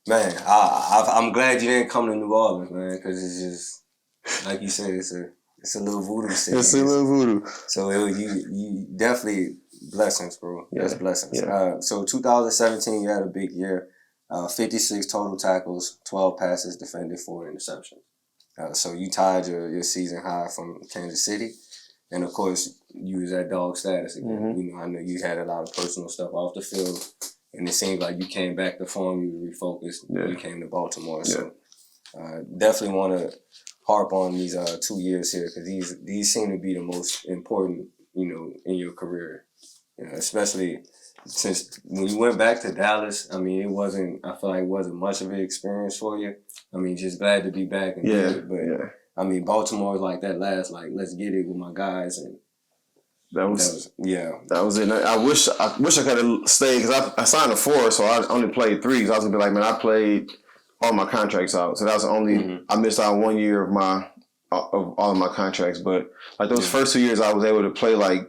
glad you didn't come to New Orleans, man, because it's just like you said, it's a little voodoo city. It's a little voodoo. So you definitely. Blessings, bro. Yeah. That's blessings. Yeah. So 2017, you had a big year. 56 total tackles, 12 passes defended, 4 interceptions. So you tied your season high from Kansas City. And, of course, you was at dog status again. I know you had a lot of personal stuff off the field. And it seemed like you came back to form. You refocused. Yeah. You came to Baltimore. Yeah. So definitely want to harp on these 2 years here because these seem to be the most important, in your career. Especially since when you went back to Dallas, I mean, I feel like it wasn't much of an experience for you. I mean, just glad to be back and do it. But, I mean, Baltimore was like that last, let's get it with my guys. And that was it. I wish I could have stayed because I signed a 4, so I only played 3 because I was going to be like, man, I played all my contracts out. So that was the only, I missed out 1 year of all of my contracts. But, like, those first 2 years, I was able to play, like,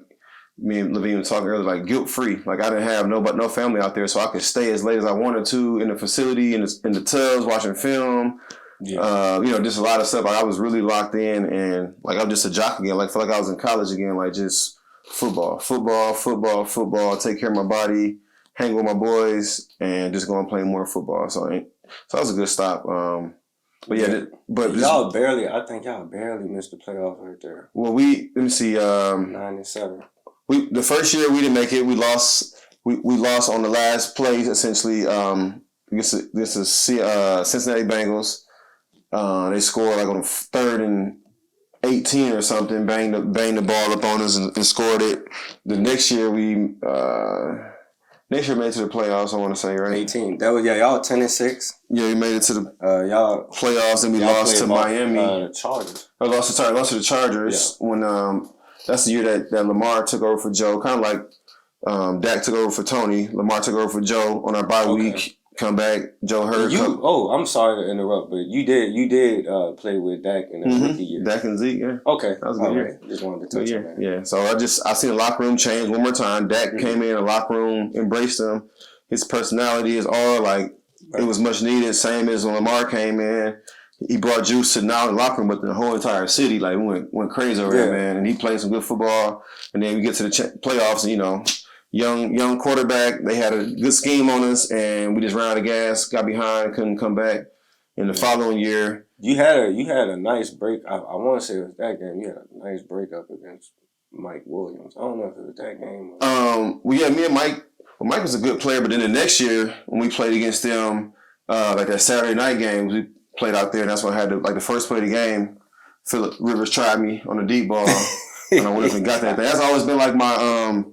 me and Levine were talking earlier, like guilt free. Like I didn't have no family out there, so I could stay as late as I wanted to in the facility, in the tubs, watching film. Yeah. Just a lot of stuff. Like I was really locked in, and like I'm just a jock again. Like I feel like I was in college again. Like just football. Take care of my body, hang with my boys, and just go and play more football. So that was a good stop. But I think y'all barely missed the playoffs right there. Well, let me see. 9-7. The first year we didn't make it. We lost. We lost on the last play essentially. Against the Cincinnati Bengals. They scored like on 3rd and 18 or something, banged the ball up on us and scored it. The next year we made it to the playoffs. I want to say, right? 18. That was y'all 10-6. Yeah, we made it to the y'all playoffs and we lost to Miami. The Chargers. I lost to the Chargers when that's the year that Lamar took over for Joe. Kind of like Dak took over for Tony. Lamar took over for Joe on our bye week. Come back, Joe Hurd. I'm sorry to interrupt, but you did play with Dak in the rookie year. Dak and Zeke, yeah. Okay, that was a good year. Just wanted to touch on that. Yeah. So I seen the locker room change one more time. Dak came in, the locker room embraced him. His personality is all like it was much needed. Same as when Lamar came in. He brought juice to not only the locker room, but the whole entire city. Like went crazy over there, man. And he played some good football. And then we get to the playoffs, and young quarterback. They had a good scheme on us, and we just ran out of gas, got behind, couldn't come back. In the following year, you had a nice break. I want to say it was that game. You had a nice breakup against Mike Williams. I don't know if it was that game. Me and Mike. Well, Mike was a good player, but then the next year when we played against them, like that Saturday night game, we played out there, and that's when I had the first play of the game. Phillip Rivers tried me on a deep ball, and I went up and got that thing. That's always been like my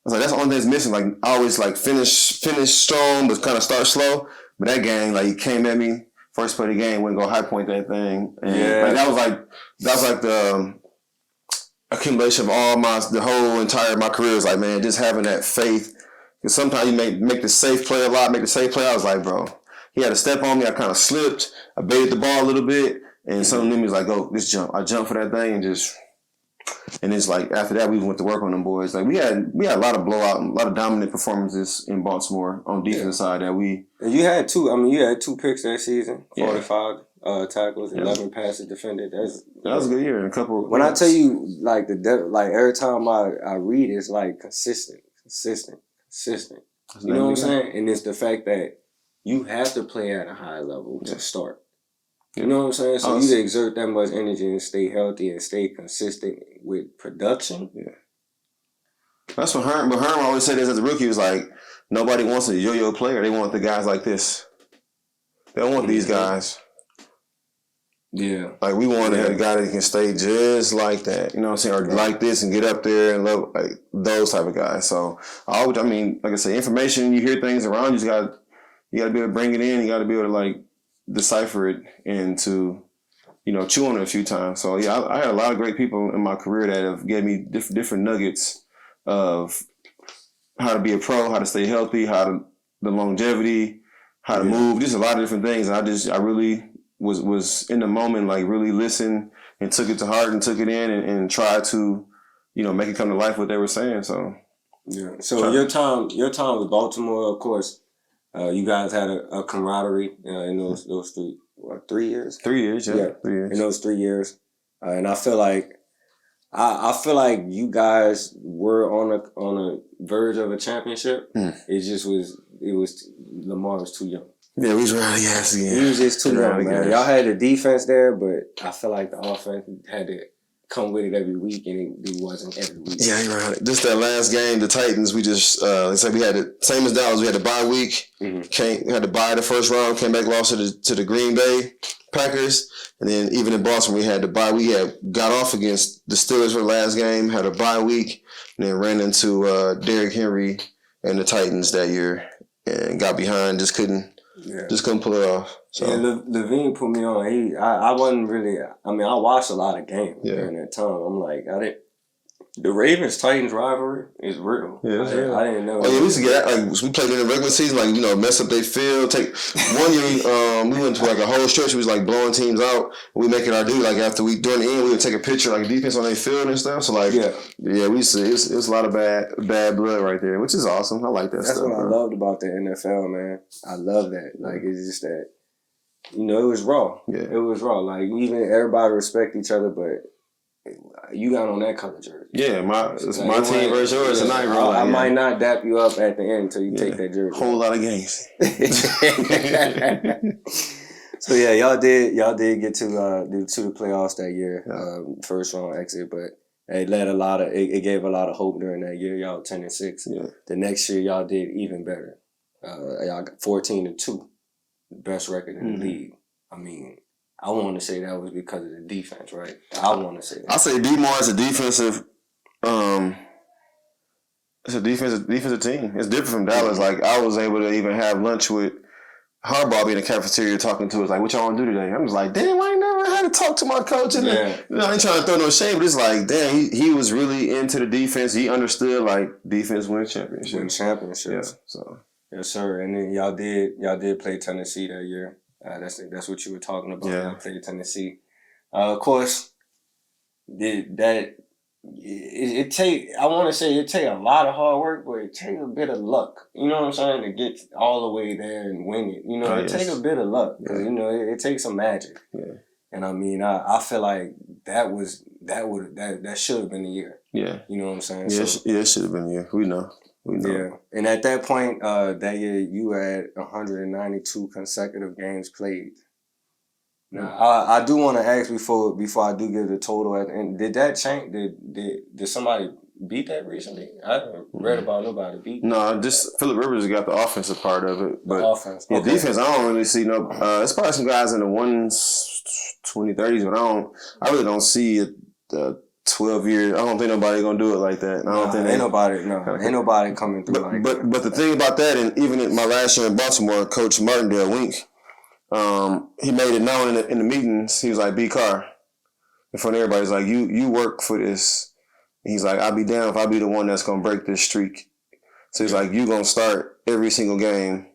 I was like, that's the only thing that's missing. Like, I always like finish strong, but kind of start slow. But that game, like, he came at me first play of the game, wouldn't go high point that thing, and like, that was like the accumulation of all the whole entire my career. Is like, man, just having that faith. Because sometimes you make the safe play a lot, make the safe play. I was like, bro, he had a step on me. I kind of slipped. I baited the ball a little bit, and something in me was like, go, this jump. I jumped for that thing and it's like after that we went to work on them boys. Like we had a lot of blowout, a lot of dominant performances in Baltimore on defense side that we. And you had two picks that season, 45 tackles, 11 passes defended. That was a good year. And a couple. When I tell you, like every time I read, it's like consistent. You know what I'm saying? And it's the fact that you have to play at a high level to start. You know what I'm saying? So you exert that much energy and stay healthy and stay consistent with production. Yeah. That's what Herm always said this as a rookie. He was like, nobody wants a yo-yo player. They want the guys like this. They don't want these guys. Yeah. Like, we want a guy that can stay just like that. You know what I'm saying? Or like this and get up there and love, like those type of guys. So, like I say, information, you hear things around, you got to be able to bring it in. You got to be able to, like, decipher it and to, chew on it a few times. So, yeah, I had a lot of great people in my career that have given me different nuggets of how to be a pro, how to stay healthy, the longevity, how to move, just a lot of different things. And I really was in the moment, like really listened and took it to heart and took it in and tried to, make it come to life what they were saying. So yeah. So your time with Baltimore, of course, you guys had a camaraderie in those 3 years. 3 years, yeah. 3 years. In those 3 years, and I feel like you guys were on a verge of a championship. It was Lamar was too young. Yeah, we was around the gas again. He was just too young, man. Y'all had the defense there, but I feel like the offense had to come with it every week, and it wasn't every week. Yeah, you're right. Just that last game, the Titans, we just, we had the same as Dallas. We had the bye week. Had to bye the first round, came back, lost to the Green Bay Packers. And then even in Boston, we had the bye. We had got off against the Steelers for the last game, had a bye week, and then ran into Derrick Henry and the Titans that year and got behind, just couldn't pull it off. So. Yeah, Levine put me on. I wasn't really. I watched a lot of games during that time. I'm like, the Ravens-Titans rivalry is real. Yeah, I didn't know. Oh yeah, we used to get we played in the regular season, like mess up their field. Take 1 year, we went to like a whole stretch. We was like blowing teams out. We making our due. Like after during the end, we would take a picture like defense on their field and stuff. So like we used to. It's a lot of bad blood right there, which is awesome. I like that. That's stuff. What I loved about the NFL, man. I love that. Like it's just that. It was raw. Yeah. It was raw. Like even everybody respect each other, but you got on that color jersey. Yeah, it's my team versus yours tonight, bro. I might not dap you up at the end until you take that jersey. Whole lot of games. So yeah, y'all did get to the playoffs that year. First round exit, but it gave a lot of hope during that year. Y'all 10-6. Yeah. The next year y'all did even better. Y'all got 14-2. Best record in the league. I want to say that was because of the defense, right? I want to say that. I say D-Mar is a defensive. It's a defensive team. It's different from Dallas. Like I was able to even have lunch with Harbaugh in the cafeteria talking to us like, what y'all want to do today? I'm just like, damn, I ain't never had to talk to my coach. And I ain't trying to throw no shade, but it's like, damn, he was really into the defense. He understood like defense wins championships. Yeah, so yes, sir. And then y'all did play Tennessee that year. That's what you were talking about. Yeah. Y'all played Tennessee. Of course, it take a lot of hard work, but it take a bit of luck. You know what I'm saying? To get all the way there and win it. You know, it take a bit of luck. Because, you know, it takes some magic. Yeah. And I mean, I feel like that should have been the year. Yeah. You know what I'm saying? Yeah, it should have been the year. We know. Yeah. And at that point, that year, you had 192 consecutive games played. Now, I do want to ask before I do give the total at the end, did that change? Did somebody beat that recently? I haven't read about nobody beat that. No, just Phillip Rivers got the offensive part of it. But offense. Yeah, defense, I don't really see no. There's probably some guys in the 20s, 30s, but I really don't see the 12 years. I don't think nobody gonna do it like that. Ain't nobody coming through like that. But the thing about that, and even in my last year in Baltimore, Coach Martindale Wink, he made it known in the meetings. He was like, B. Carr, in front of everybody. He's like, you work for this. And he's like, I'll be down if I be the one that's gonna break this streak. So he's like, you gonna start every single game.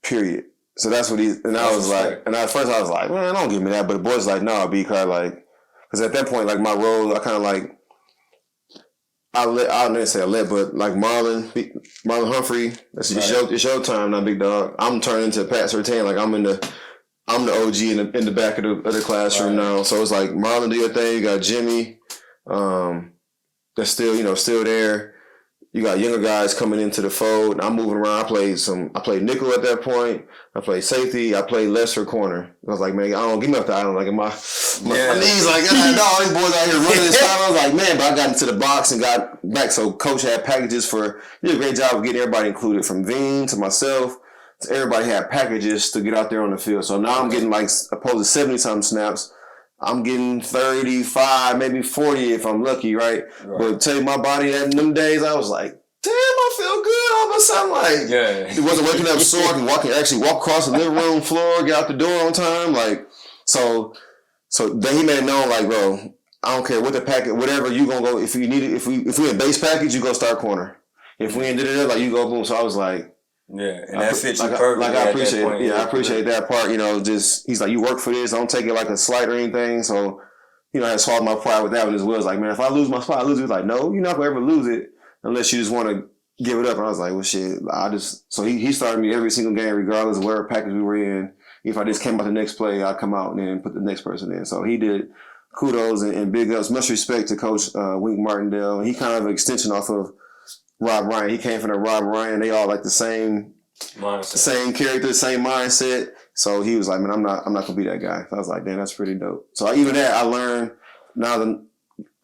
Period. So that's what and I was like, and at first I was like, man, don't give me that. But the boys like, no, B. Carr, like, because at that point, like my role, I kind of like, I didn't say I let, but like Marlon Humphrey, it's your time now, big dog. I'm turning into Pat Surtain, like I'm the OG in the back of the classroom now. So it's like Marlon, do your thing. You got Jimmy, that's still there. You got younger guys coming into the fold. I'm moving around. I played nickel at that point. I played safety. I played lesser corner. I was like, man, I don't give me off the island. Like my knees, like, all these boys out here running and stuff. I was like, man, but I got into the box and got back. So coach had packages he did a great job of getting everybody included, from Veen to myself. So everybody had packages to get out there on the field. So now I'm getting like opposed to 70-something snaps. I'm getting 35, maybe 40 if I'm lucky, right? But tell you my body in them days, I was like, damn, I feel good all of a sudden. Like, it wasn't waking up sore. I can actually walk across the living room floor, get out the door on time. Like, so then he made it known, like, bro, I don't care what the package, whatever you gonna go. If you need it, if we in base package, you go start corner. If we ain't did it, like you go boom. So I was like, yeah, and that fits you perfectly. Like I appreciate it. Yeah, I appreciate that part. You know, just he's like, you work for this. Don't take it like a slight or anything. So, you know, I had swallowed my pride with that one as well. It's like, man, if I lose my spot, I lose it. He's like, no, you're not gonna ever lose it unless you just want to give it up. And I was like, well, shit. So he started me every single game, regardless of whatever package we were in. If I just came out the next play, I'd come out and then put the next person in. So he did kudos and big ups. Much respect to Coach Wink Martindale. He kind of an extension off of Rob Ryan. He came from the Rob Ryan. They all like the same mindset, same character, same mindset. So he was like, man, I'm not gonna be that guy. So I was like, damn, that's pretty dope. So even that, I learned now that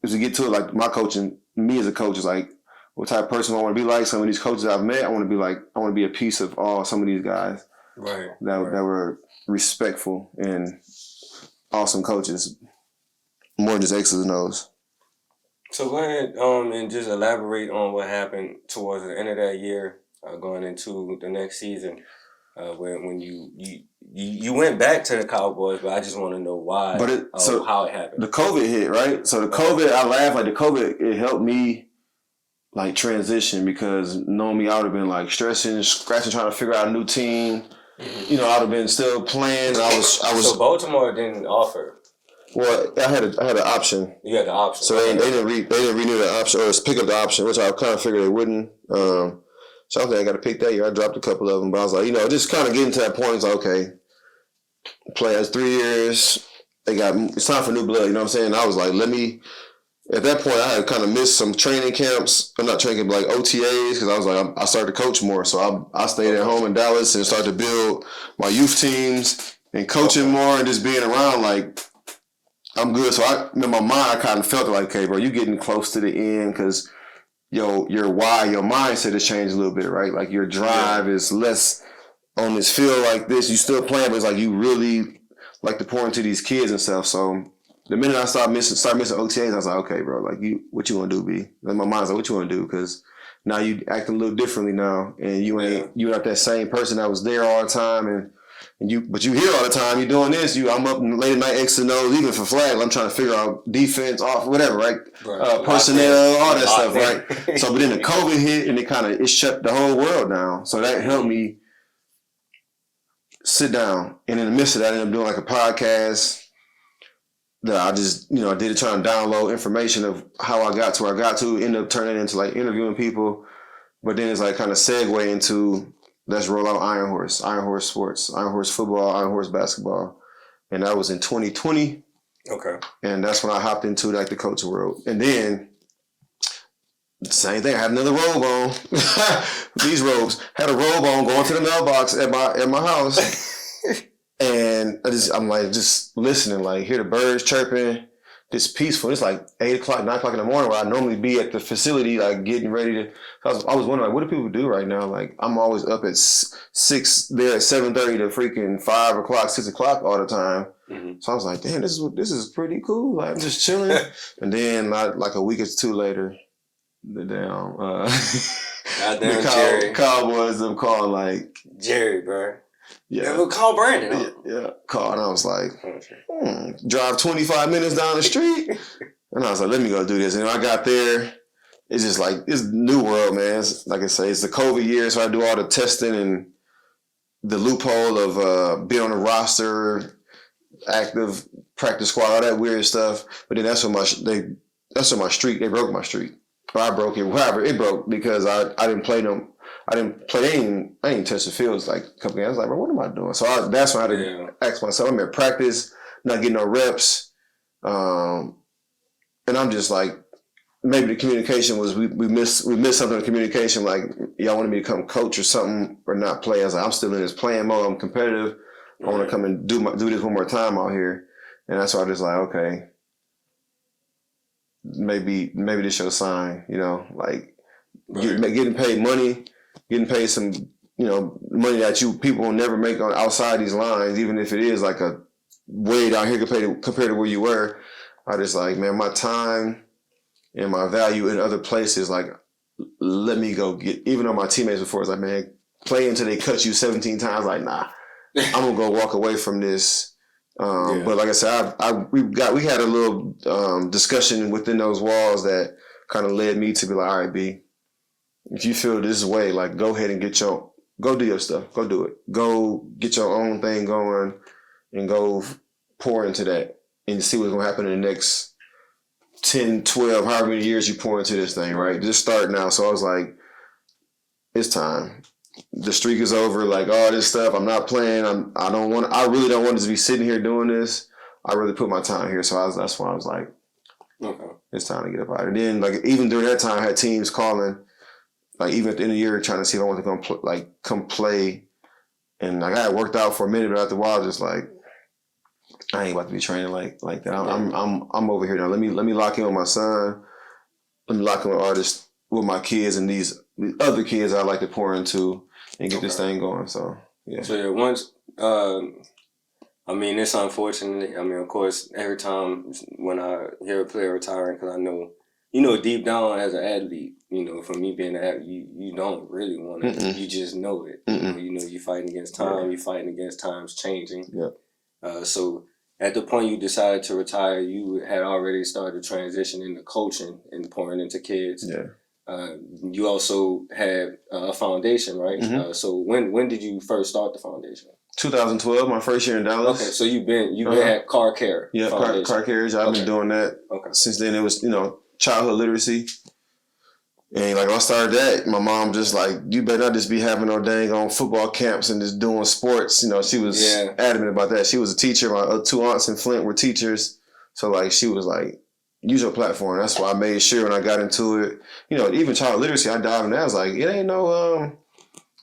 as we get to it, like my coaching, me as a coach is like, what type of person I want to be like. Some of these coaches I've met, I want to be a piece of some of these guys. Right. That were respectful and awesome coaches. More than just X's and O's. So go ahead and just elaborate on what happened towards the end of that year, going into the next season, when you went back to the Cowboys, but I just want to know why, how it happened. The COVID hit, right? So the COVID, I laugh, like the COVID, it helped me like transition, because knowing me, I would have been like stressing, scratching, trying to figure out a new team. Mm-hmm. You know, I'd have been still playing. I was. So Baltimore didn't offer. Well, I had an option. You had the option. So they didn't renew the option, or pick up the option, which I kind of figured they wouldn't. So I think I got to pick that year. I dropped a couple of them, but I was like, just kind of getting to that point. It's like, okay, play as 3 years. It's time for new blood. You know what I'm saying? I was like, at that point, I had kind of missed some training camps. I'm not training, but like OTAs, because I was like, I started to coach more. So I stayed at home in Dallas and started to build my youth teams and coaching more and just being around. Like, I'm good. So in my mind, I kind of felt like, okay, bro, you're getting close to the end, because your mindset has changed a little bit, right? Like your drive is less on this field like this. You still playing, but it's like you really, like to pour into these kids and stuff. So the minute I start missing OTAs, I was like, okay, bro, like what you want to do, B? Like my mind's like, what you want to do? Because now you acting a little differently now, and you not that same person that was there all the time, but you here all the time. You doing this. I'm up late at night, X and O's, even for flag. I'm trying to figure out defense, off, whatever, right? Personnel, all that stuff, right? So, but then the COVID hit, and it shut the whole world down. So that helped me sit down, and in the midst of that, I ended up doing like a podcast that I just, I did it trying to download information of how I got to where I got to, end up turning into like interviewing people. But then it's like kind of segue into let's roll out Iron Horse sports, Iron Horse football, Iron Horse basketball. And that was in 2020. Okay. And that's when I hopped into like the coaching world. And then same thing, I had another robe on. These robes. Had a robe on going to the mailbox at my house. And I'm like just listening, like hear the birds chirping. It's peaceful. It's like 8 o'clock, 9 o'clock in the morning where I normally be at the facility, like getting ready to. I was wondering, like, what do people do right now? Like, I'm always up at 6 there at 7:30 to freaking 5 o'clock, 6 o'clock all the time. Mm-hmm. So I was like, damn, this is pretty cool. Like, I'm just chilling. And then like a week or two later, the Cowboys them calling like Jerry, bro. Yeah, we'll call Brandon. Yeah, call, and I was like, drive 25 minutes down the street, and I was like, let me go do this. And when I got there, it's just like it's new world, man. It's, like I say, it's the COVID year, so I do all the testing and the loophole of being on the roster, active practice squad, all that weird stuff. But then that's when my streak. They broke my streak, or I broke it. However, it broke because I didn't play them. I didn't touch the fields like a couple games. I was like, bro, what am I doing? So that's when I had to ask myself, I'm at practice, not getting no reps. And I'm just like, maybe the communication was, we missed something in communication. Like, y'all wanted me to come coach or something or not play. I was like, I'm still in this playing mode. I'm competitive. I want to come and do this one more time out here. And that's why I was like, okay, maybe this your sign, like getting paid money. Getting paid some, money that people will never make on outside these lines, even if it is like a way down here compared to where you were. I just like, man, my time and my value in other places, like, let me go get, even though my teammates before was like, man, play until they cut you 17 times. Like, nah, I'm gonna go walk away from this. But like I said, we had a little discussion within those walls that kind of led me to be like, all right, B, if you feel this way, like, go ahead and go do your stuff. Go do it. Go get your own thing going and go pour into that and see what's going to happen in the next 10, 12, however many years you pour into this thing, right? Just start now. So I was like, it's time. The streak is over. Like, all this stuff, I'm not playing. I really don't want to be sitting here doing this. I really put my time here. So that's why I was like, okay, it's time to get up out. And then, like, even during that time, I had teams calling, like, even at the end of the year, trying to see if I want to come play. And like, I had worked out for a minute, but after a while, just like, I ain't about to be training like that. I'm over here now. Let me lock in with my son. Let me lock in with artists, with my kids, and these other kids I like to pour into and get this thing going. So yeah. So yeah, once it's unfortunate. Of course, every time when I hear a player retiring, because I know, deep down as an athlete, from me being an athlete, you don't really want to. You just know it. You're fighting against time. You're fighting against times changing. Yeah. So at the point you decided to retire, you had already started to transition into coaching and pouring into kids. Yeah. You also had a foundation, right? Mm-hmm. So when did you first start the foundation? 2012, my first year in Dallas. Okay, so you've been at Carr. Yeah, Carr Carriage. I've been doing that since then. It was childhood literacy. And like when I started that, my mom just like, you better not just be having no dang on football camps and just doing sports. She was adamant about that. She was a teacher. My two aunts in Flint were teachers. So like she was like, use your platform. That's why I made sure when I got into it, even child literacy, I dived in that. I was like, it ain't no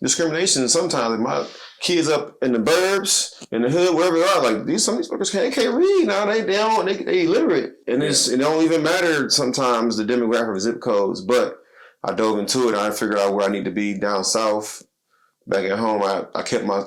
discrimination. Sometimes my kids up in the burbs, in the hood, wherever they are, like some of these fuckers can't read now. They illiterate. And it don't even matter sometimes the demographic of zip codes, but I dove into it. I figured out where I need to be down south. Back at home, I kept my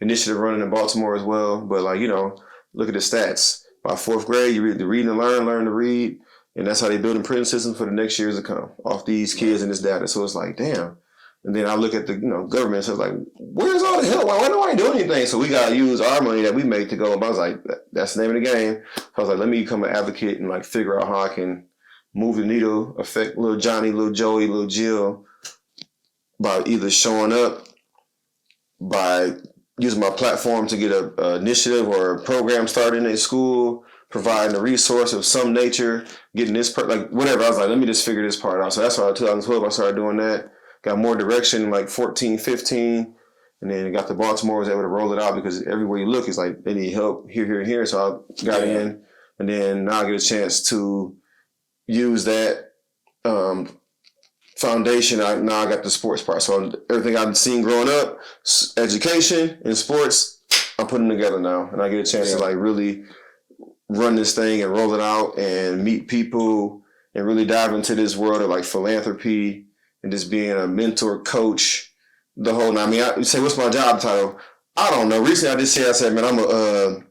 initiative running in Baltimore as well. But like, look at the stats. By 4th grade, you read the read and learn to read. And that's how they building prison systems for the next years to come off these kids and this data. So it's like, damn. And then I look at the government. So it's like, where's all the help? Why nobody doing anything? So we gotta use our money that we make to go. And I was like, that's the name of the game. So I was like, let me become an advocate and like figure out how I can move the needle, affect little Johnny, little Joey, little Jill by either showing up, by using my platform to get a initiative or a program started in a school, providing a resource of some nature, getting this like whatever. I was like, let me just figure this part out. So that's why in 2012 I started doing that. Got more direction like 14, 15, and then got to Baltimore, was able to roll it out because everywhere you look, it's like they need help here. So I got in, and then now I get a chance to use that foundation. Now I got the sports part. So everything I've seen growing up, education and sports, I'm putting together now, and I get a chance to like really run this thing and roll it out and meet people and really dive into this world of like philanthropy and just being a mentor, coach, the whole. I mean, you say, what's my job title? I don't know. Recently, I said, man, I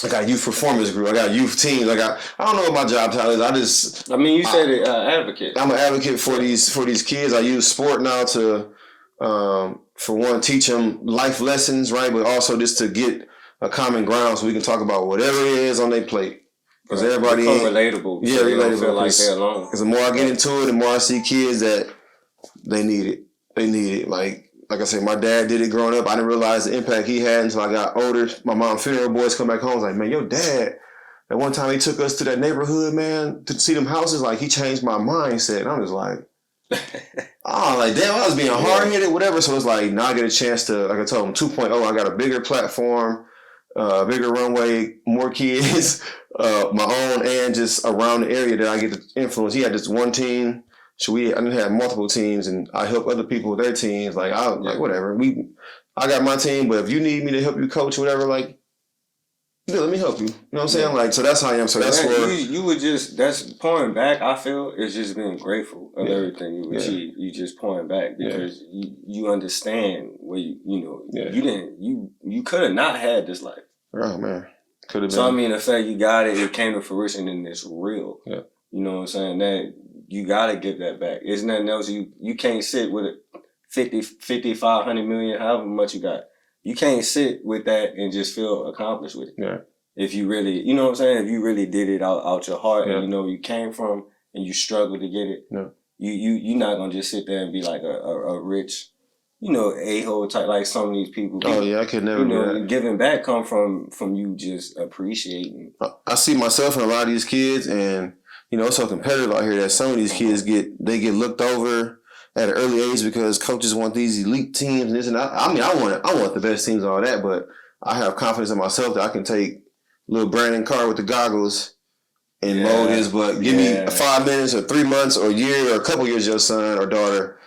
got a youth performance group. I got youth teams. I don't know what my job title is. You said advocate. I'm an advocate for these kids. I use sport now to, for one, teach them life lessons, right? But also just to get a common ground so we can talk about whatever it is on their plate. Because everybody become relatable. Yeah, so you relatable. Don't feel like they're alone. Because the more I get into it, the more I see kids that they need it. They need it. Like I said, my dad did it growing up. I didn't realize the impact he had until I got older. My mom funeral boys come back home. I was like, man, your dad, at one time he took us to that neighborhood, man, to see them houses. Like, he changed my mindset. And I'm just like, like, damn, I was being hard-headed, whatever. So it's like, now I get a chance to, like I told him, 2.0, I got a bigger platform, bigger runway, more kids, my own, and just around the area that I get to influence. He had just one team. So I didn't have multiple teams, and I help other people with their teams. Like, like whatever. I got my team, but if you need me to help you coach, whatever, like, yeah, let me help you. You know what I'm saying? Like, so that's how I am. So that's where you would just, that's pouring back. I feel is just being grateful of everything you achieved. You just pouring back because you understand where you could have not had this life. Oh man, could have been. So I mean, the fact you got it, it came to fruition, and it's real. Yeah. You know what I'm saying? That you gotta give that back. There's nothing else. You can't sit with it 50, 500 million, however much you got. You can't sit with that and just feel accomplished with it. Yeah. If you really, you know what I'm saying? If you really did it out your heart and you know you came from and you struggled to get it, you're not gonna just sit there and be like a rich, a-hole type like some of these people. Oh yeah, I could never do that. Giving back come from you just appreciating. I see myself in a lot of these kids, and it's so competitive out here that some of these kids get looked over at an early age because coaches want these elite teams and this and that. I mean, I want the best teams and all that, but I have confidence in myself that I can take little Brandon Carr with the goggles and mold his, but give me 5 minutes or 3 months or a year or a couple years, your son or daughter,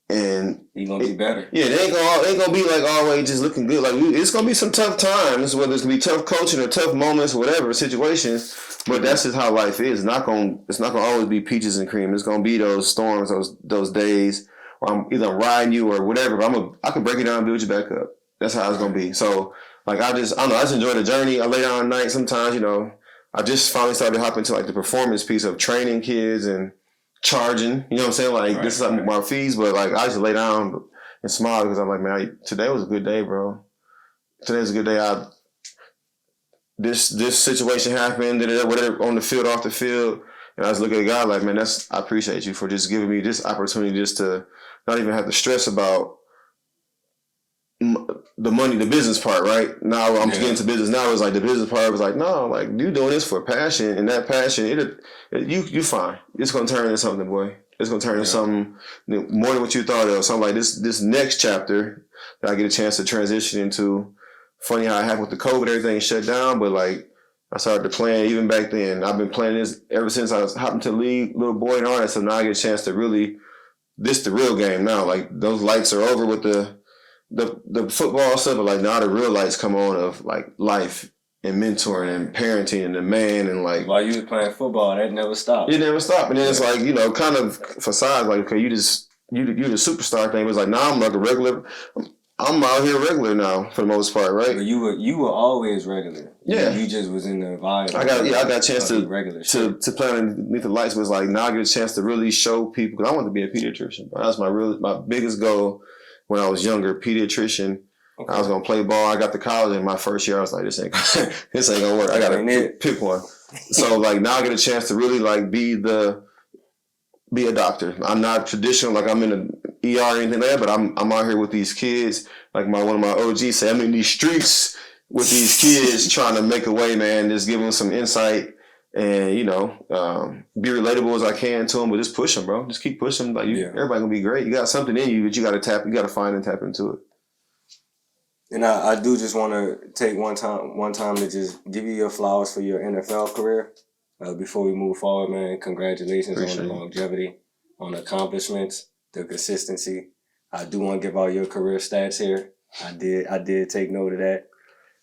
and he's gonna be better. Yeah, they ain't gonna be like always just looking good. Like, it's gonna be some tough times, whether it's gonna be tough coaching or tough moments, or whatever situations. But that's just how life is. It's not gonna always be peaches and cream. It's gonna be those storms, those days where I'm either riding you or whatever. But I can break it down and build you back up. That's how it's gonna be. So like I just enjoy the journey. I lay down at night sometimes. I just finally started hopping into like the performance piece of training kids and charging. You know what I'm saying? Like this is like my fees, but like I just lay down and smile because I'm like, man, today was a good day, bro. Today was a good day. This situation happened, whatever, on the field, off the field, and I was looking at God like, man, I appreciate you for just giving me this opportunity just to not even have to stress about the money, the business part, right? Now I'm getting to business now. It's like the business part was like, no, like you doing this for passion, and that passion, you fine. It's gonna turn into something, boy. It's gonna turn into something more than what you thought of. Something like this next chapter that I get a chance to transition into. Funny how it happened with the COVID, everything shut down, but like I started to plan even back then. I've been planning this ever since I was hopping to the league, little boy and all that. So now I get a chance to really, this the real game now. Like those lights are over with the football stuff, but like now the real lights come on of like life and mentoring and parenting and the man and like. While you was playing football, that never stopped. It never stopped, and then it's like kind of facade like, okay, you the superstar thing. It was like, nah, I'm like a regular. I'm out here regular now for the most part, right? But you were always regular. Yeah. You just was in the environment. I got a chance to play underneath the lights. Was like now I get a chance to really show people because I wanted to be a pediatrician. That was my biggest goal when I was younger. Pediatrician. Okay. I was gonna play ball. I got to college in my first year. I was like, this ain't gonna work. I gotta pick one. So like now I get a chance to really like be a doctor. I'm not traditional like I'm in the ER or anything like that, but I'm out here with these kids. Like one of my OGs say, I'm in these streets with these kids trying to make a way, man. Just give them some insight and be relatable as I can to them, but just push them, bro. Just keep pushing. Like everybody gonna be great. You got something in you, but you gotta find and tap into it. And I do just want to take one time to just give you your flowers for your NFL career. Before we move forward, man, congratulations on the longevity, on the accomplishments, the consistency. I do want to give out your career stats here. I did take note of that.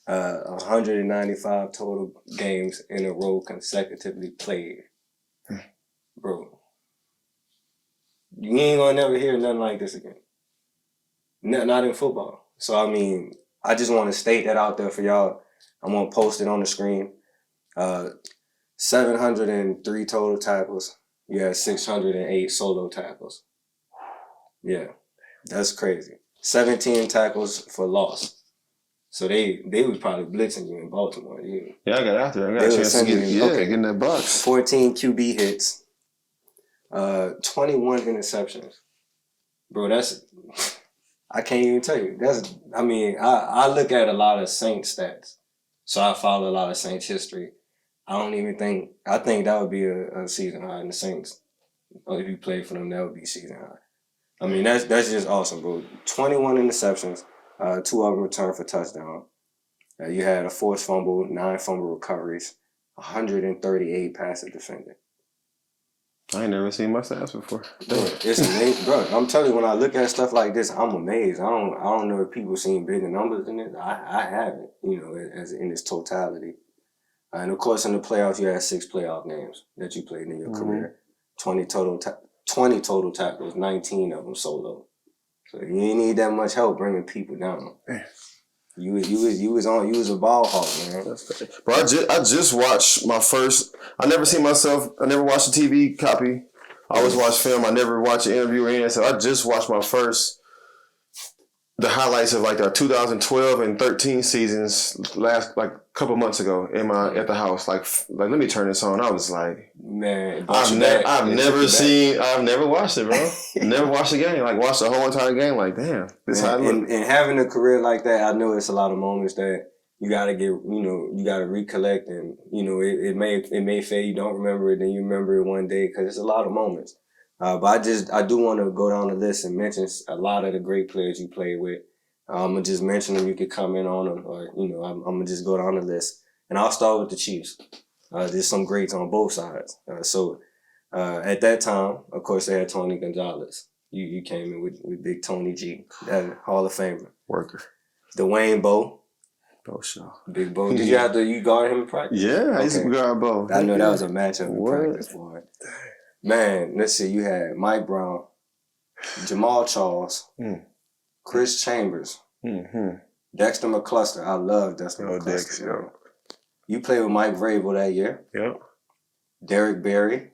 195 total games in a row consecutively played. Bro, you ain't gonna never hear nothing like this again. Not in football. So, I mean, I just want to state that out there for y'all. I'm going to post it on the screen. 703 total tackles. You had 608 solo tackles. Yeah, that's crazy. 17 tackles for loss. So they was probably blitzing you in Baltimore. Yeah, I got after it. I got a chance to get in that box. 14 QB hits. 21 interceptions. Bro, that's... I can't even tell you. I look at a lot of Saints stats. So I follow a lot of Saints history. I think that would be a season high in the Saints. If you played for them, that would be season high. I mean, that's just awesome, bro. 21 interceptions, 2 of them returned for touchdown. You had a forced fumble, 9 fumble recoveries, 138 passive defended. I ain't never seen my stats before. It's amazing, bro. I'm telling you, when I look at stuff like this, I'm amazed. I don't know if people seen bigger numbers than this. I haven't, as in its totality. And of course, in the playoffs, you had 6 playoff games that you played in your career. 20 total tackles, 19 of them solo. So you ain't need that much help bringing people down. You was a ball hawk, man. Bro, I just watched my first. I never watched a TV copy. I always watch film. I never watch an interview or anything. So I just watched the highlights of like the 2012 and 13 seasons last like a couple months ago at the house. Like let me turn this on. I was like, man, I've never watched it, bro. Never watched a game. Like watched the whole entire game. Like damn, this how I look. And having a career like that, I know it's a lot of moments that you gotta you gotta recollect, and it may fade. You don't remember it, then you remember it one day because it's a lot of moments. But I do want to go down the list and mention a lot of the great players you played with. I'm gonna just mention them. You could comment on them, or I'm gonna just go down the list, and I'll start with the Chiefs. There's some greats on both sides. At that time, of course, they had Tony Gonzalez. You came in with Big Tony G, that Hall of Famer worker. Dwayne Bowe. Shaw. Big Bo. Did you guard him in practice? Yeah, I used to guard Bo. I know that was a matchup in practice, boy. Man, let's see. You had Mike Brown, Jamal Charles, Chris Chambers, Dexter McCluster. I love Dexter McCluster. You played with Mike Vrabel that year. Yep. Derek Berry.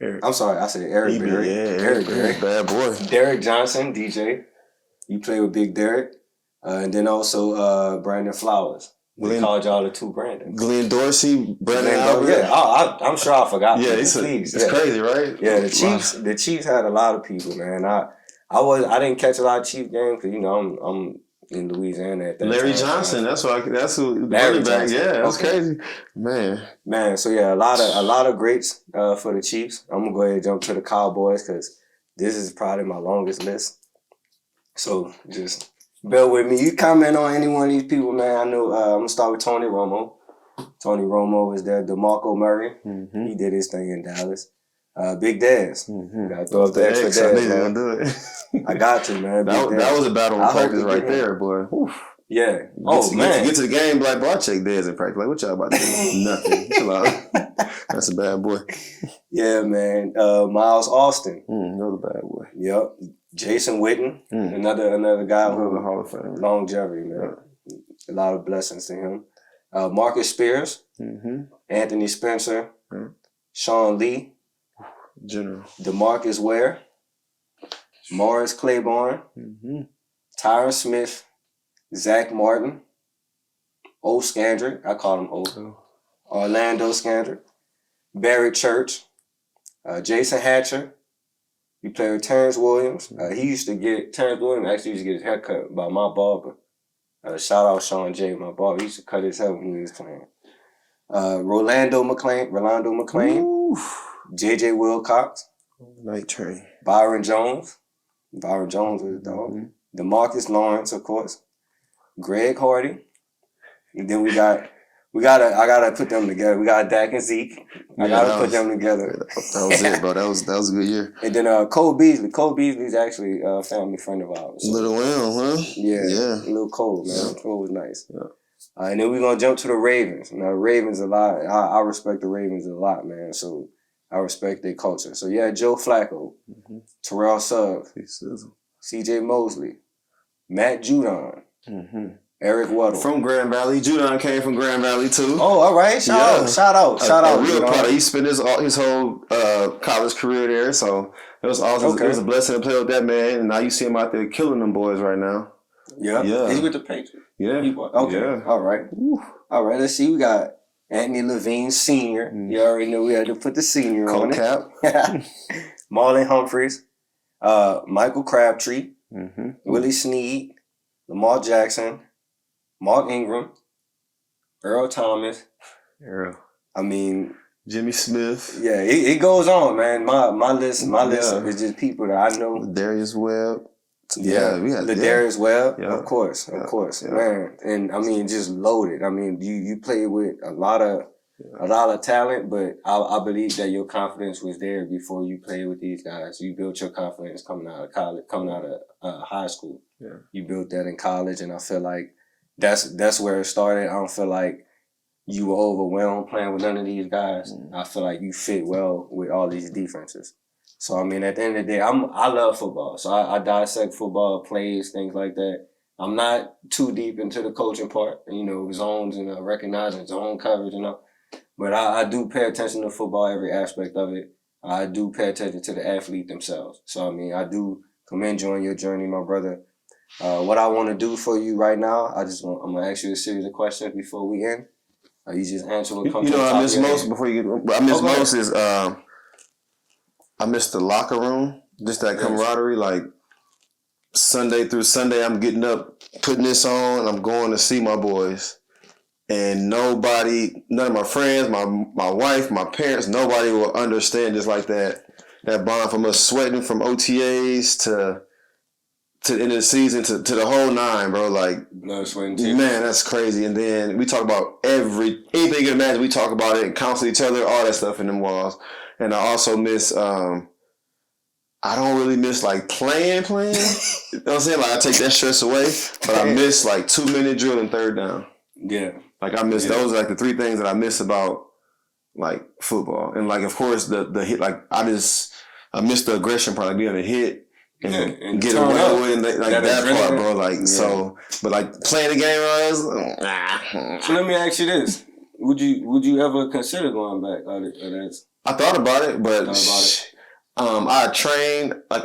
I'm sorry, I said Eric Berry. Yeah, Eric Berry. Bad boy. Derek Johnson, Deejai. You played with Big Derek. And then also Brandon Flowers. We called y'all the 2 Brandons. Glenn Dorsey, Brandon Albert. Yeah, I'm sure I forgot. Yeah, it's crazy, right? Yeah, the Chiefs had a lot of people, man. I didn't catch a lot of Chiefs games because I'm in Louisiana at that Larry time. Johnson, that's who Larry Johnson. Yeah, that's crazy. Man. So yeah, a lot of greats for the Chiefs. I'm gonna go ahead and jump to the Cowboys because this is probably my longest list. So just bear with me. You comment on any one of these people, man. I know I'm gonna start with Tony Romo. Tony Romo is there. DeMarco Murray. He did his thing in Dallas. Big Dez. Gotta throw up the extra Dez, man. I got to, man. That was a battle in practice right there, boy. Oof. Yeah. Get to the game, like, bro, I check Dez in practice. Like, what y'all about to do? Nothing. Chill out. That's a bad boy. Yeah, man. Miles Austin. Another bad boy. Yep. Jason Witten, another guy Another who Hall of Fame. longevity, man. A lot of blessings to him. Marcus Spears, Anthony Spencer, Sean Lee, General. DeMarcus Ware, Morris Claiborne, Tyron Smith, Zach Martin, O. Scandrick, I call him O. Orlando Scandrick, Barry Church, Jason Hatcher. You play with Terrence Williams. Terrence Williams actually used to get his hair cut by my barber. Shout out Sean J, my barber. He used to cut his hair when he was playing. Rolando McClain, JJ Wilcox, Night Train. Byron Jones. Byron Jones was a dog. DeMarcus Lawrence, of course. Greg Hardy. And then I gotta put them together. We got Dak and Zeke. I gotta put them together. That was it, bro. That was a good year. And then Cole Beasley. Cole Beasley's actually a family friend of ours. So. Little Will, huh? Yeah. Little Cole, man. Cole was nice. Yeah. And then we're gonna jump to the Ravens. Now the Ravens a lot. I respect the Ravens a lot, man. So I respect their culture. So yeah, Joe Flacco, Terrell Suggs, CJ Mosley, Matt Judon, Eric Weddle. From Grand Valley. Judon came from Grand Valley too. Oh, all right. Shout out. Real proud. He spent his whole college career there, so it was awesome. Okay. It was a blessing to play with that man, and now you see him out there killing them boys right now. Yeah. He's with the Patriots. Yeah. Okay. Yeah. All right. All right. Let's see. We got Anthony Levine Sr. You already know we had to put the senior on cap. Marlon Humphreys, Michael Crabtree, Willie Snead, Lamar Jackson, Mark Ingram, Earl Thomas. I mean, Jimmy Smith. Yeah, it goes on, man. My list is just people that I know. Darius Webb. Yeah, we had Darius Webb, of course, man. And I mean, just loaded. I mean, you played with a lot of talent, but I believe that your confidence was there before you played with these guys. You built your confidence coming out of college, coming out of high school. Yeah. You built that in college, and I feel like that's where it started. I don't feel like you were overwhelmed playing with none of these guys. I feel like you fit well with all these defenses. So, I mean, at the end of the day, I love football. So I dissect football, plays, things like that. I'm not too deep into the coaching part, zones and recognizing zone coverage and all. But I do pay attention to football, every aspect of it. I do pay attention to the athlete themselves. So, I mean, I do commend you on your journey, my brother. What I want to do for you right now, I'm going to ask you a series of questions before we end. You just answer what comes to the top I miss most before you get. I miss most is I miss the locker room, just that camaraderie. Like Sunday through Sunday, I'm getting up, putting this on, I'm going to see my boys, and none of my friends, my wife, my parents, nobody will understand just like that bond from us sweating from OTAs to the end of the season to the whole nine, bro. Like, man, that's crazy. And then we talk about anything you can imagine. We talk about it and counsel each other, all that stuff in them walls. And I also miss, I don't really miss like playing. You know what I'm saying? Like I take that stress away, but I miss like 2-minute drill and third down. Yeah. Like I miss those are like the three things that I miss about like football. And like, of course, the hit, like I miss the aggression part, like being a hit. And get away with it, like that part, bro. Like so, but like playing the game, So let me ask you this: Would you ever consider going back? I thought about it, but I trained like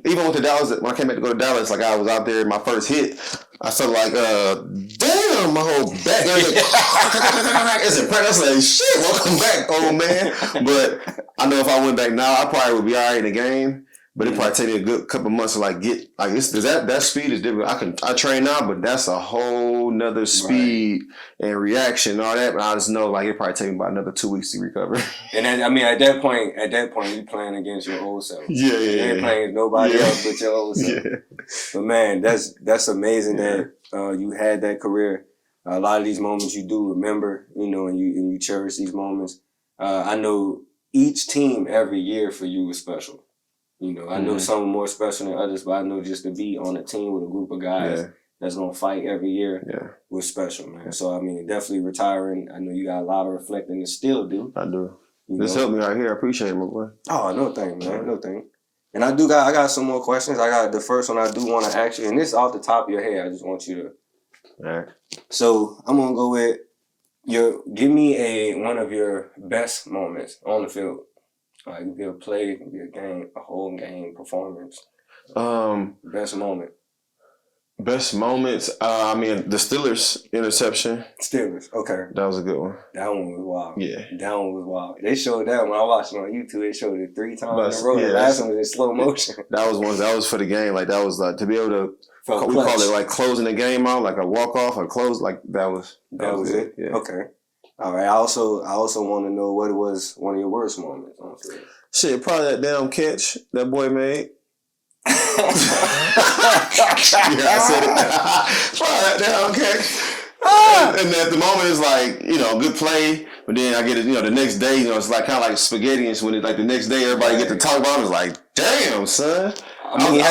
even with the Dallas when I came back to go to Dallas, like I was out there my first hit. I started like damn, my whole back it's in practice. I was like shit, welcome back, old man. But I know if I went back now, I probably would be alright in the game. But it probably take me a good couple months to like get like that speed is different. I train now, but that's a whole nother speed and reaction and all that. But I just know like it probably take me about another 2 weeks to recover. And then, I mean, at that point, you playing against your old self. Yeah. You ain't playing against nobody else but your old self. Yeah. But man, that's amazing that you had that career. A lot of these moments you do remember, and you cherish these moments. I know each team every year for you was special. I know some are more special than others, but I know just to be on a team with a group of guys that's going to fight every year was special, man. So, I mean, definitely retiring. I know you got a lot of reflecting to still do. I do. This helped me right here. I appreciate it, my boy. Oh, no thing, man. No thing. And I got some more questions. I got the first one I do want to ask you, and this is off the top of your head. I just want you to. All right. So I'm gonna go with give me one of your best moments on the field. It could be a play, it could be a game, a whole game performance. Best moment. Best moments. The Steelers interception. Steelers. Okay. That was a good one. That one was wild. Yeah. That one was wild. They showed that when I watched it on YouTube. They showed it 3 times in a row. Yeah, the last one was in slow motion. That was one. That was for the game. Like that was like to be able to. We call it like closing the game out, like a walk off or close. Like that was it. Yeah. Okay. All right. I also want to know what was one of your worst moments on field. Shit, probably that damn catch that boy made. Yeah, I said it. Probably that damn catch. And at the moment it's like, good play, but then I get it, the next day, it's like kind of like spaghetti, and when it's like the next day everybody get to talk about it, it's like, damn, son. Have you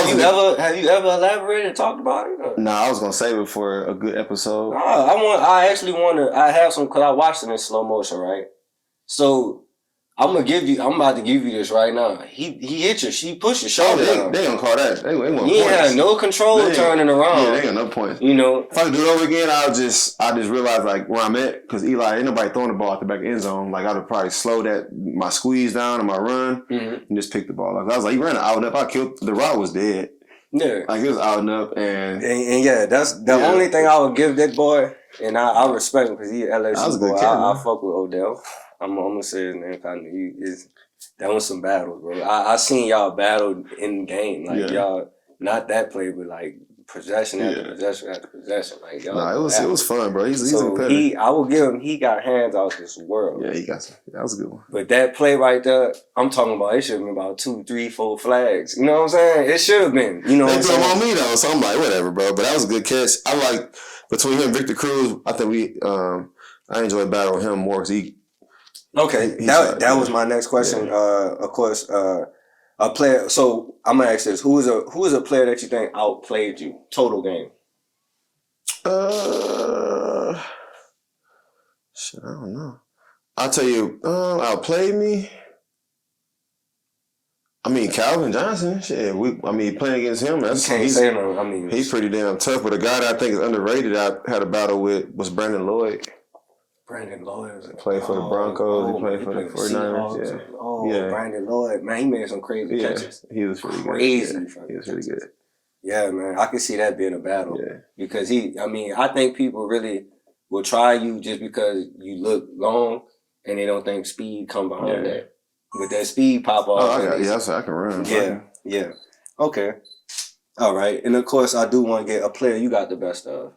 ever elaborated and talked about it? Or? Nah, I was gonna save it for a good episode. I have some, because I watched it in slow motion, right? So I'm about to give you this right now. He hit you. She pushed your shoulder. They gonna call that. They want points. Had no control turning around. Yeah, they got no points. If I could do it over again, I just realized like where I'm at, because Eli ain't nobody throwing the ball at the back of the end zone. Like I'd have probably slowed my squeeze down and my run and just picked the ball up. I was like, he ran out and up. I killed the route was dead. Yeah, like it was out and up and yeah, that's the only thing I would give that boy, and I respect him because he LSU boy. I fuck with Odell. I'm gonna say his name. That was some battles, bro. I seen y'all battle in the game, like y'all not that play, but like possession after possession after possession, like y'all. Nah, it was fun, bro. He's a competitor. I will give him. He got hands out this world. Yeah, he got some. That was a good one. But that play right there, I'm talking about. It should have been about 2, 3, 4 flags. You know what I'm saying? It should have been. They threw him on me though, so I'm like, whatever, bro. But that was a good catch. I like between him and Victor Cruz. I think I enjoyed battling him more because he. Okay, that was my next question. Yeah. Of course, a player. So I'm gonna ask this: who is a player that you think outplayed you total game? Shit, I don't know. I'll tell you, outplayed me. I mean, Calvin Johnson. Shit, playing against him. He's pretty damn tough. But a guy that I think is underrated, I had a battle with was Brandon Lloyd. Brandon Lloyd played for the Broncos. He played for the 49ers. Yeah. Brandon Lloyd, man, he made some crazy catches. He was pretty good. He was really good. Yeah, man, I can see that being a battle. Yeah. Because I think people really will try you just because you look long and they don't think speed come behind that. With that speed pop off. I can run. Yeah. Okay. All right. And of course, I do want to get a player you got the best of.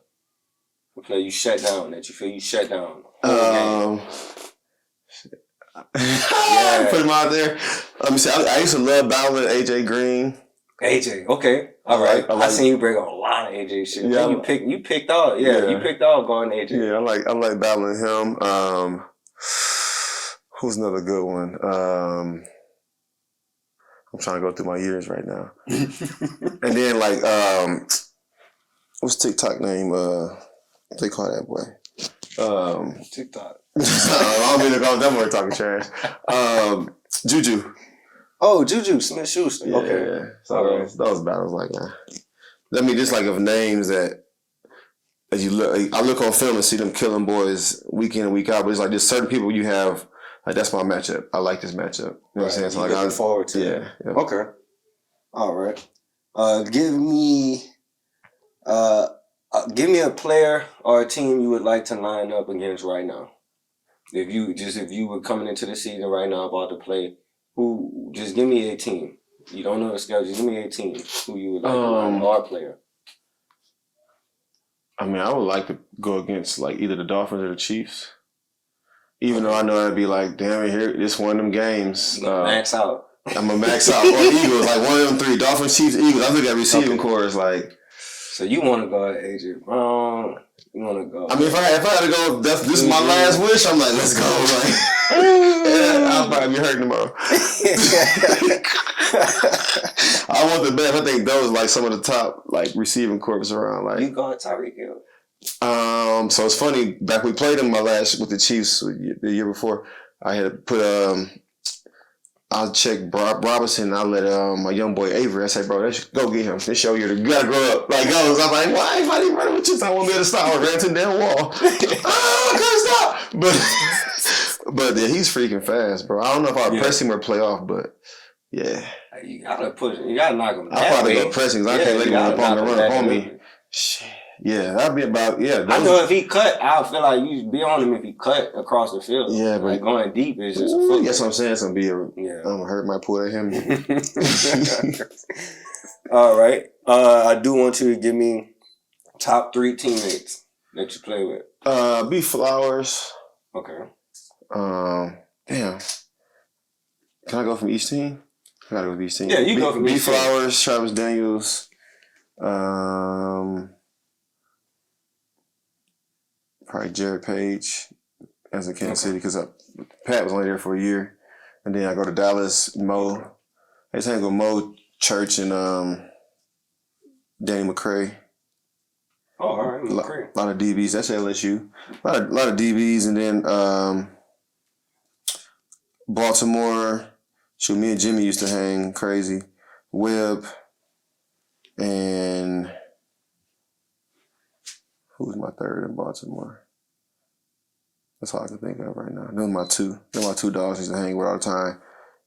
A player you shut down, that you feel you shut down. Put him out there. Let me see. I used to love battling AJ Green. AJ, okay, all right. I seen you bring up a lot of AJ shit. Yeah, you picked out. Yeah, you picked out going AJ. Yeah, I like battling him. Who's another good one? I'm trying to go through my years right now. And then what's TikTok name? What they call that boy? TikTok. I don't mean to call them more talking trash. Juju. Oh, Juju Smith-Schuster. Yeah, okay. Yeah. So those battles just like of names that as you look, I look on film and see them killing boys week in and week out. But it's like there's certain people you have like that's my matchup. I like this matchup. You know what I'm saying? So looking forward to it. Yeah. Okay. All right. Give me a player or a team you would like to line up against right now. If you were coming into the season right now about to play, just give me a team. You don't know the schedule, just give me a team who you would like to line up, or a player. I would like to go against like either the Dolphins or the Chiefs. Even though I know that'd be like, damn it, here, this one of them games. Max out. I'm gonna max out. Or Eagles, like one of them 3. Dolphins, Chiefs, Eagles. I look at receiving core as like. So you want to go at AJ Brown? You want to go? If I had to go, this is my last wish. I'm like, let's go. Like, I'll probably be hurting tomorrow. I want the best. I think those like some of the top like receiving corps around. Like you going Tyreek Hill? So it's funny. Back we played him with the Chiefs the year before. I had put I'll check Robinson. I let my young boy Avery. I say, bro, go get him. This show you gotta grow up. Like goes. I'm like, why anybody running with you? I won't be able to stop. I ran to the damn wall. I couldn't stop. But yeah, he's freaking fast, bro. I don't know if I'll press him or play off, but yeah. You gotta push him. You gotta knock him. I'll probably go pressing because I can't let him run up on me. Shit. Yeah, that'd be about I know if he cut, I feel like you'd be on him if he cut across the field. Yeah, but like going deep is just a foot. That's what I'm saying. It's gonna be I'm gonna hurt my pull at him. All right. I do want you to give me top 3 teammates that you play with. B Flowers. Okay. Damn. Can I go from each team? I gotta go from each team. Yeah, you go from B each team. Flowers, Travis Daniels. Probably Jared Page as a Kansas City because Pat was only there for a year, and then I go to Dallas. Mo, I just hang with Mo Church and Danny McCray. Oh, all right, McCray. A lot of DBs. That's LSU. A lot of DBs, and then Baltimore. Shoot, me and Jimmy used to hang crazy. Webb and who's my third in Baltimore? That's all I can think of right now. Those are my two dogs I used to hang with all the time.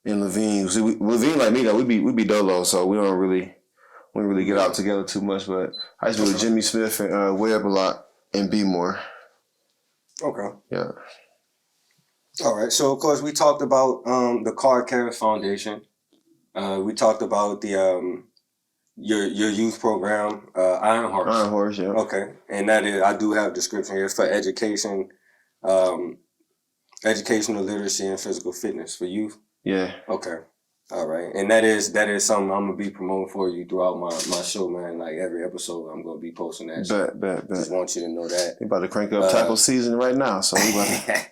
And Levine. See, Levine like me though, we be dolo, so we don't really get out together too much. But I used to be with Jimmy Smith and Webb a lot and B more. Okay. Yeah. All right. So of course we talked about the Carr Foundation. We talked about the your youth program, Iron Horse. Iron Horse, yeah. Okay. And that is, I do have a description here for education, educational literacy and physical fitness for youth. Yeah. Okay. All right. And that is something I'm gonna be promoting for you throughout my show, man. Like every episode I'm gonna be posting that. Bet. Just want you to know that. We about to crank up tackle season right now, so we about to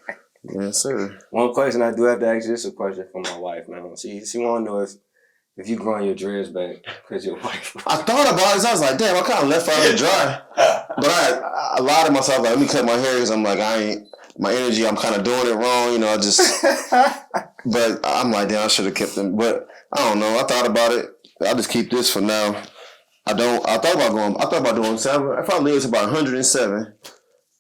yes, sir. One question I do have to ask you, this is a question from my wife, man. She wanna know if you growing your dreads back because your wife. I thought about it. I was like, damn, I kind of left out to dry. But I lied to myself. Like, let me cut my hair because I'm like, my energy, I'm kind of doing it wrong. You know, I just, but I'm like, damn, I should have kept them. But I don't know. I thought about it. I'll just keep this for now. I thought about doing 7. If I live to about 107,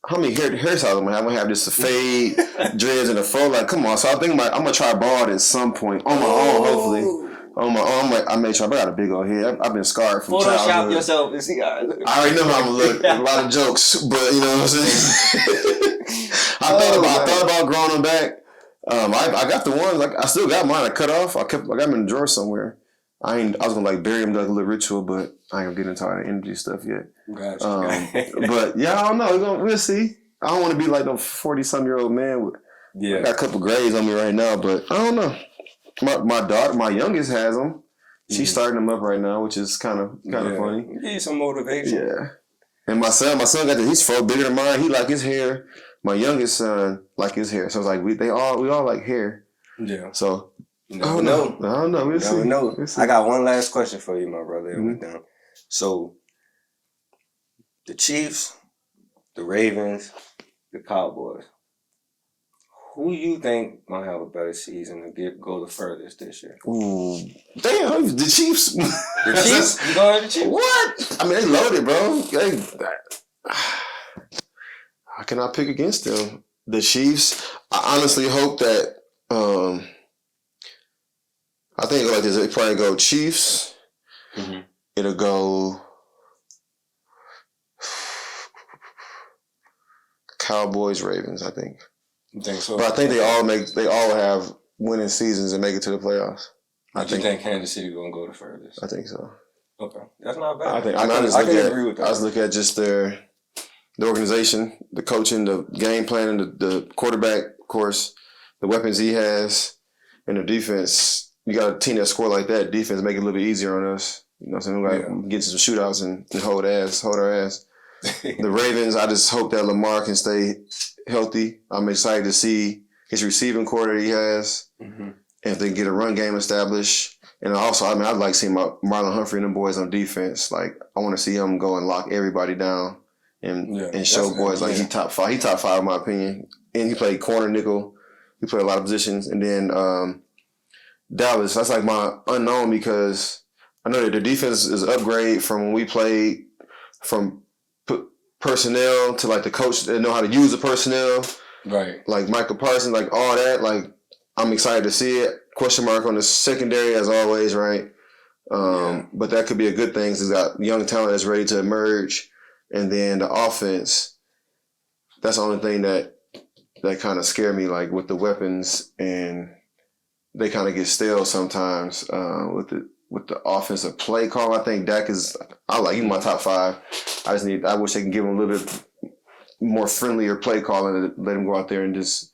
how many hairstyles am I have? I'm going to have just a fade, dreads, and a fro. Like, come on. So I think I'm going to try bald at some point on my own, hopefully. On my own, I made sure I got a big old head. I've been scarred from childhood. Photoshop yourself and see how I look. I already know how I'm gonna look. A lot of jokes, but you know what I'm saying. I thought about growing them back. I got the ones. Like I still got mine. I cut off. I got them in the drawer somewhere. I was gonna like bury them like a little ritual, but I ain't gonna get into all the energy stuff yet. Gotcha. But yeah, I don't know. We'll see. I don't want to be like no 40-some-year-old man. I got a couple grades on me right now, but I don't know. My daughter, my youngest, has them. She's starting them up right now, which is kind of funny. Give you some motivation. Yeah. And my son got he's fro bigger than mine. He like his hair. My youngest son like his hair. So it's like we all like hair. Yeah. So I don't know. We'll see. We'll see. I got one last question for you, my brother. Mm-hmm. So the Chiefs, the Ravens, the Cowboys. Who you think gonna have a better season and go the furthest this year? Ooh, damn, the Chiefs. The Chiefs? You going to the Chiefs? What? I mean, they loaded, bro. How can I pick against them? The Chiefs. I honestly hope that. I think like this. It probably go Chiefs. Mm-hmm. It'll go Cowboys, Ravens. I think. You think so? But I think they all have winning seasons and make it to the playoffs. I think Kansas City gonna go the furthest. I think so. Okay, that's not bad. I can agree with that. I just look at just the organization, the coaching, the game planning, the quarterback, of course, the weapons he has, and the defense. You got a team that score like that. Defense make it a little bit easier on us. You know what I'm saying? We get some shootouts and hold our ass. The Ravens, I just hope that Lamar can stay healthy. I'm excited to see his receiving core that he has. Mm-hmm. And if they can get a run game established. And also, I'd like seeing Marlon Humphrey and them boys on defense. Like, I want to see him go and lock everybody down and show boys like he top 5. He top 5 in my opinion. And he played corner, nickel. He played a lot of positions. And then Dallas. That's like my unknown because I know that the defense is an upgrade from when we played from personnel to like the coach that know how to use the personnel. Right. Like Michael Parsons, like all that. Like I'm excited to see it. Question mark on the secondary as always, right? But that could be a good thing. He's got young talent that's ready to emerge, and then the offense. That's the only thing that kind of scared me, like with the weapons, and they kind of get stale sometimes with the offensive play call. I think Dak is. I like him in my top 5. I wish they can give him a little bit more friendlier play calling and let him go out there and just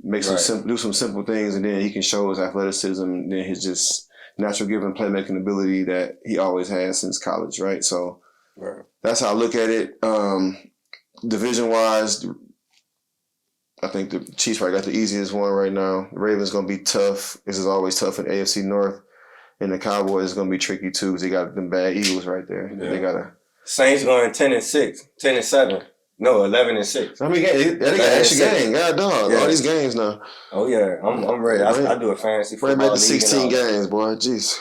make do some simple things, and then he can show his athleticism and then his just natural given playmaking ability that he always has since college, right? So that's how I look at it. Division wise, I think the Chiefs probably got the easiest one right now. The Ravens gonna be tough. This is always tough in AFC North, and the Cowboys is gonna be tricky too because they got them bad Eagles right there. Yeah. They got Saints going 10-6, 10-7. No, 11-6. I mean, they got extra game. God dog. Yeah. All these games now. Oh yeah, I'm ready. I do a fantasy football. We're about the 16 games, boy. Jeez.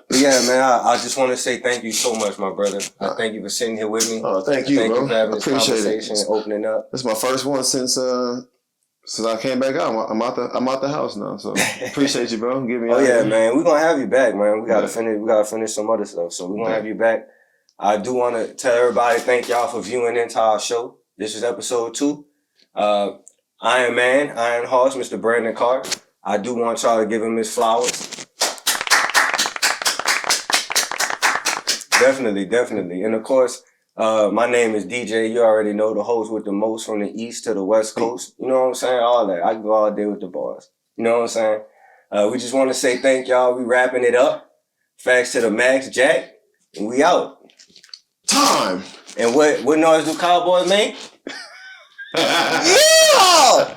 But yeah, man, I just want to say thank you so much, my brother. I thank you for sitting here with me. Oh, thank you, thank bro. You for having this appreciate conversation and opening up. This is my first one since I came back out. I'm out the house now, so appreciate you, bro. Give me. Oh yeah, man. We're gonna have you back, man. We gotta finish some other stuff. So we're gonna have you back. I do want to tell everybody thank y'all for viewing into our show. This is episode 2. Iron Man, Iron Horse, Mr. Brandon Carr. I do want y'all to give him his flowers. Definitely. And of course, my name is Deejai. You already know, the host with the most from the East to the West Coast. You know what I'm saying? All that. I can go all day with the bars. You know what I'm saying? We just want to say thank y'all. We wrapping it up. Faxxx to the max, Jack. And we out. Time. And what noise do Cowboys make? Yeah!